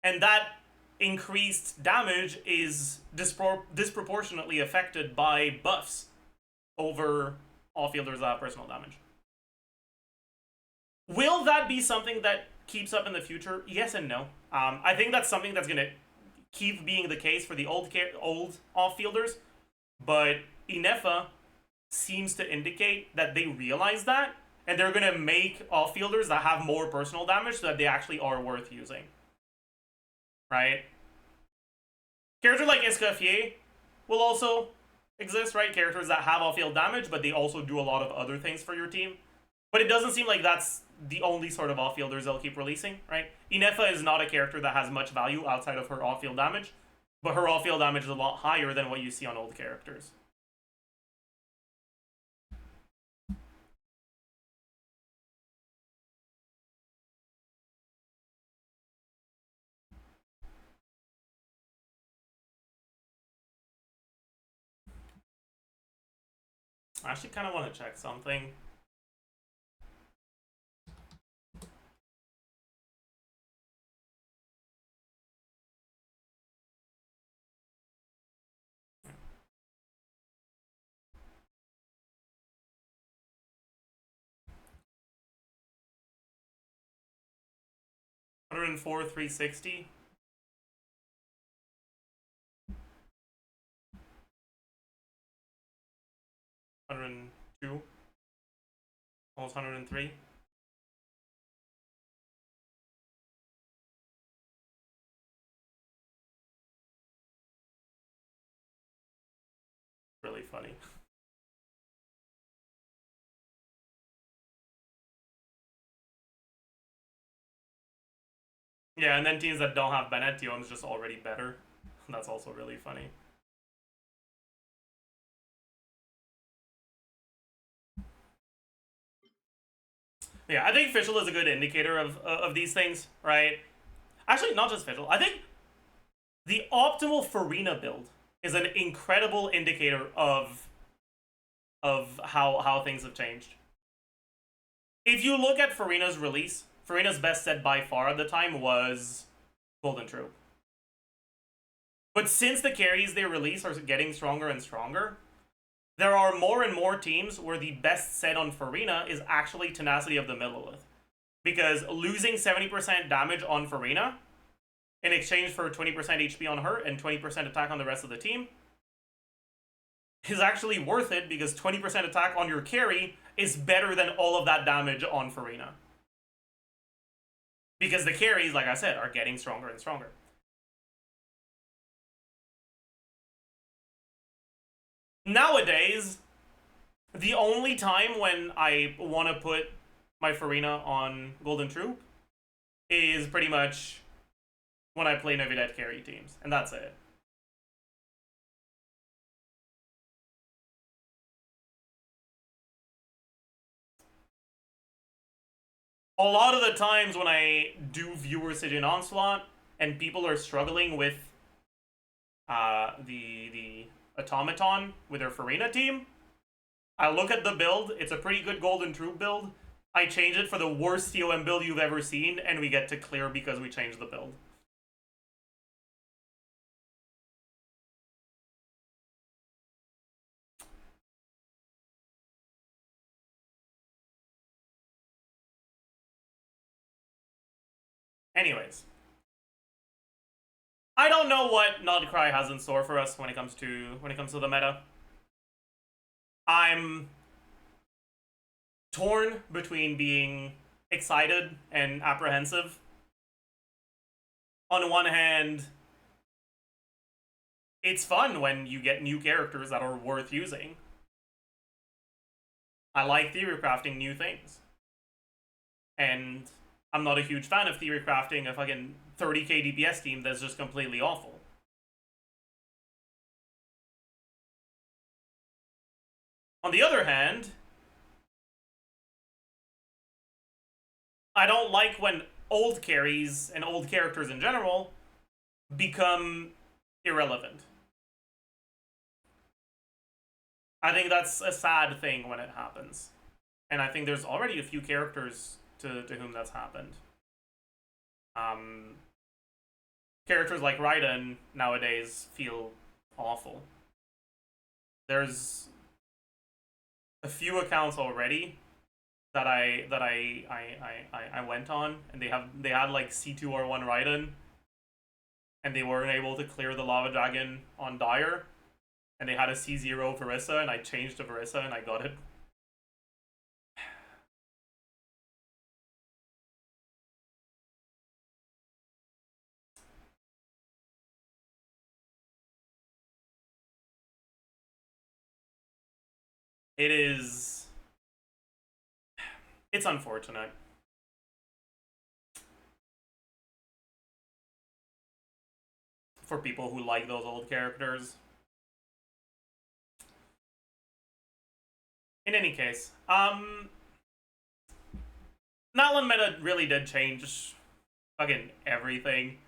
and that increased damage is disproportionately affected by buffs over off-fielders that have personal damage. Will that be something that keeps up in the future? Yes and no. I think that's something that's going to keep being the case for the old off-fielders, but Inefa seems to indicate that they realize that, and they're going to make off-fielders that have more personal damage so that they actually are worth using. Right? Characters like Escoffier will also exist, right? Characters that have off-field damage, but they also do a lot of other things for your team. But it doesn't seem like that's the only sort of off-fielders they'll keep releasing, right? Inefa is not a character that has much value outside of her off-field damage, but her off-field damage is a lot higher than what you see on old characters. I actually kind of want to check something. 104, 360. $102. Almost 103. Really funny. Yeah, and then teams that don't have Benettion's just already better. That's also really funny. Yeah, I think Fischl is a good indicator of these things, right? Actually, not just Fischl. I think the optimal Farina build is an incredible indicator of how things have changed. If you look at Farina's release, Farina's best set by far at the time was Golden Troop. But since the carries they release are getting stronger and stronger, there are more and more teams where the best set on Farina is actually Tenacity of the Millilith. Because losing 70% damage on Farina in exchange for 20% HP on her and 20% attack on the rest of the team is actually worth it, because 20% attack on your carry is better than all of that damage on Farina. Because the carries, like I said, are getting stronger and stronger. Nowadays, the only time when I want to put my Farina on Golden Troop is pretty much when I play Navidad carry teams, and that's it. A lot of the times when I do viewer Siege Onslaught and people are struggling with the Automaton with their Farina team, I look at the build. It's a pretty good Golden Troop build. I change it for the worst COM build you've ever seen, and we get to clear because we changed the build. Anyways, I don't know what Nodcry has in store for us when it comes to the meta. I'm torn between being excited and apprehensive. On one hand, it's fun when you get new characters that are worth using. I like theory crafting new things. And I'm not a huge fan of theory crafting a fucking 30k DPS team that's just completely awful. On the other hand, I don't like when old carries and old characters in general become irrelevant. I think that's a sad thing when it happens. And I think there's already a few characters to whom that's happened. Characters like Raiden nowadays feel awful. There's a few accounts already that I went on, and they had like C2R1 Raiden, and they weren't able to clear the Lava Dragon on Dire, and they had a C0 Verissa, and I changed to Verissa and I got it. It's unfortunate. For people who like those old characters. In any case, Natlan meta really did change fucking everything.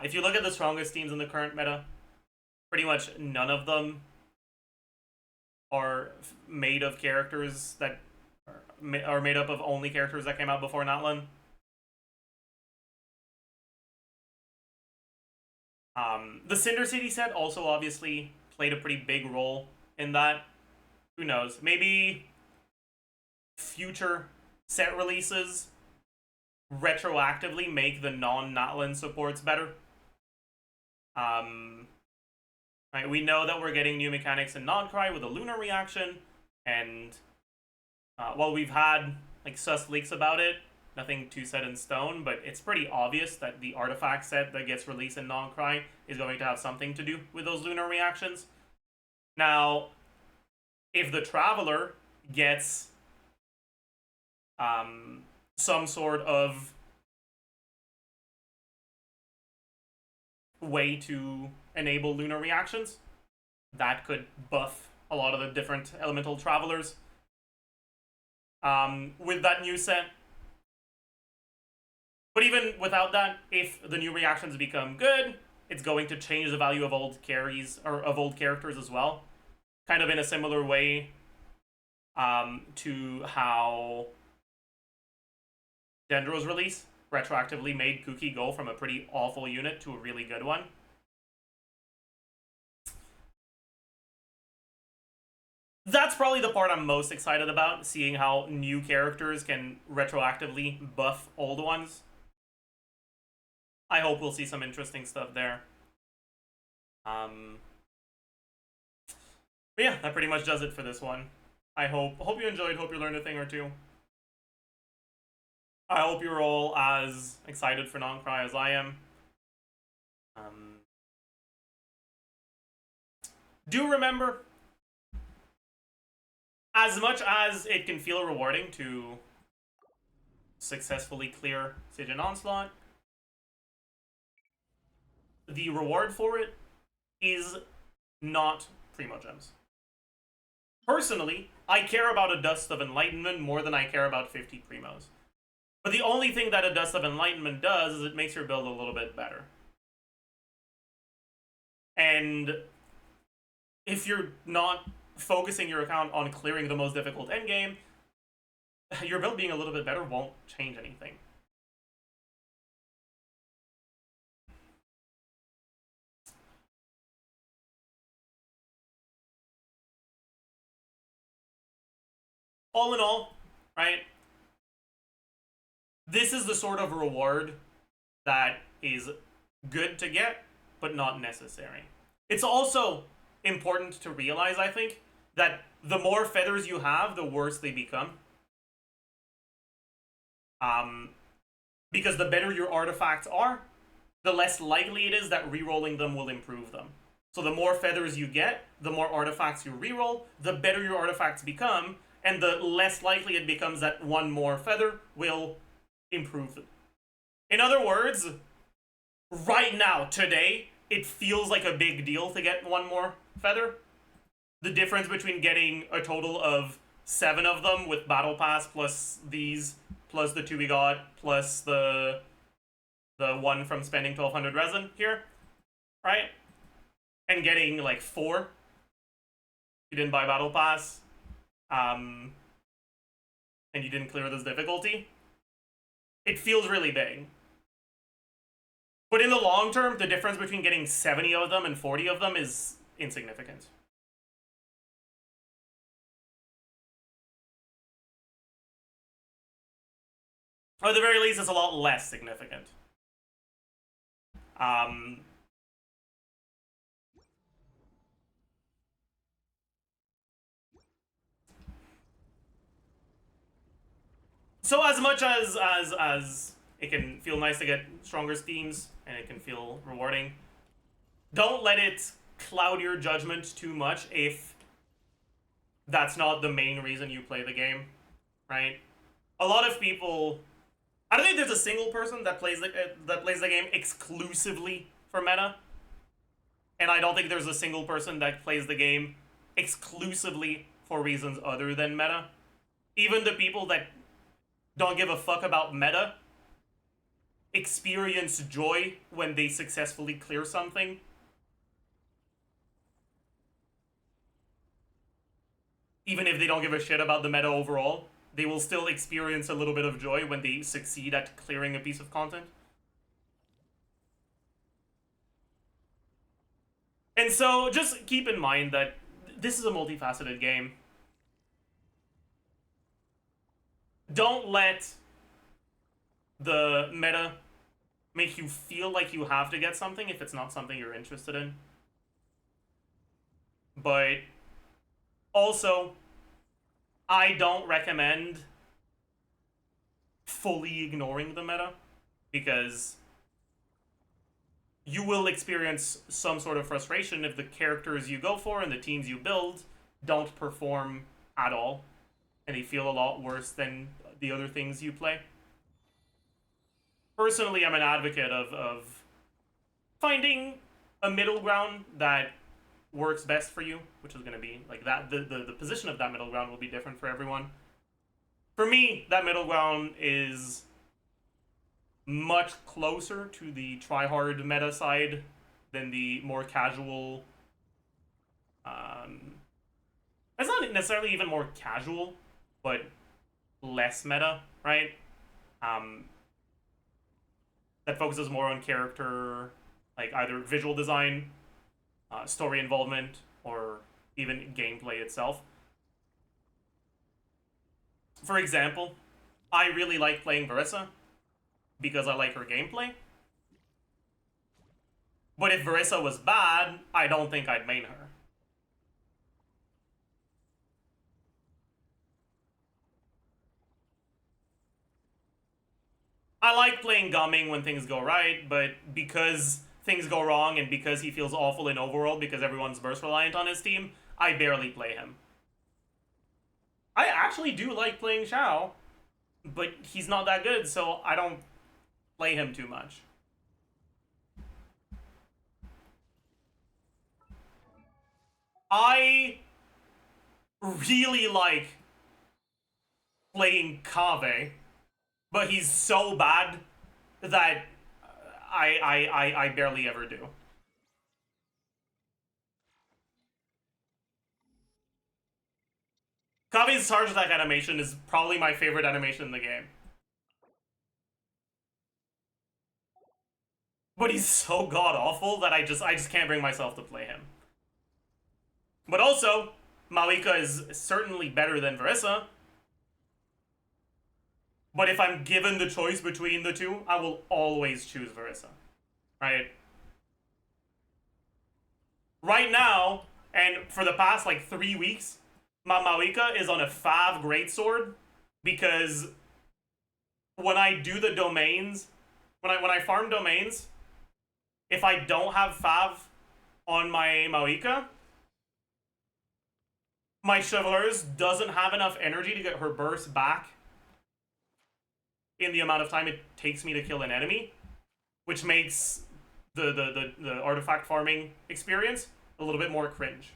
If you look at the strongest teams in the current meta, pretty much none of them are made of characters that are made up of only characters that came out before Natlan. The Cinder City set also obviously played a pretty big role in that. Who knows? Maybe future set releases retroactively make the non-Natlan supports better. Right, we know that we're getting new mechanics in non-cry with a lunar reaction, and while we've had like sus leaks about it, nothing too set in stone, but it's pretty obvious that the artifact set that gets released in non-cry is going to have something to do with those lunar reactions. Now, if the Traveler gets some sort of way to enable lunar reactions, that could buff a lot of the different elemental Travelers with that new set. But even without that, if the new reactions become good, it's going to change the value of old carries, or of old characters as well. Kind of in a similar way to how Dendro's release retroactively made Kuki go from a pretty awful unit to a really good one. That's probably the part I'm most excited about, seeing how new characters can retroactively buff old ones. I hope we'll see some interesting stuff there. But yeah, that pretty much does it for this one. I hope you enjoyed, hope you learned a thing or two. I hope you're all as excited for non-cry as I am. Do remember, as much as it can feel rewarding to successfully clear Siege and Onslaught, the reward for it is not Primogems. Personally, I care about a Dust of Enlightenment more than I care about 50 Primos. But the only thing that a Dust of Enlightenment does is it makes your build a little bit better. And if you're not focusing your account on clearing the most difficult endgame, your build being a little bit better won't change anything. All in all, right, this is the sort of reward that is good to get, but not necessary. It's also important to realize, I think, that the more feathers you have, the worse they become. Because the better your artifacts are, the less likely it is that rerolling them will improve them. So the more feathers you get, the more artifacts you reroll, the better your artifacts become, and the less likely it becomes that one more feather will improve them. In other words, right now, today, it feels like a big deal to get one more feather. The difference between getting a total of 7 of them with Battle Pass plus these, plus the 2 we got, plus the one from spending 1200 resin here, right? And getting like 4. You didn't buy Battle Pass. And you didn't clear this difficulty. It feels really big. But in the long term, the difference between getting 70 of them and 40 of them is insignificant. Or at the very least, it's a lot less significant. So as much as it can feel nice to get stronger schemes, and it can feel rewarding, don't let it cloud your judgment too much if that's not the main reason you play the game, right? A lot of people... I don't think there's a single person that plays the game exclusively for meta. And I don't think there's a single person that plays the game exclusively for reasons other than meta. Even the people that don't give a fuck about meta experience joy when they successfully clear something. Even if they don't give a shit about the meta overall, they will still experience a little bit of joy when they succeed at clearing a piece of content. And so just keep in mind that this is a multifaceted game. Don't let the meta make you feel like you have to get something if it's not something you're interested in. But also, I don't recommend fully ignoring the meta, because you will experience some sort of frustration if the characters you go for and the teams you build don't perform at all, and they feel a lot worse than the other things you play. Personally, I'm an advocate of finding a middle ground that works best for you, which is going to be like that. The position of that middle ground will be different for everyone. For me, that middle ground is much closer to the tryhard meta side than the more casual. It's not necessarily even more casual, but less meta, right? That focuses more on character, like either visual design, story involvement, or even gameplay itself. For example, I really like playing Verissa because I like her gameplay. But if Verissa was bad, I don't think I'd main her. I like playing Gumming when things go right, but because things go wrong and because he feels awful in Overworld because everyone's burst reliant on his team, I barely play him. I actually do like playing Xiao, but he's not that good, so I don't play him too much. I really like playing Kaveh, but he's so bad that I barely ever do. Kaveh's charge attack animation is probably my favorite animation in the game. But he's so god awful that I just can't bring myself to play him. But also, Malika is certainly better than Verissa. But if I'm given the choice between the two, I will always choose Verissa. Right? Right now, and for the past like 3 weeks, my Malika is on a 5 greatsword because when I do the domains, when I farm domains, if I don't have 5 on my Malika, my Chevaleuse doesn't have enough energy to get her burst back in the amount of time it takes me to kill an enemy, which makes the artifact farming experience a little bit more cringe.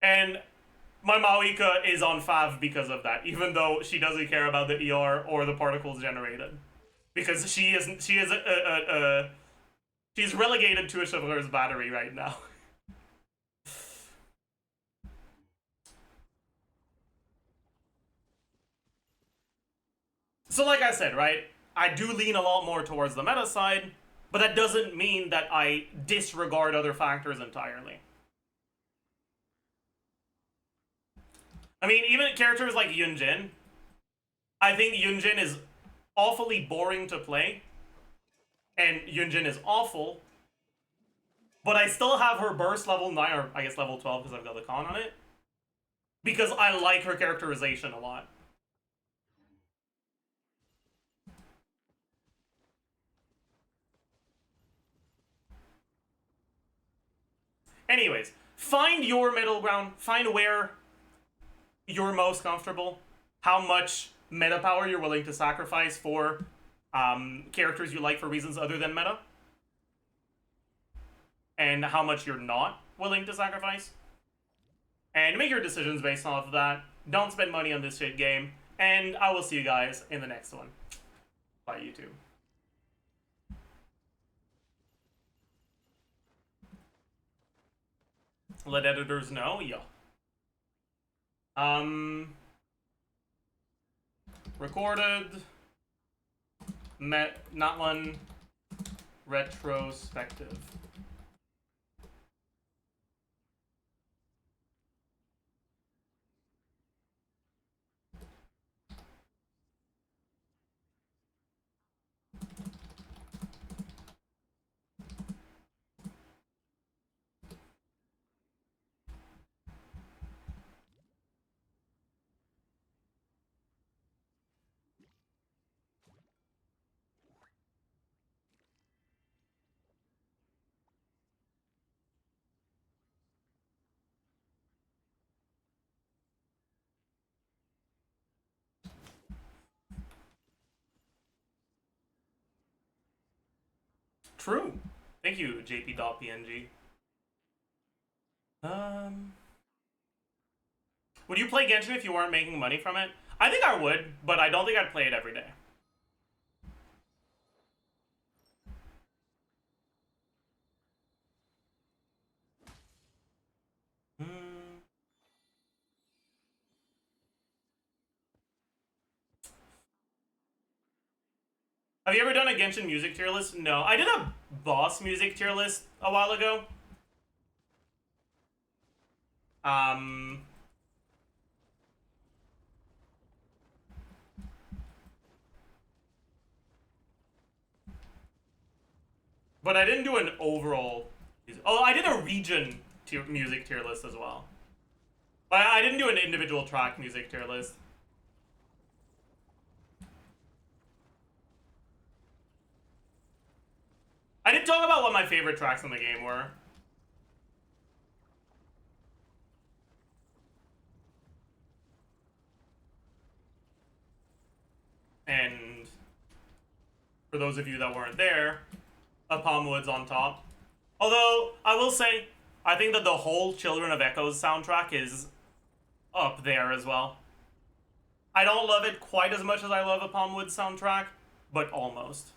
And my Malika is on Fav because of that, even though she doesn't care about the ER or the particles generated, because she's relegated to a Chevaleur's battery right now. So like I said, right, I do lean a lot more towards the meta side, but that doesn't mean that I disregard other factors entirely. I mean, even characters like Yunjin, I think Yunjin is awfully boring to play, and Yunjin is awful, but I still have her burst level 9, or I guess level 12 because I've got the con on it, because I like her characterization a lot. Anyways, find your middle ground, find where you're most comfortable, how much meta power you're willing to sacrifice for characters you like for reasons other than meta, and how much you're not willing to sacrifice. And make your decisions based off of that. Don't spend money on this shit game. And I will see you guys in the next one. Bye, YouTube. Let editors know, yeah. Recorded. Not one. Retrospective. true. Thank you, JP.png. Would you play Genshin if you weren't making money from it? I think I would, but I don't think I'd play it every day. Have you ever done a Genshin music tier list? No. I did a boss music tier list a while ago. But I didn't do an overall... Oh, I did a region music tier list as well. But I didn't do an individual track music tier list. I did talk about what my favorite tracks in the game were. And for those of you that weren't there, a Palmwood's on top. Although, I will say, I think that the whole Children of Echoes soundtrack is up there as well. I don't love it quite as much as I love a Palmwood soundtrack, but almost.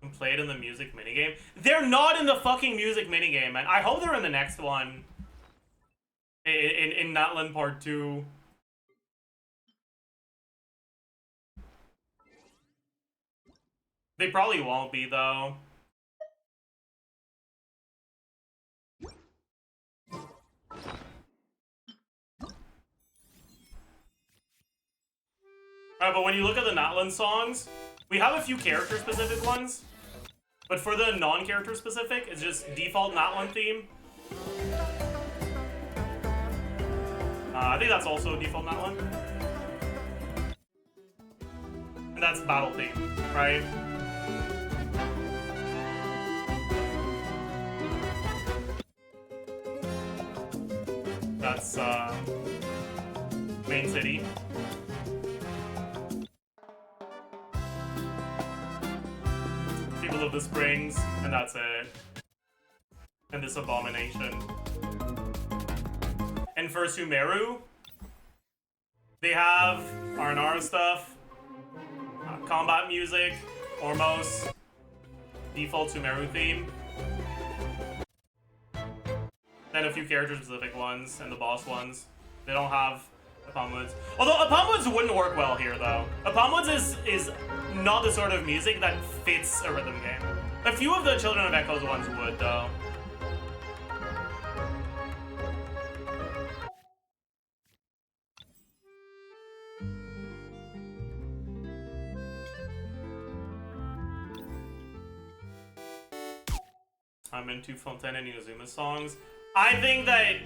And played in the music minigame. They're not in the fucking music minigame, man. I hope they're in the next one. In Natlan Part 2. They probably won't be, though. But when you look at the Natlan songs, we have a few character-specific ones. But for the non-character specific, it's just default Natlan theme. I think that's also a default Natlan. And that's battle theme, right? That's main city. People of the Springs, and that's it. And this abomination. And for Sumeru, they have R&R stuff, combat music, Ormos, default Sumeru theme, and a few character-specific ones, and the boss ones. They don't have Apamwoods. Although Apamwoods wouldn't work well here, though. Apamwoods is not the sort of music that fits a rhythm game. A few of the Children of Echoes ones would, though. I'm into Fontaine and Yozuma's songs. I think that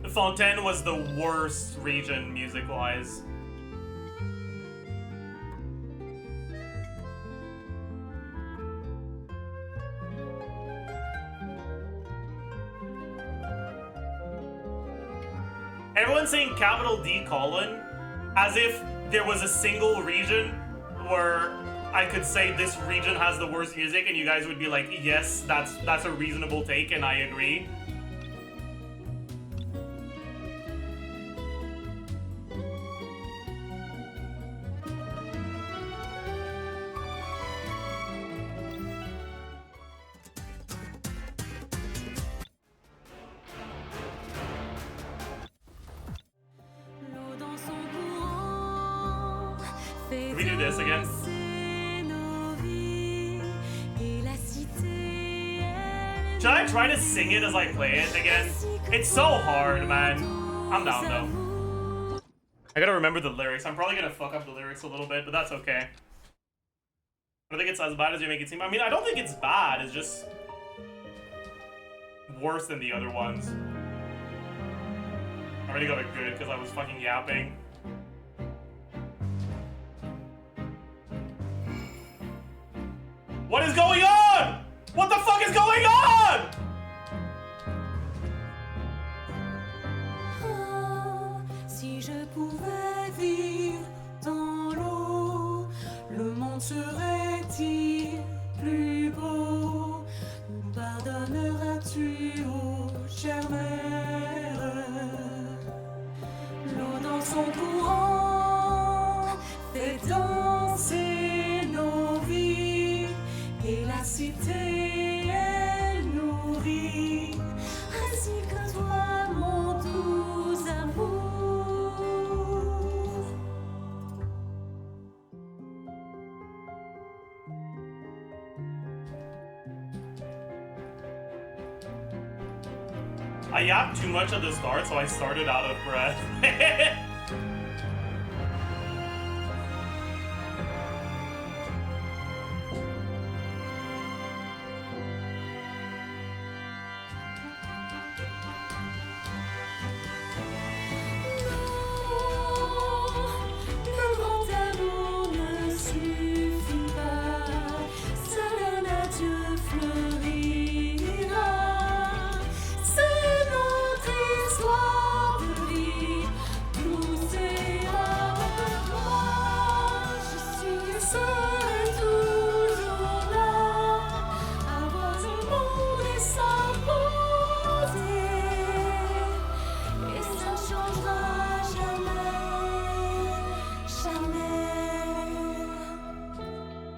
Fontaine was the worst region music-wise. Everyone's saying capital D colon as if there was a single region where I could say this region has the worst music and you guys would be like, yes, that's a reasonable take and I agree. Can we do this again? Should I try to sing it as I play it again? It's so hard, man. I'm down, though. I gotta remember the lyrics. I'm probably gonna fuck up the lyrics a little bit, but that's okay. I don't think it's as bad as you make it seem. I mean, I don't think it's bad. It's just worse than the other ones. I already got it good because I was fucking yapping. What is going on? What the fuck is going on? pouvait vivre dans l'eau, le monde serait-il plus beau? Nous pardonneras-tu, ô chère mère? L'eau dans son courant fait danser nos vies, et la cité elle nourrit, ainsi que toi mon doux amour. I yapped too much at the start, so I started out of breath.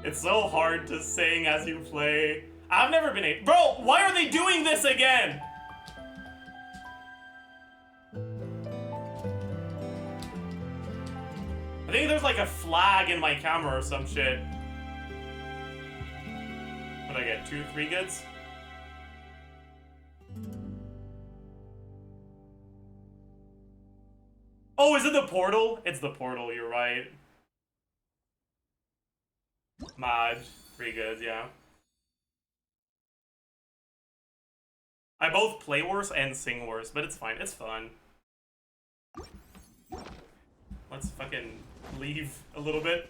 It's so hard to sing as you play. I've never been able— Bro, why are they doing this again? I think there's like a flag in my camera or some shit. What did I get? 2, 3 goods? Oh, is it the portal? It's the portal, you're right. Mod, 3 goods, yeah. I both play worse and sing worse, but it's fine, it's fun. Let's fucking leave a little bit,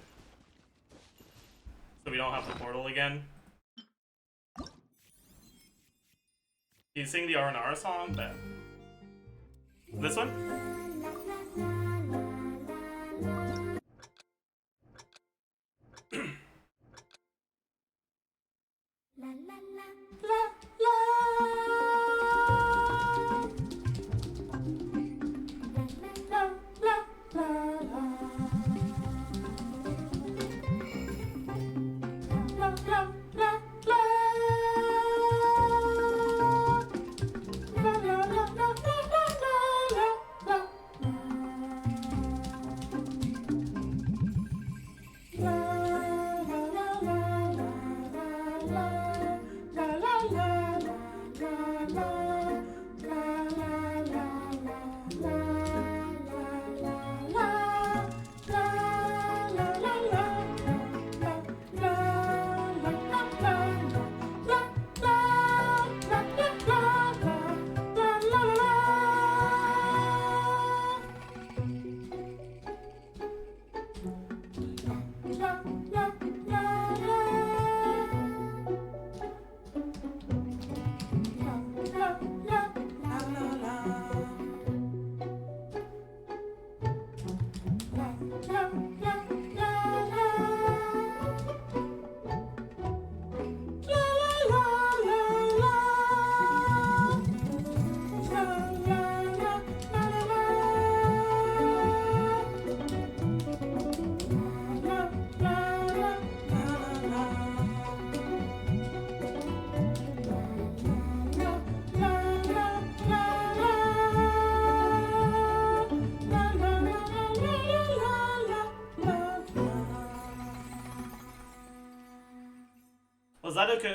so we don't have the portal again. You sing the R&R song? Bet. This one?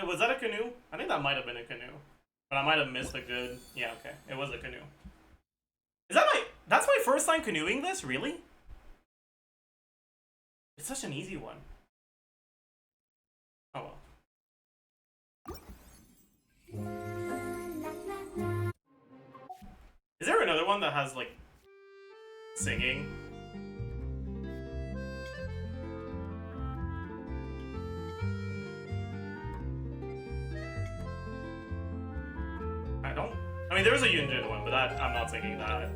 Was that a canoe? I think that might have been a canoe. But I might have missed a good... Yeah, okay. It was a canoe. Is that my... That's my first time canoeing this? Really? It's such an easy one. Oh well. Is there another one that has, like, singing? I mean, there's a Yunjin one, but that I'm not singing that.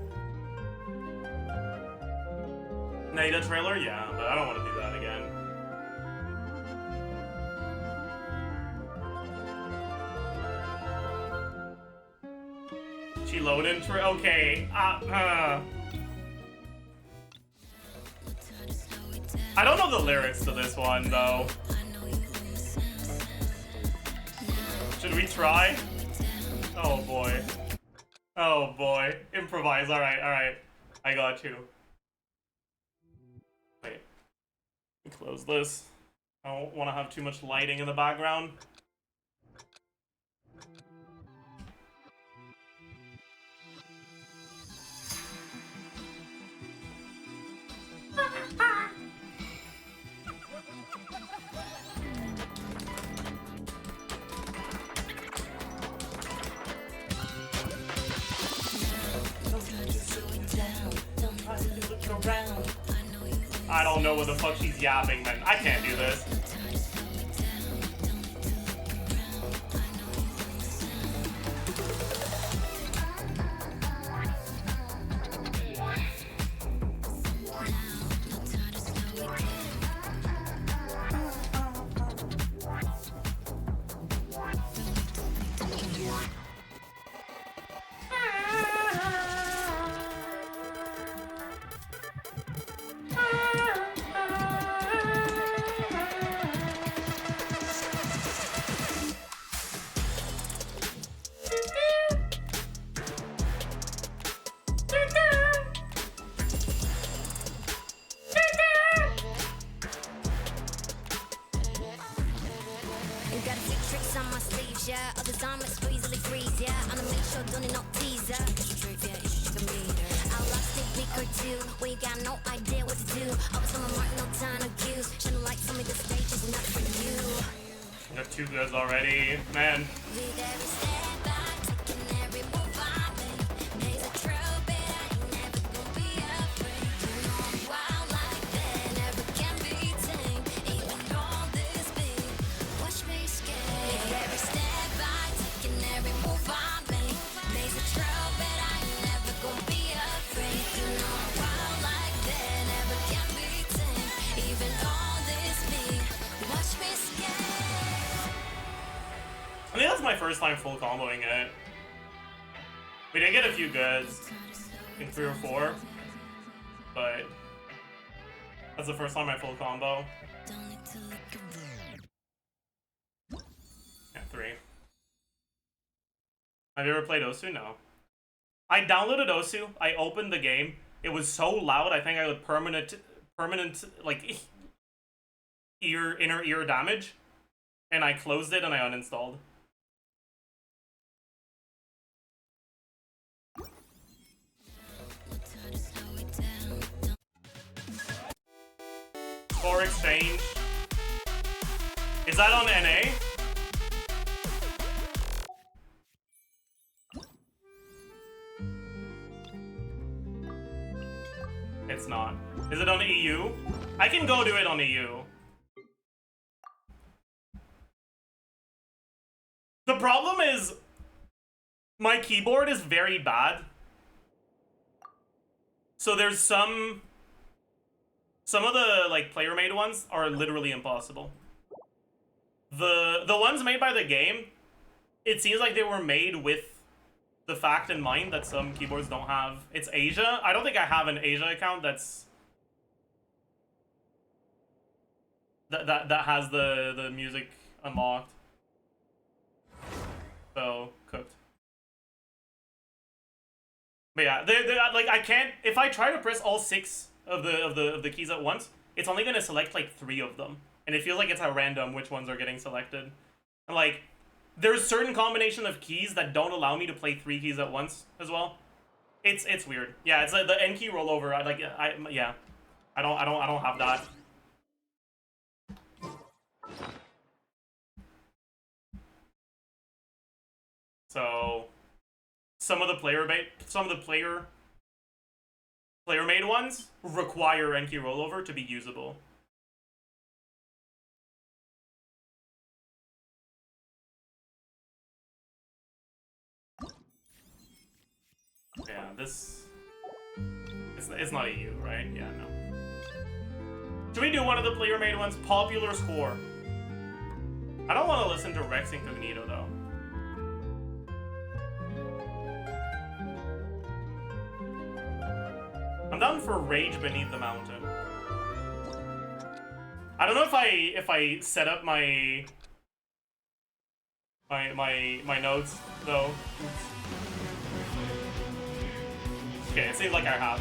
Nada trailer? Yeah, but I don't want to do that again. She loaded for okay. I don't know the lyrics to this one though. Should we try? Oh boy. Oh boy. Improvise. Alright, alright. I got you. Wait. Let me close this. I don't want to have too much lighting in the background. I don't know what the fuck she's yapping, man. I can't do this. Got two goods already, man. I think that's my first time full comboing it. We did get a few goods, I think 3 or 4, but that's the first time I full combo. Yeah, 3. Have you ever played Osu? No. I downloaded Osu, I opened the game, it was so loud I think I had permanent like inner ear damage, and I closed it and I uninstalled. For exchange. Is that on NA? It's not. Is it on EU? I can go do it on EU. The problem is my keyboard is very bad. So there's some of the like player made ones are literally impossible. The ones made by the game, it seems like they were made with the fact in mind that some keyboards don't have. It's Asia. I don't think I have an Asia account that has the music unlocked. So cooked. But yeah, they like I can't, if I try to press all 6 of the keys at once, it's only gonna select like 3 of them, and it feels like it's at random which ones are getting selected. And like, there's certain combination of keys that don't allow me to play 3 keys at once as well. It's weird. Yeah, it's like the N key rollover. I don't have that. So some of the player made ones require N key rollover to be usable. Yeah, this it's not EU, right? Yeah, no. Should we do one of the player-made ones? Popular score. I don't want to listen to Rex Incognito, though. I'm down for Rage Beneath the Mountain. I don't know if I set up my notes, though. Okay, it seems like I have.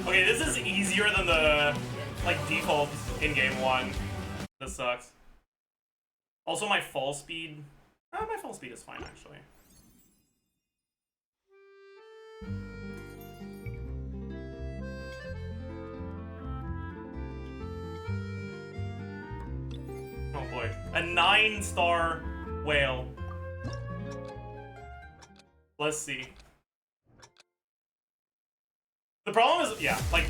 Okay, this is easier than the, like, default in-game one. This sucks. Also, my fall speed... my fall speed is fine, actually. Oh boy. A 9-star whale. Let's see. The problem is, yeah, like...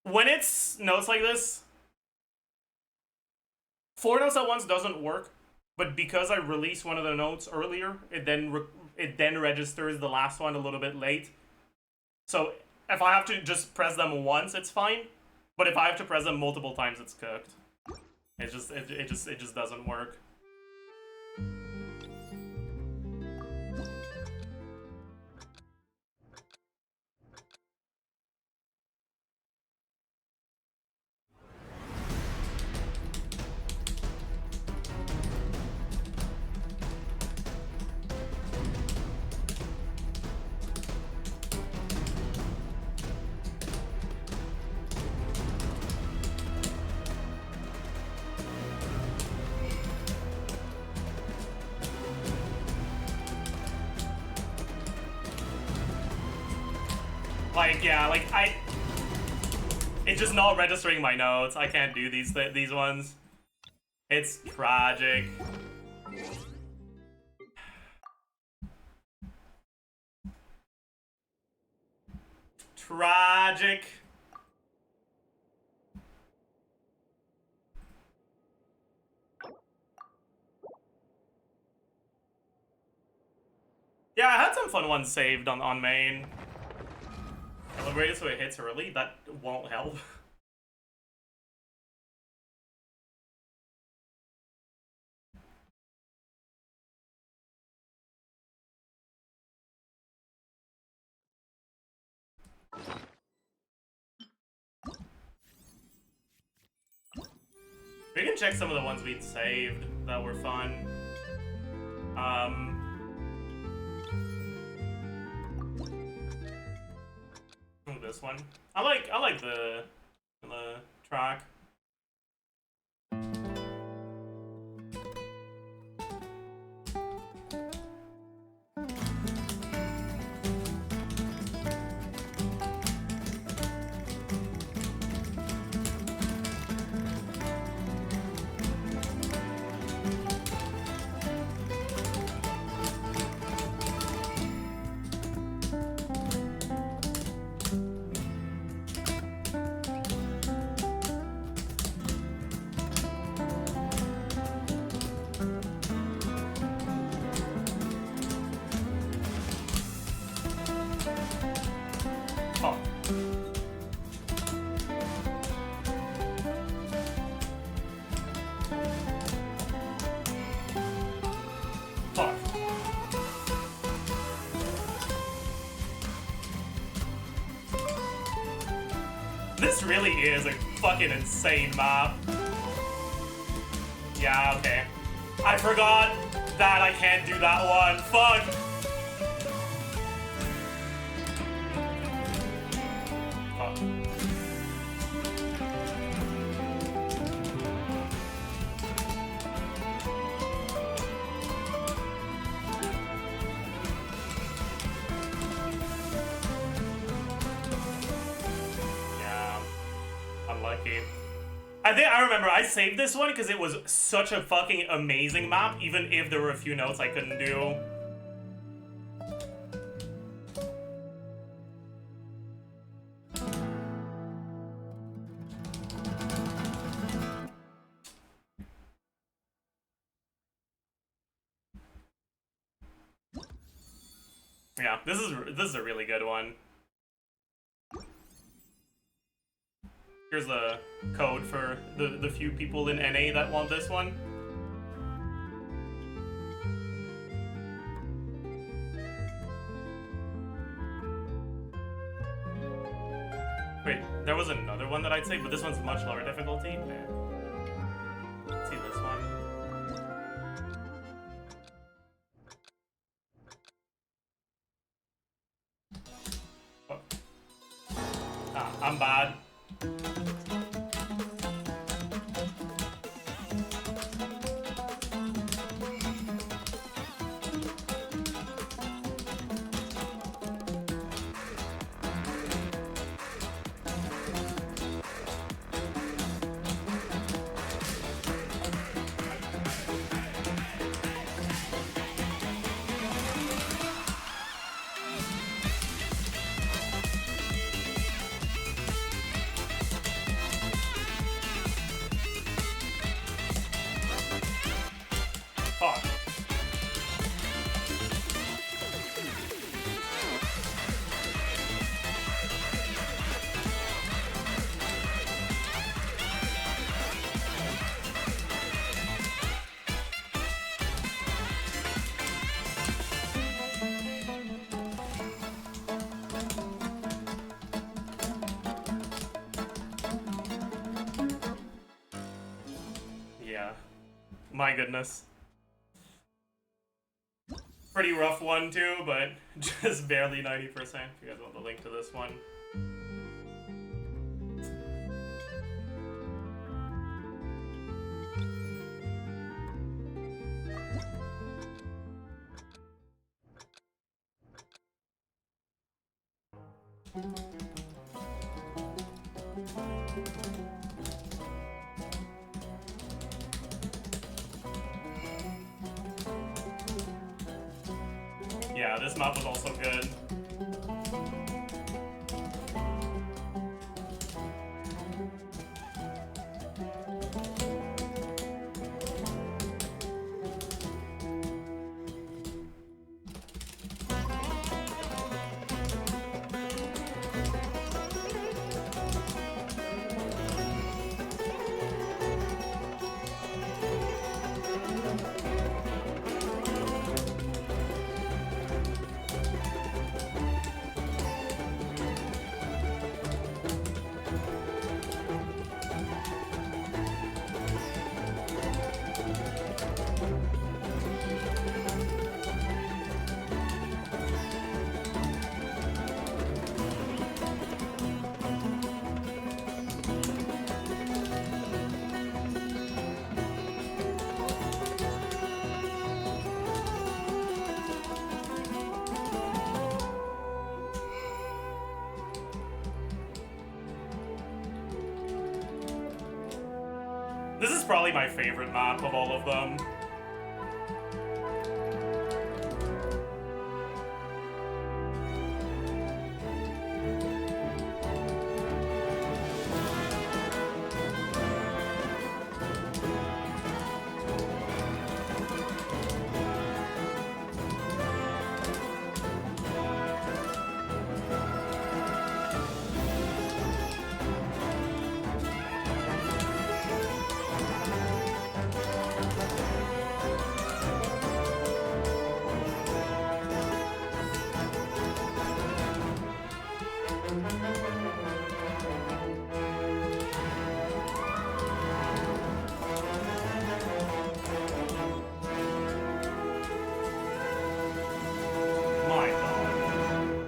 when it's notes like this, 4 notes at once doesn't work, but because I released one of the notes earlier, it then registers the last one a little bit late. So if I have to just press them once, it's fine. But if I have to press them multiple times, it's cooked. It just doesn't work. Like, yeah, like, it's just not registering my notes. I can't do these ones. It's tragic. Tragic. Yeah, I had some fun ones saved on main. Calibrated so it hits early, that won't help. We can check some of the ones we'd saved that were fun. This one. I like the track. This really is a fucking insane map. Yeah, okay. I forgot that I can't do that one. Fuck! Fuck. Unlucky. I remember I saved this one because it was such a fucking amazing map, even if there were a few notes I couldn't do. Yeah, this is a really good one. Here's the code for the few people in NA that want this one. Wait, there was another one that I'd say, but this one's much lower difficulty. Let's see this one. Oh. Ah, I'm bad. Fuck. Yeah. My goodness. Pretty rough one too, but just barely 90%. If you guys want the link to this one. Yeah, this map was also good. This is probably my favorite map of all of them.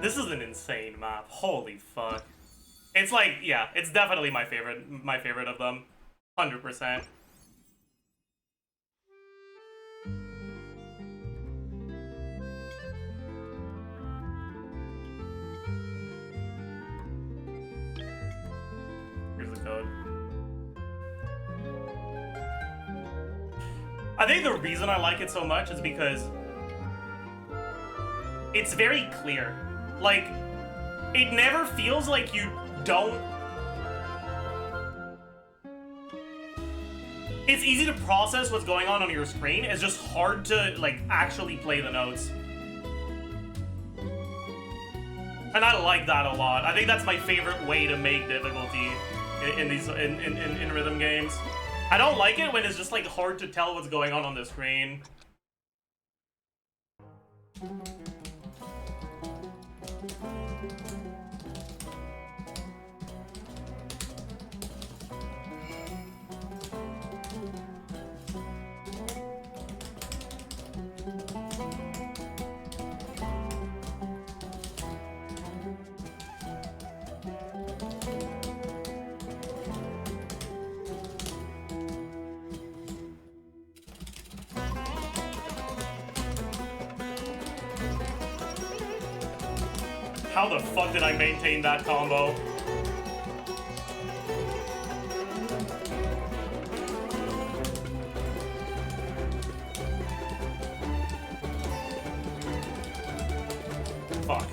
This is an insane map. Holy fuck. It's like, yeah, it's definitely my favorite of them. 100%. Here's the code. I think the reason I like it so much is because it's very clear. Like, it never feels like you don't... It's easy to process what's going on your screen. It's just hard to, like, actually play the notes. And I like that a lot. I think that's my favorite way to make difficulty in these in rhythm games. I don't like it when it's just like hard to tell what's going on the screen. How the fuck did I maintain that combo? Fuck.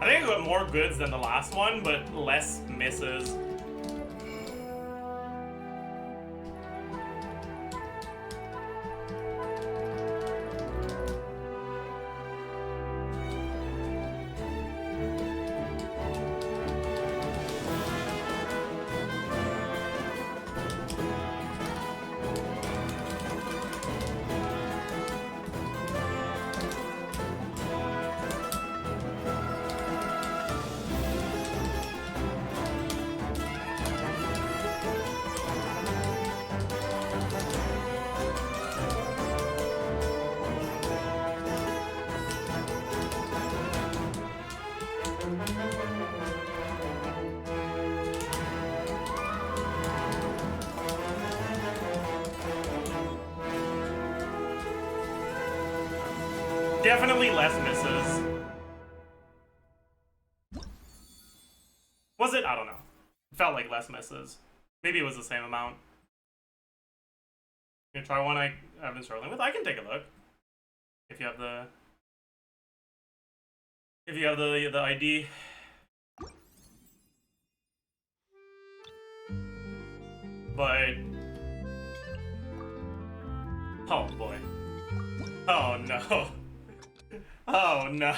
I think I got more goods than the last one, but less misses. Definitely less misses. Was it? I don't know. It felt like less misses. Maybe it was the same amount. You gonna try one I've been struggling with? I can take a look. If you have the ID. But oh boy. Oh no. Oh no.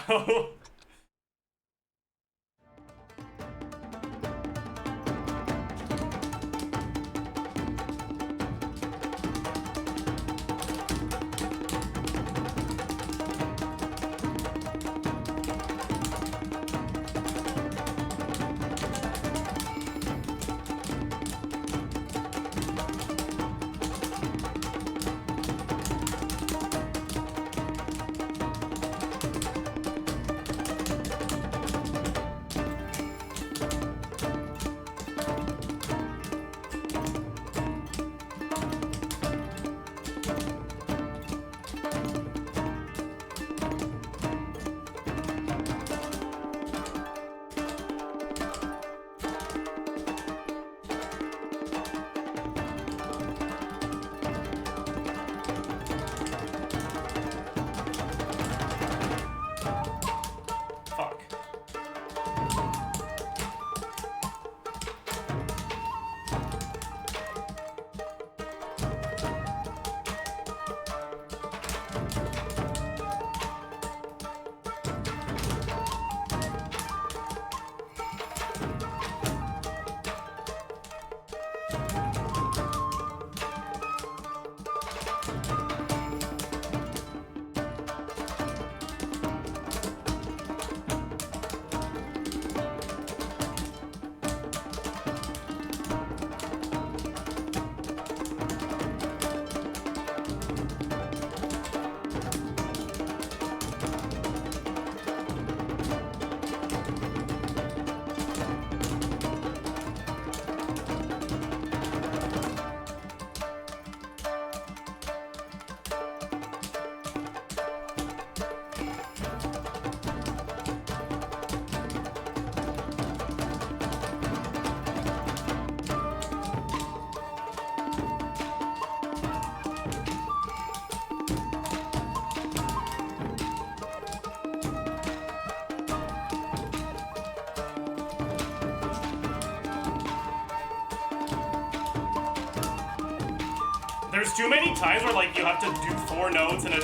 There's too many times where, like, you have to do 4 notes in a...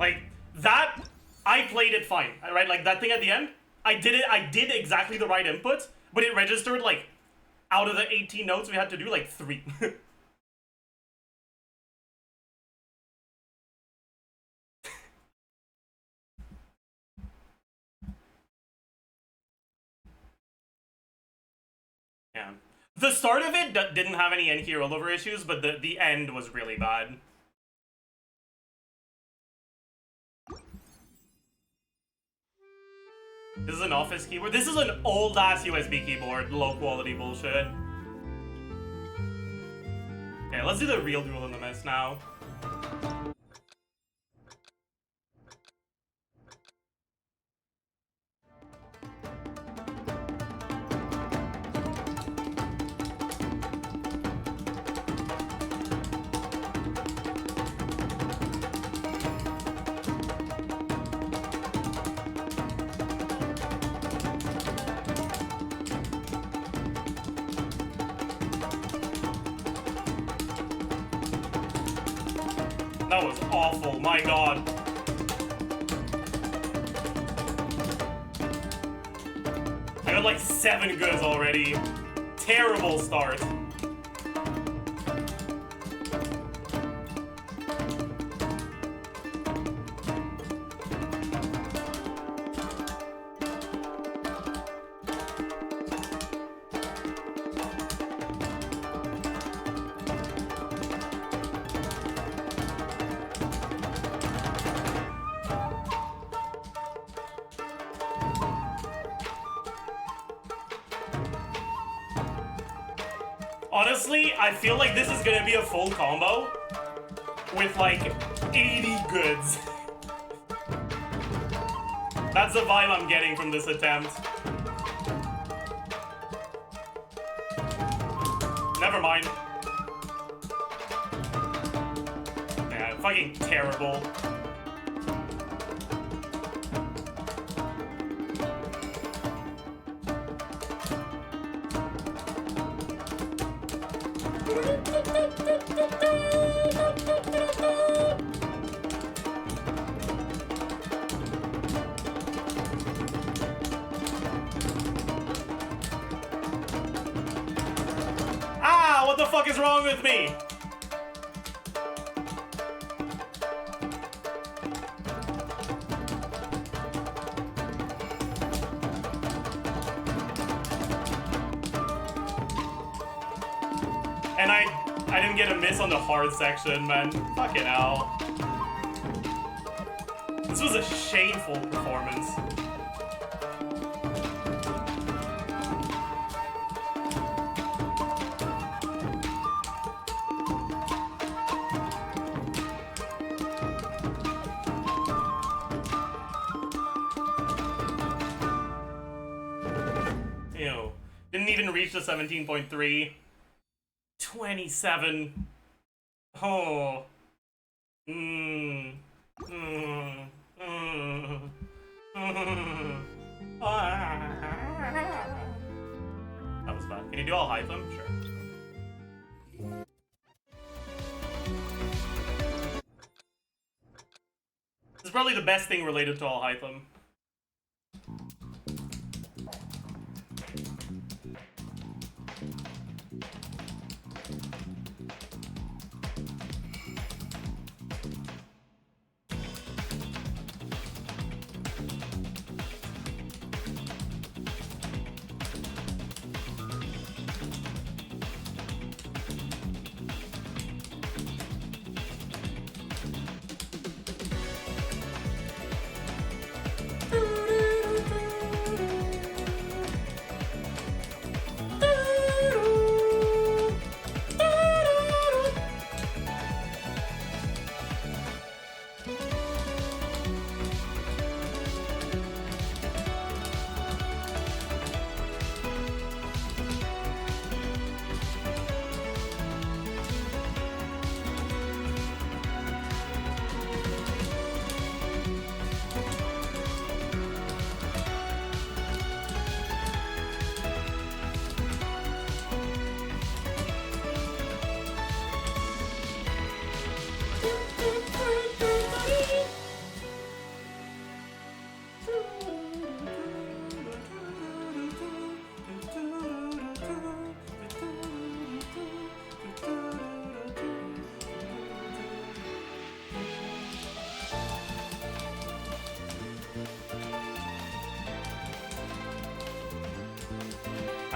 Like, that, I played it fine, right? Like, that thing at the end, I did exactly the right input, but it registered, like, out of the 18 notes we had to do, like, 3. Yeah. The start of it didn't have any NK rollover issues, but the end was really bad. This is an office keyboard. This is an old-ass USB keyboard. Low-quality bullshit. Okay, let's do the real Duel in the Mist now. That was awful, my god. I got like 7 goods already. Terrible start. Honestly, I feel like this is gonna be a full combo with like 80 goods. That's the vibe I'm getting from this attempt. Never mind. Yeah, fucking terrible. Ah, what the fuck is wrong with me? And I didn't get a miss on the hard section, man. Fucking hell. This was a shameful performance. Ew. Didn't even reach the 17.3. 27. Oh. That was bad. Can you do all high flame? Sure. This is probably the best thing related to all high flame.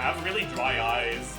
I have really dry eyes.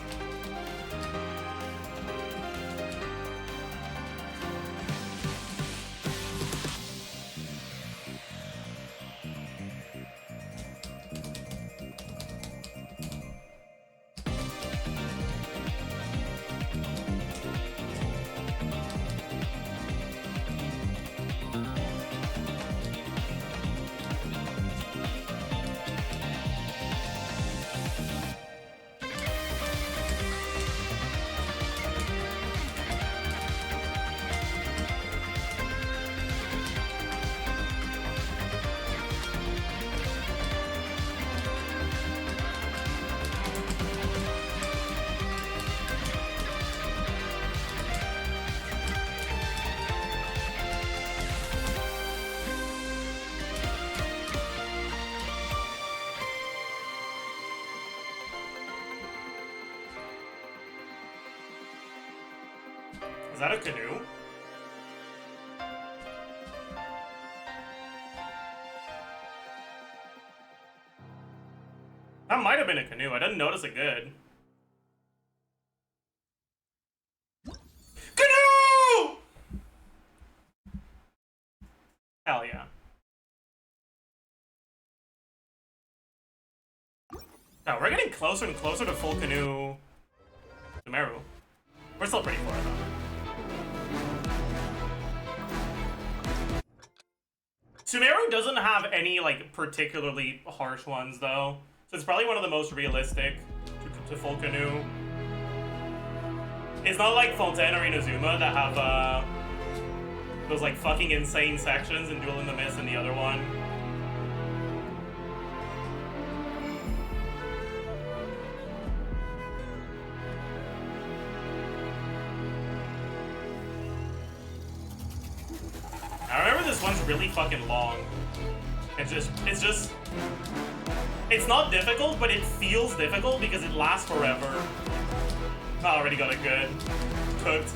Is that a canoe? That might have been a canoe. I didn't notice it good. Canoe! Hell yeah. Oh, we're getting closer and closer to full canoe. Sumeru. We're still pretty far though. Sumeru doesn't have any, like, particularly harsh ones, though. So it's probably one of the most realistic to full canoe. It's not like Fontaine or Inazuma that have, those, like, fucking insane sections in Duel in the Mist and the other one. I remember this one's really fucking long. It's not difficult, but it feels difficult because it lasts forever. I already got it good. Cooked.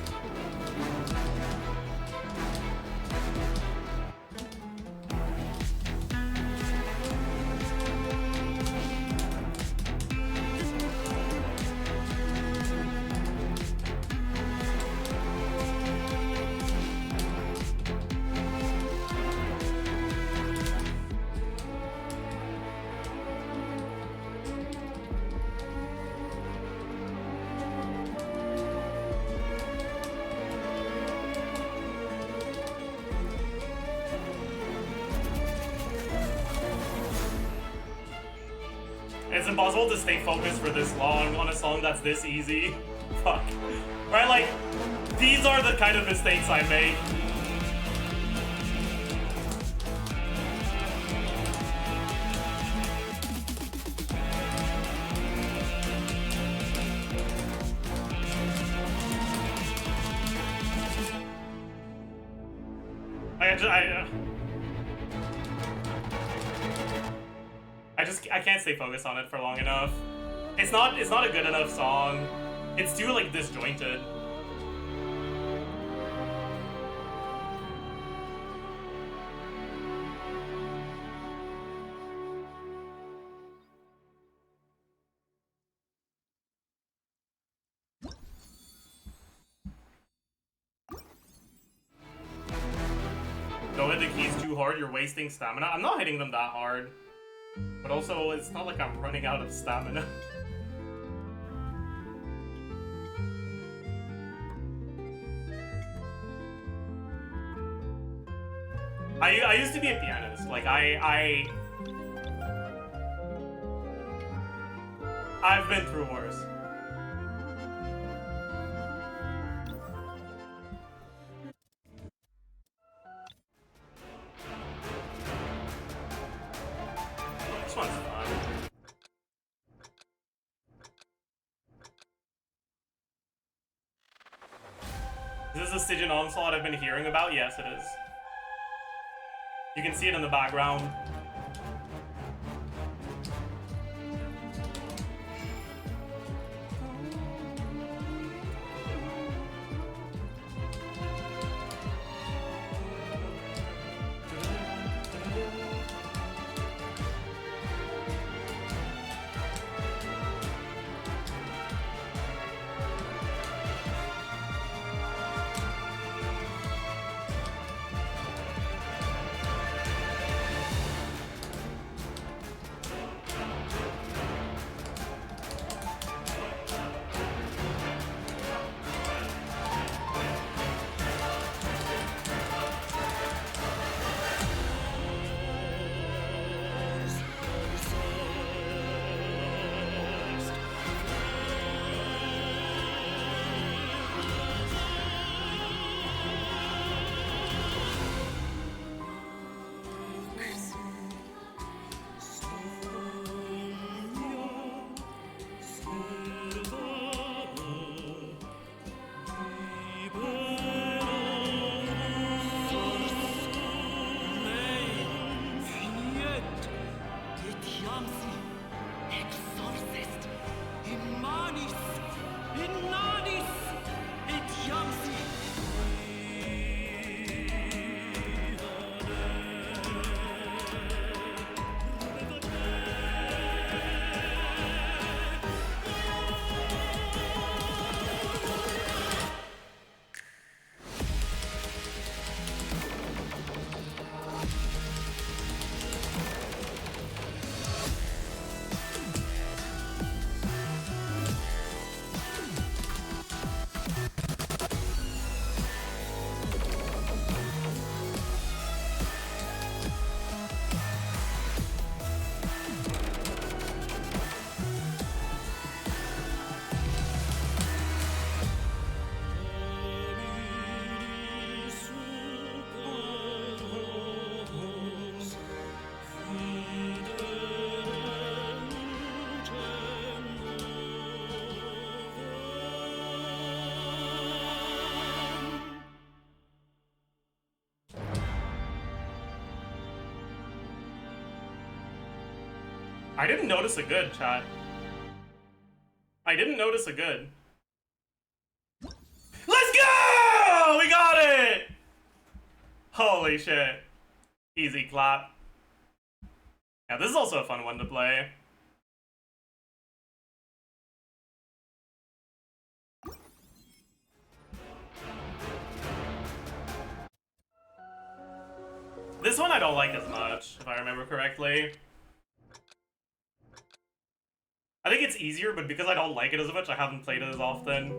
It's impossible to stay focused for this long on a song that's this easy. Fuck. Right, like, these are the kind of mistakes I make. I can't stay focused on it for long enough. It's not a good enough song. It's too, like, disjointed. Don't hit the keys too hard, you're wasting stamina. I'm not hitting them that hard. But also, it's not like I'm running out of stamina. I used to be a pianist. Like, I've been through worse. This one's fun. Is this a Stygian onslaught I've been hearing about? Yes, it is. You can see it in the background. I didn't notice a good, chat. I didn't notice a good. Let's go! We got it! Holy shit. Easy clap. Yeah, this is also a fun one to play. This one I don't like as much, if I remember correctly. I think it's easier, but because I don't like it as much, I haven't played it as often.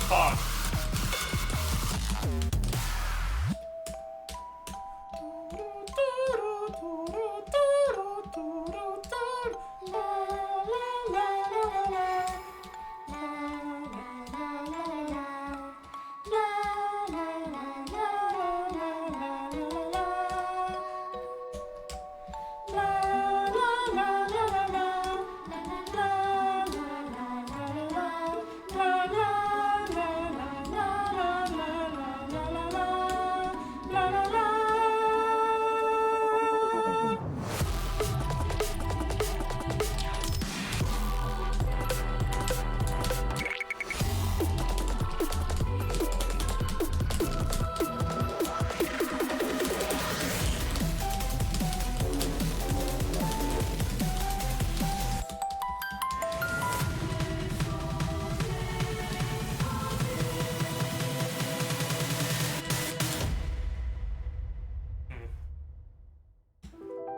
Fuck.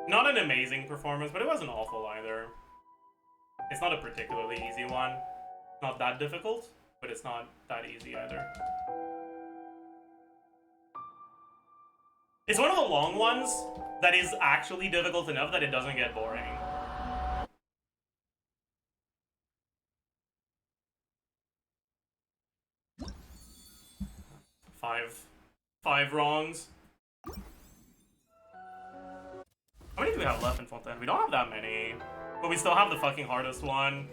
Not an amazing performance, but it wasn't awful either. It's not a particularly easy one. Not that difficult, but it's not that easy either. It's one of the long ones that is actually difficult enough that it doesn't get boring. Five wrongs. How many do we have left in Fontaine? We don't have that many. But we still have the fucking hardest one.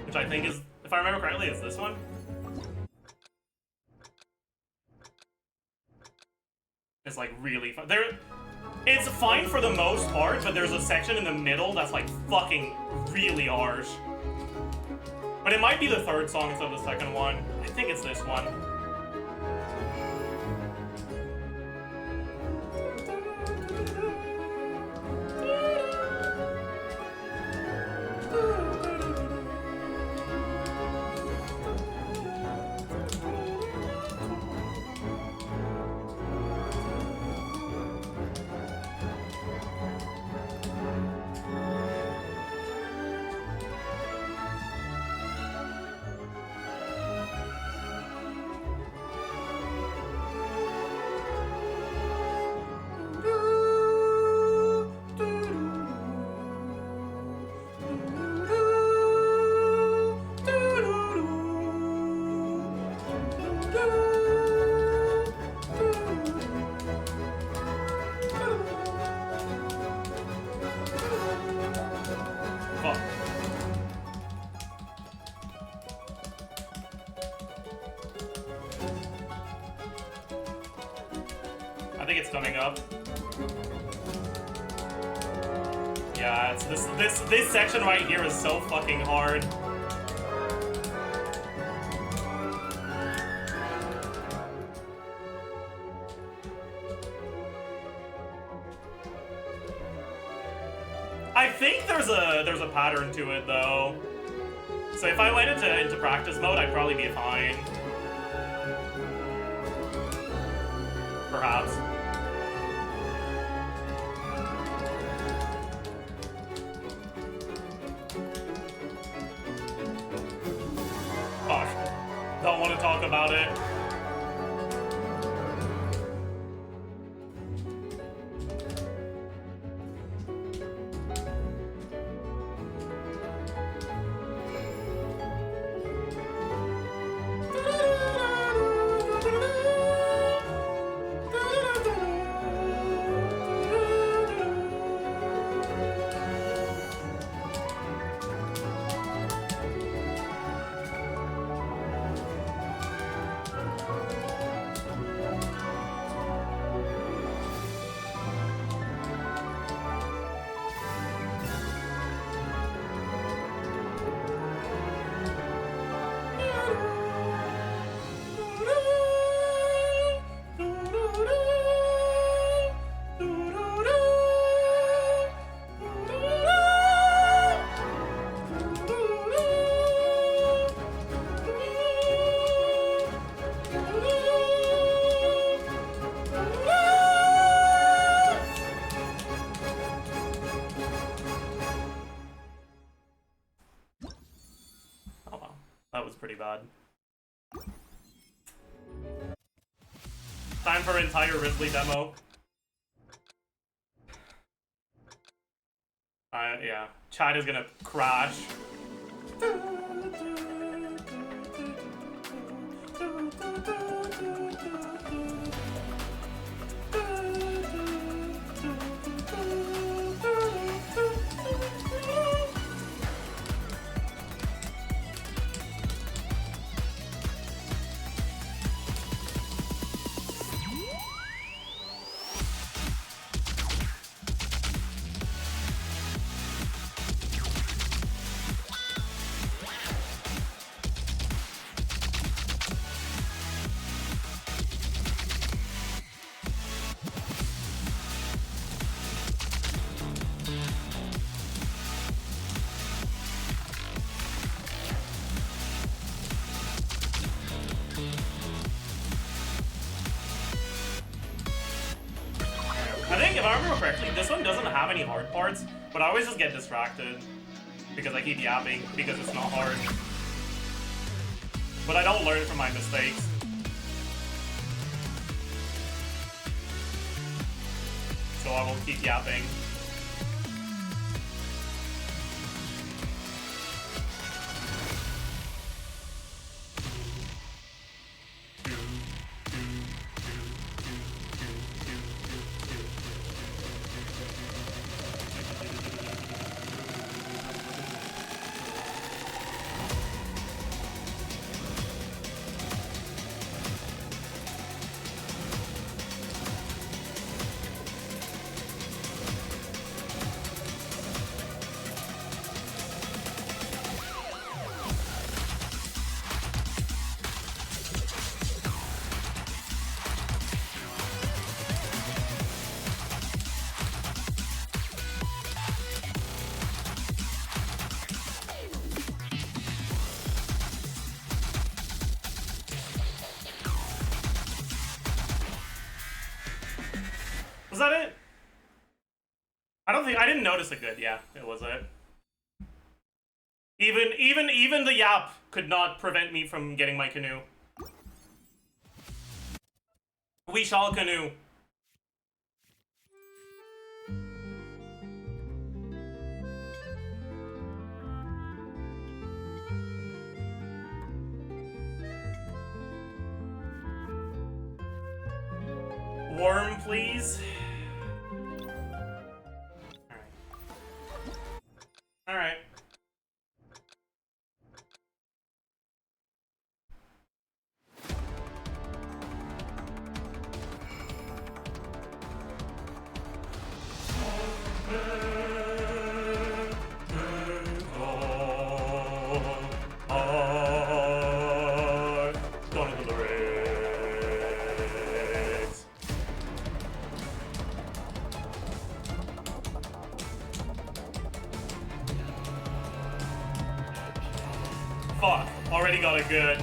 Which I think is, if I remember correctly, it's this one. It's like really fun. It's fine for the most part, but there's a section in the middle that's like fucking really harsh. But it might be the third song instead of the second one. I think it's this one. I think it's coming up. Yeah, it's this section right here is so fucking hard. think there's a pattern to it though. So if I went into practice mode, I'd probably be fine. Perhaps. Gosh, don't want to talk about it. Pretty bad. Time for entire Ridley demo. Yeah. Chat is gonna crash. If I remember correctly, this one doesn't have any hard parts, but I always just get distracted because I keep yapping because it's not hard. But I don't learn from my mistakes. So I will keep yapping. Was that it? I didn't notice it good. Yeah, it was it. Even the yap could not prevent me from getting my canoe. We shall canoe. Worm, please. All right. already got it good.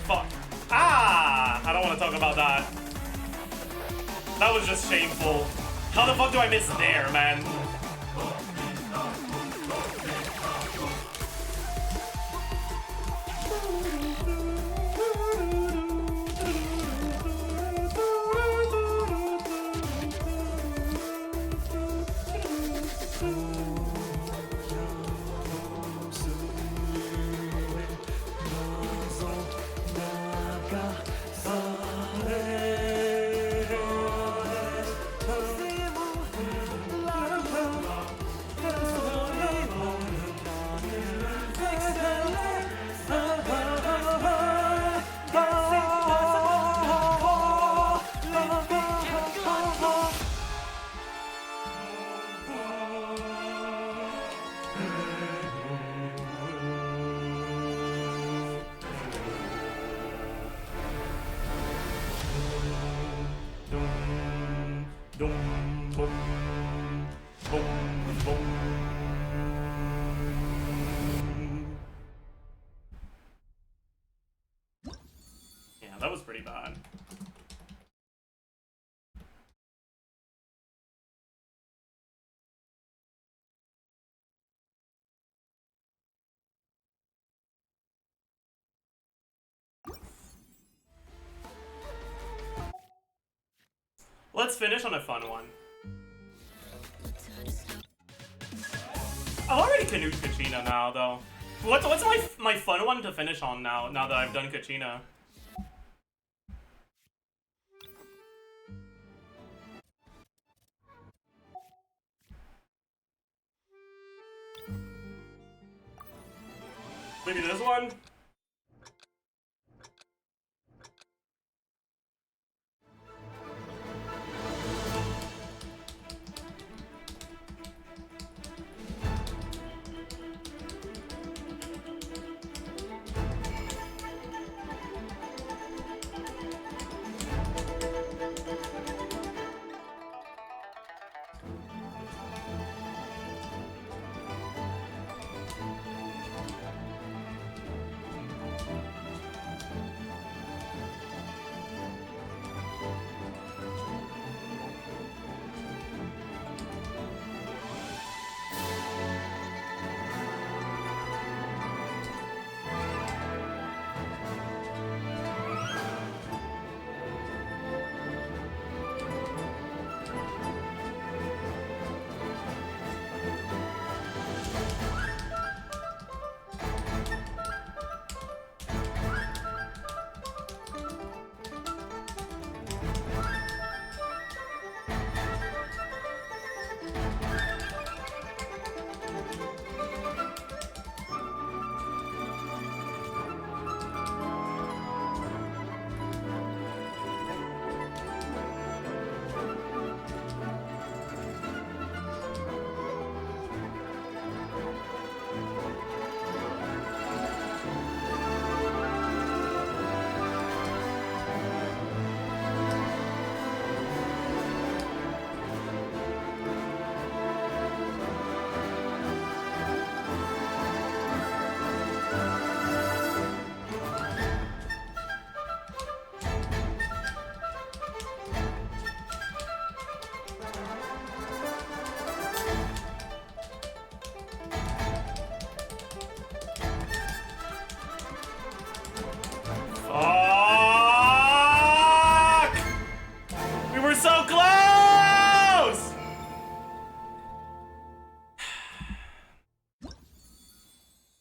Fuck. Ah! I don't want to talk about that. That was just shameful. How the fuck do I miss there, man? Yeah, that was pretty bad. Let's finish on a fun one. I've already canoed Kachina now, though. What's my fun one to finish on now that I've done Kachina? Maybe this one?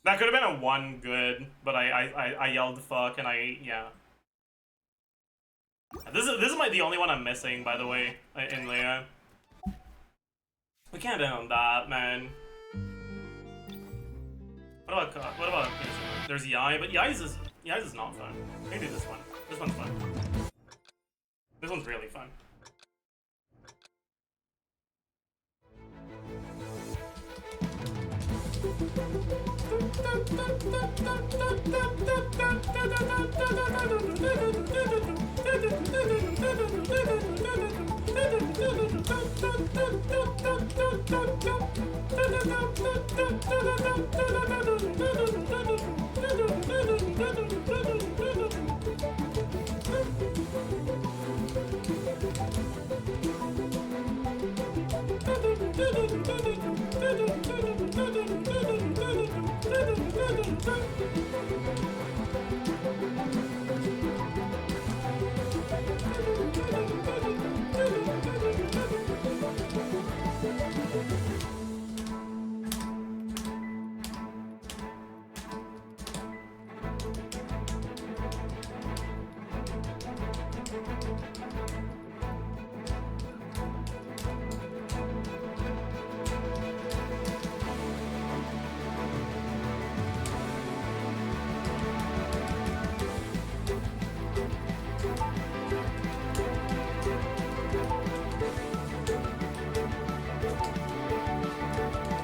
That could have been a one good, but I yelled fuck and yeah. This is the only one I'm missing, by the way, in Leia. We can't end on that, man. What about there's Yai, but Yai's is not fun. Maybe this one. This one's fun. This one's really fun.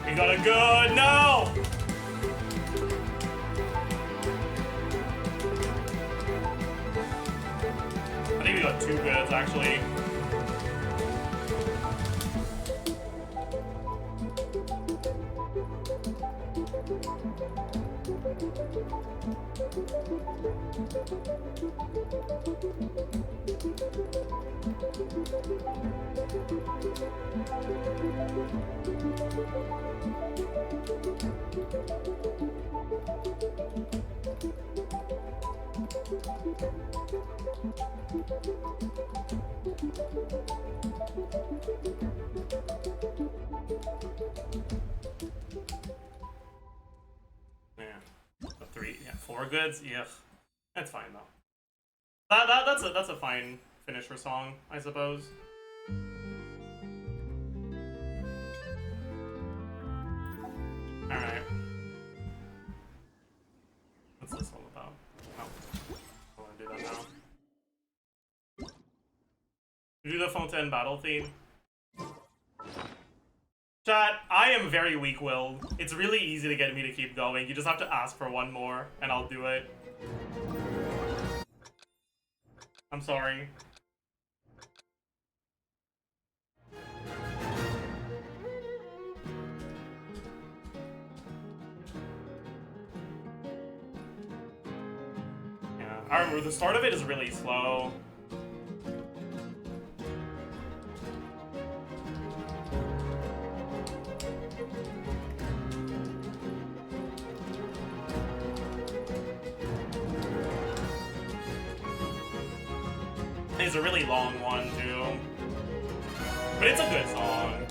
We got a good, no! I think we got two goods, actually. Four goods? Yeah. That's fine though. That's a fine finisher song, I suppose. Alright. What's this all about? Oh. I wanna do that now. Do the Fontaine battle theme. Chat, I am very weak-willed. It's really easy to get me to keep going. You just have to ask for one more, and I'll do it. I'm sorry. Yeah, I remember the start of it is really slow. It's a really long one, too. But it's a good song.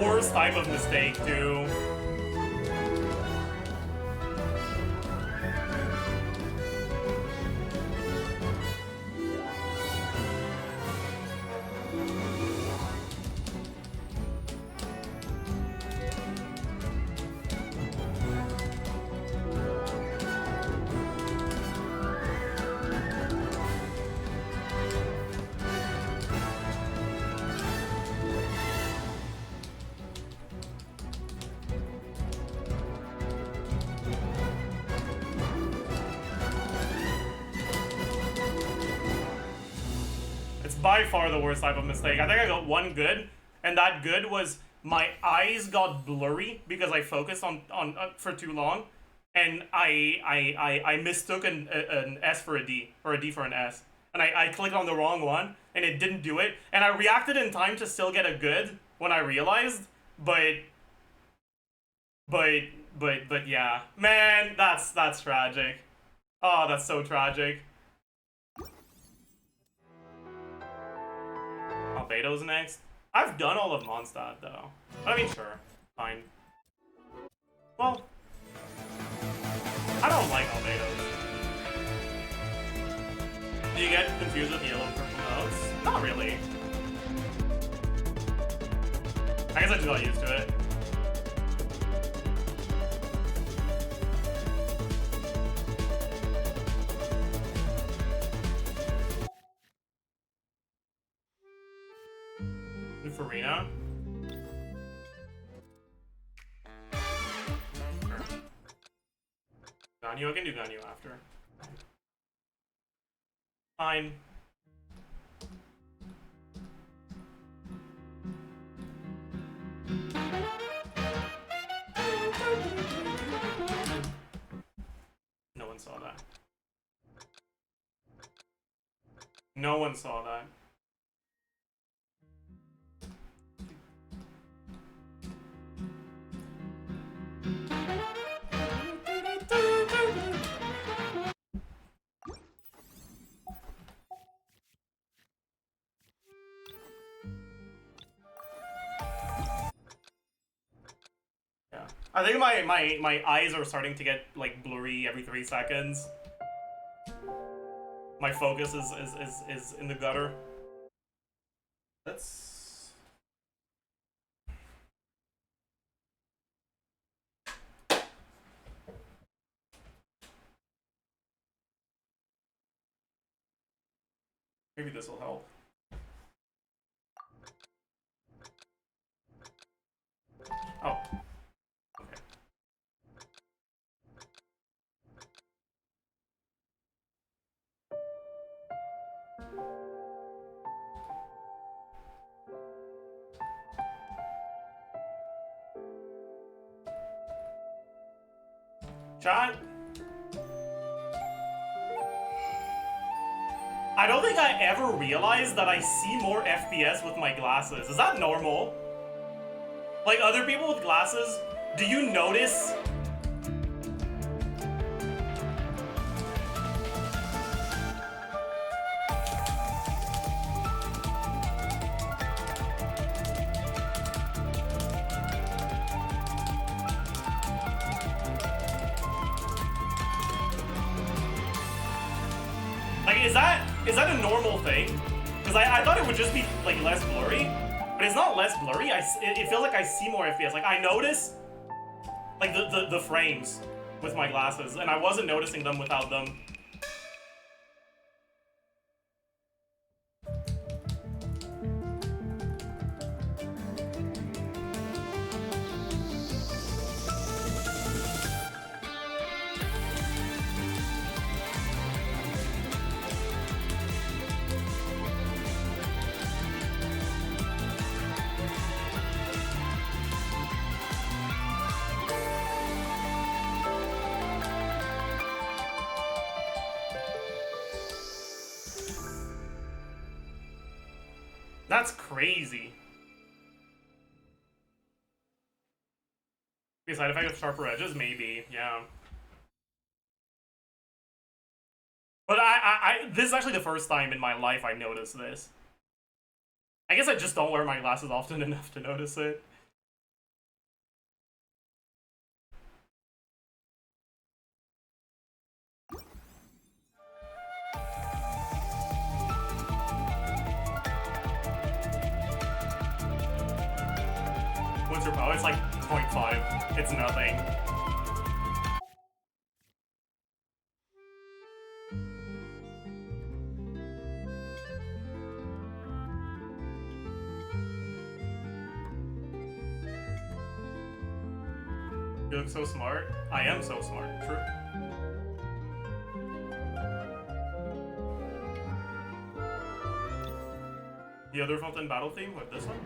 worst type of mistake, too. By far the worst type of mistake. I think I got one good, and that good was my eyes got blurry because I focused on for too long, and I mistook an S for a D, or a D for an S, and I clicked on the wrong one, and it didn't do it, and I reacted in time to still get a good when I realized, but yeah, man, that's tragic. Oh, that's so tragic. Albedo's next. I've done all of Mondstadt though. I mean, sure, fine. Well, I don't like Albedo's. Do you get confused with yellow and purple notes? Not really. I guess I just got used to it. Farina. Sure. Ganyu, I can do Ganyu after. Fine. No one saw that. No one saw that. I think my eyes are starting to get like blurry every 3 seconds. My focus is in the gutter. Let's maybe this will help. Oh. Chat? I don't think I ever realized that I see more FPS with my glasses. Is that normal? Like other people with glasses, do you notice? Is that a normal thing? Because I thought it would just be like less blurry, but it's not less blurry. It feels like I see more FPS. Like I notice like the frames with my glasses, and I wasn't noticing them without them. That's crazy. Be a side effect of sharper edges? Maybe, yeah. But this is actually the first time in my life I noticed this. I guess I just don't wear my glasses often enough to notice it. What's your power? It's like 0.5. It's nothing. You look so smart. I am so smart. True. The other Fulton battle theme with this one?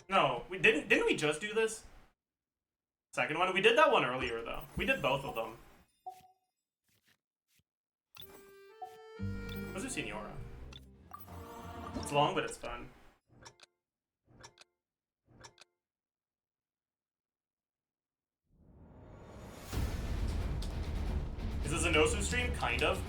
No, we didn't we just do this? Second one? We did that one earlier though. We did both of them. What's a Senora? It's long, but it's fun. Is this a Nosu stream? Kind of.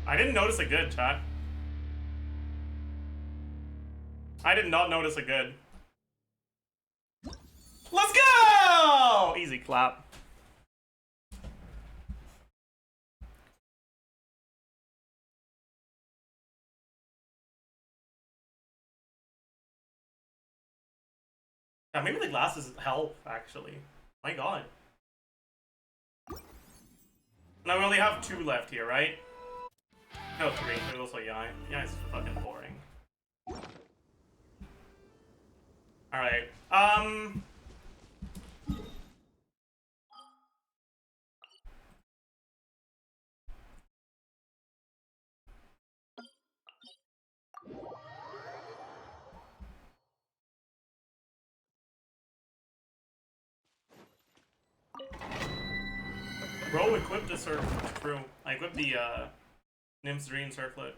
I didn't notice a good, chat. I did not notice a good. Let's go! Easy clap. Yeah, maybe the glasses help, actually. My god. Now we only have 2 left here, right? No, 3. There's also Yai. Yai's fucking boring. Alright. Bro equipped the circlet. True. I equipped the Nymph's Dream circlet.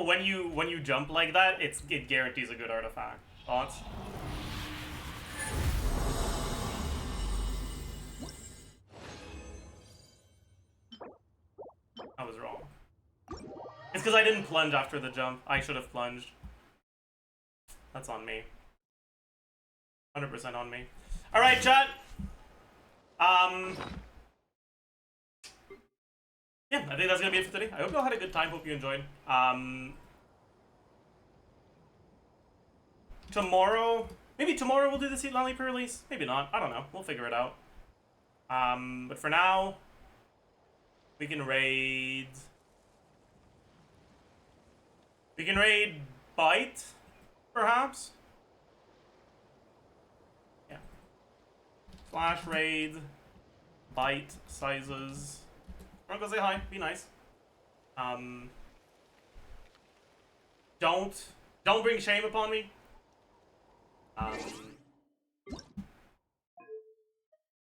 when you jump like that, it guarantees a good artifact. Thoughts? I was wrong. It's because I didn't plunge after the jump. I should have plunged. That's on me. 100% on me. All right, chat. Yeah, I think that's gonna be it for today. I hope you all had a good time. Hope you enjoyed. Maybe tomorrow we'll do the CITLALI pre-release. Maybe not. I don't know. We'll figure it out. But for now, we can raid. We can raid Bite, perhaps. Yeah. Flash raid, Bite sizes. Wanna go say hi? Be nice. Don't bring shame upon me.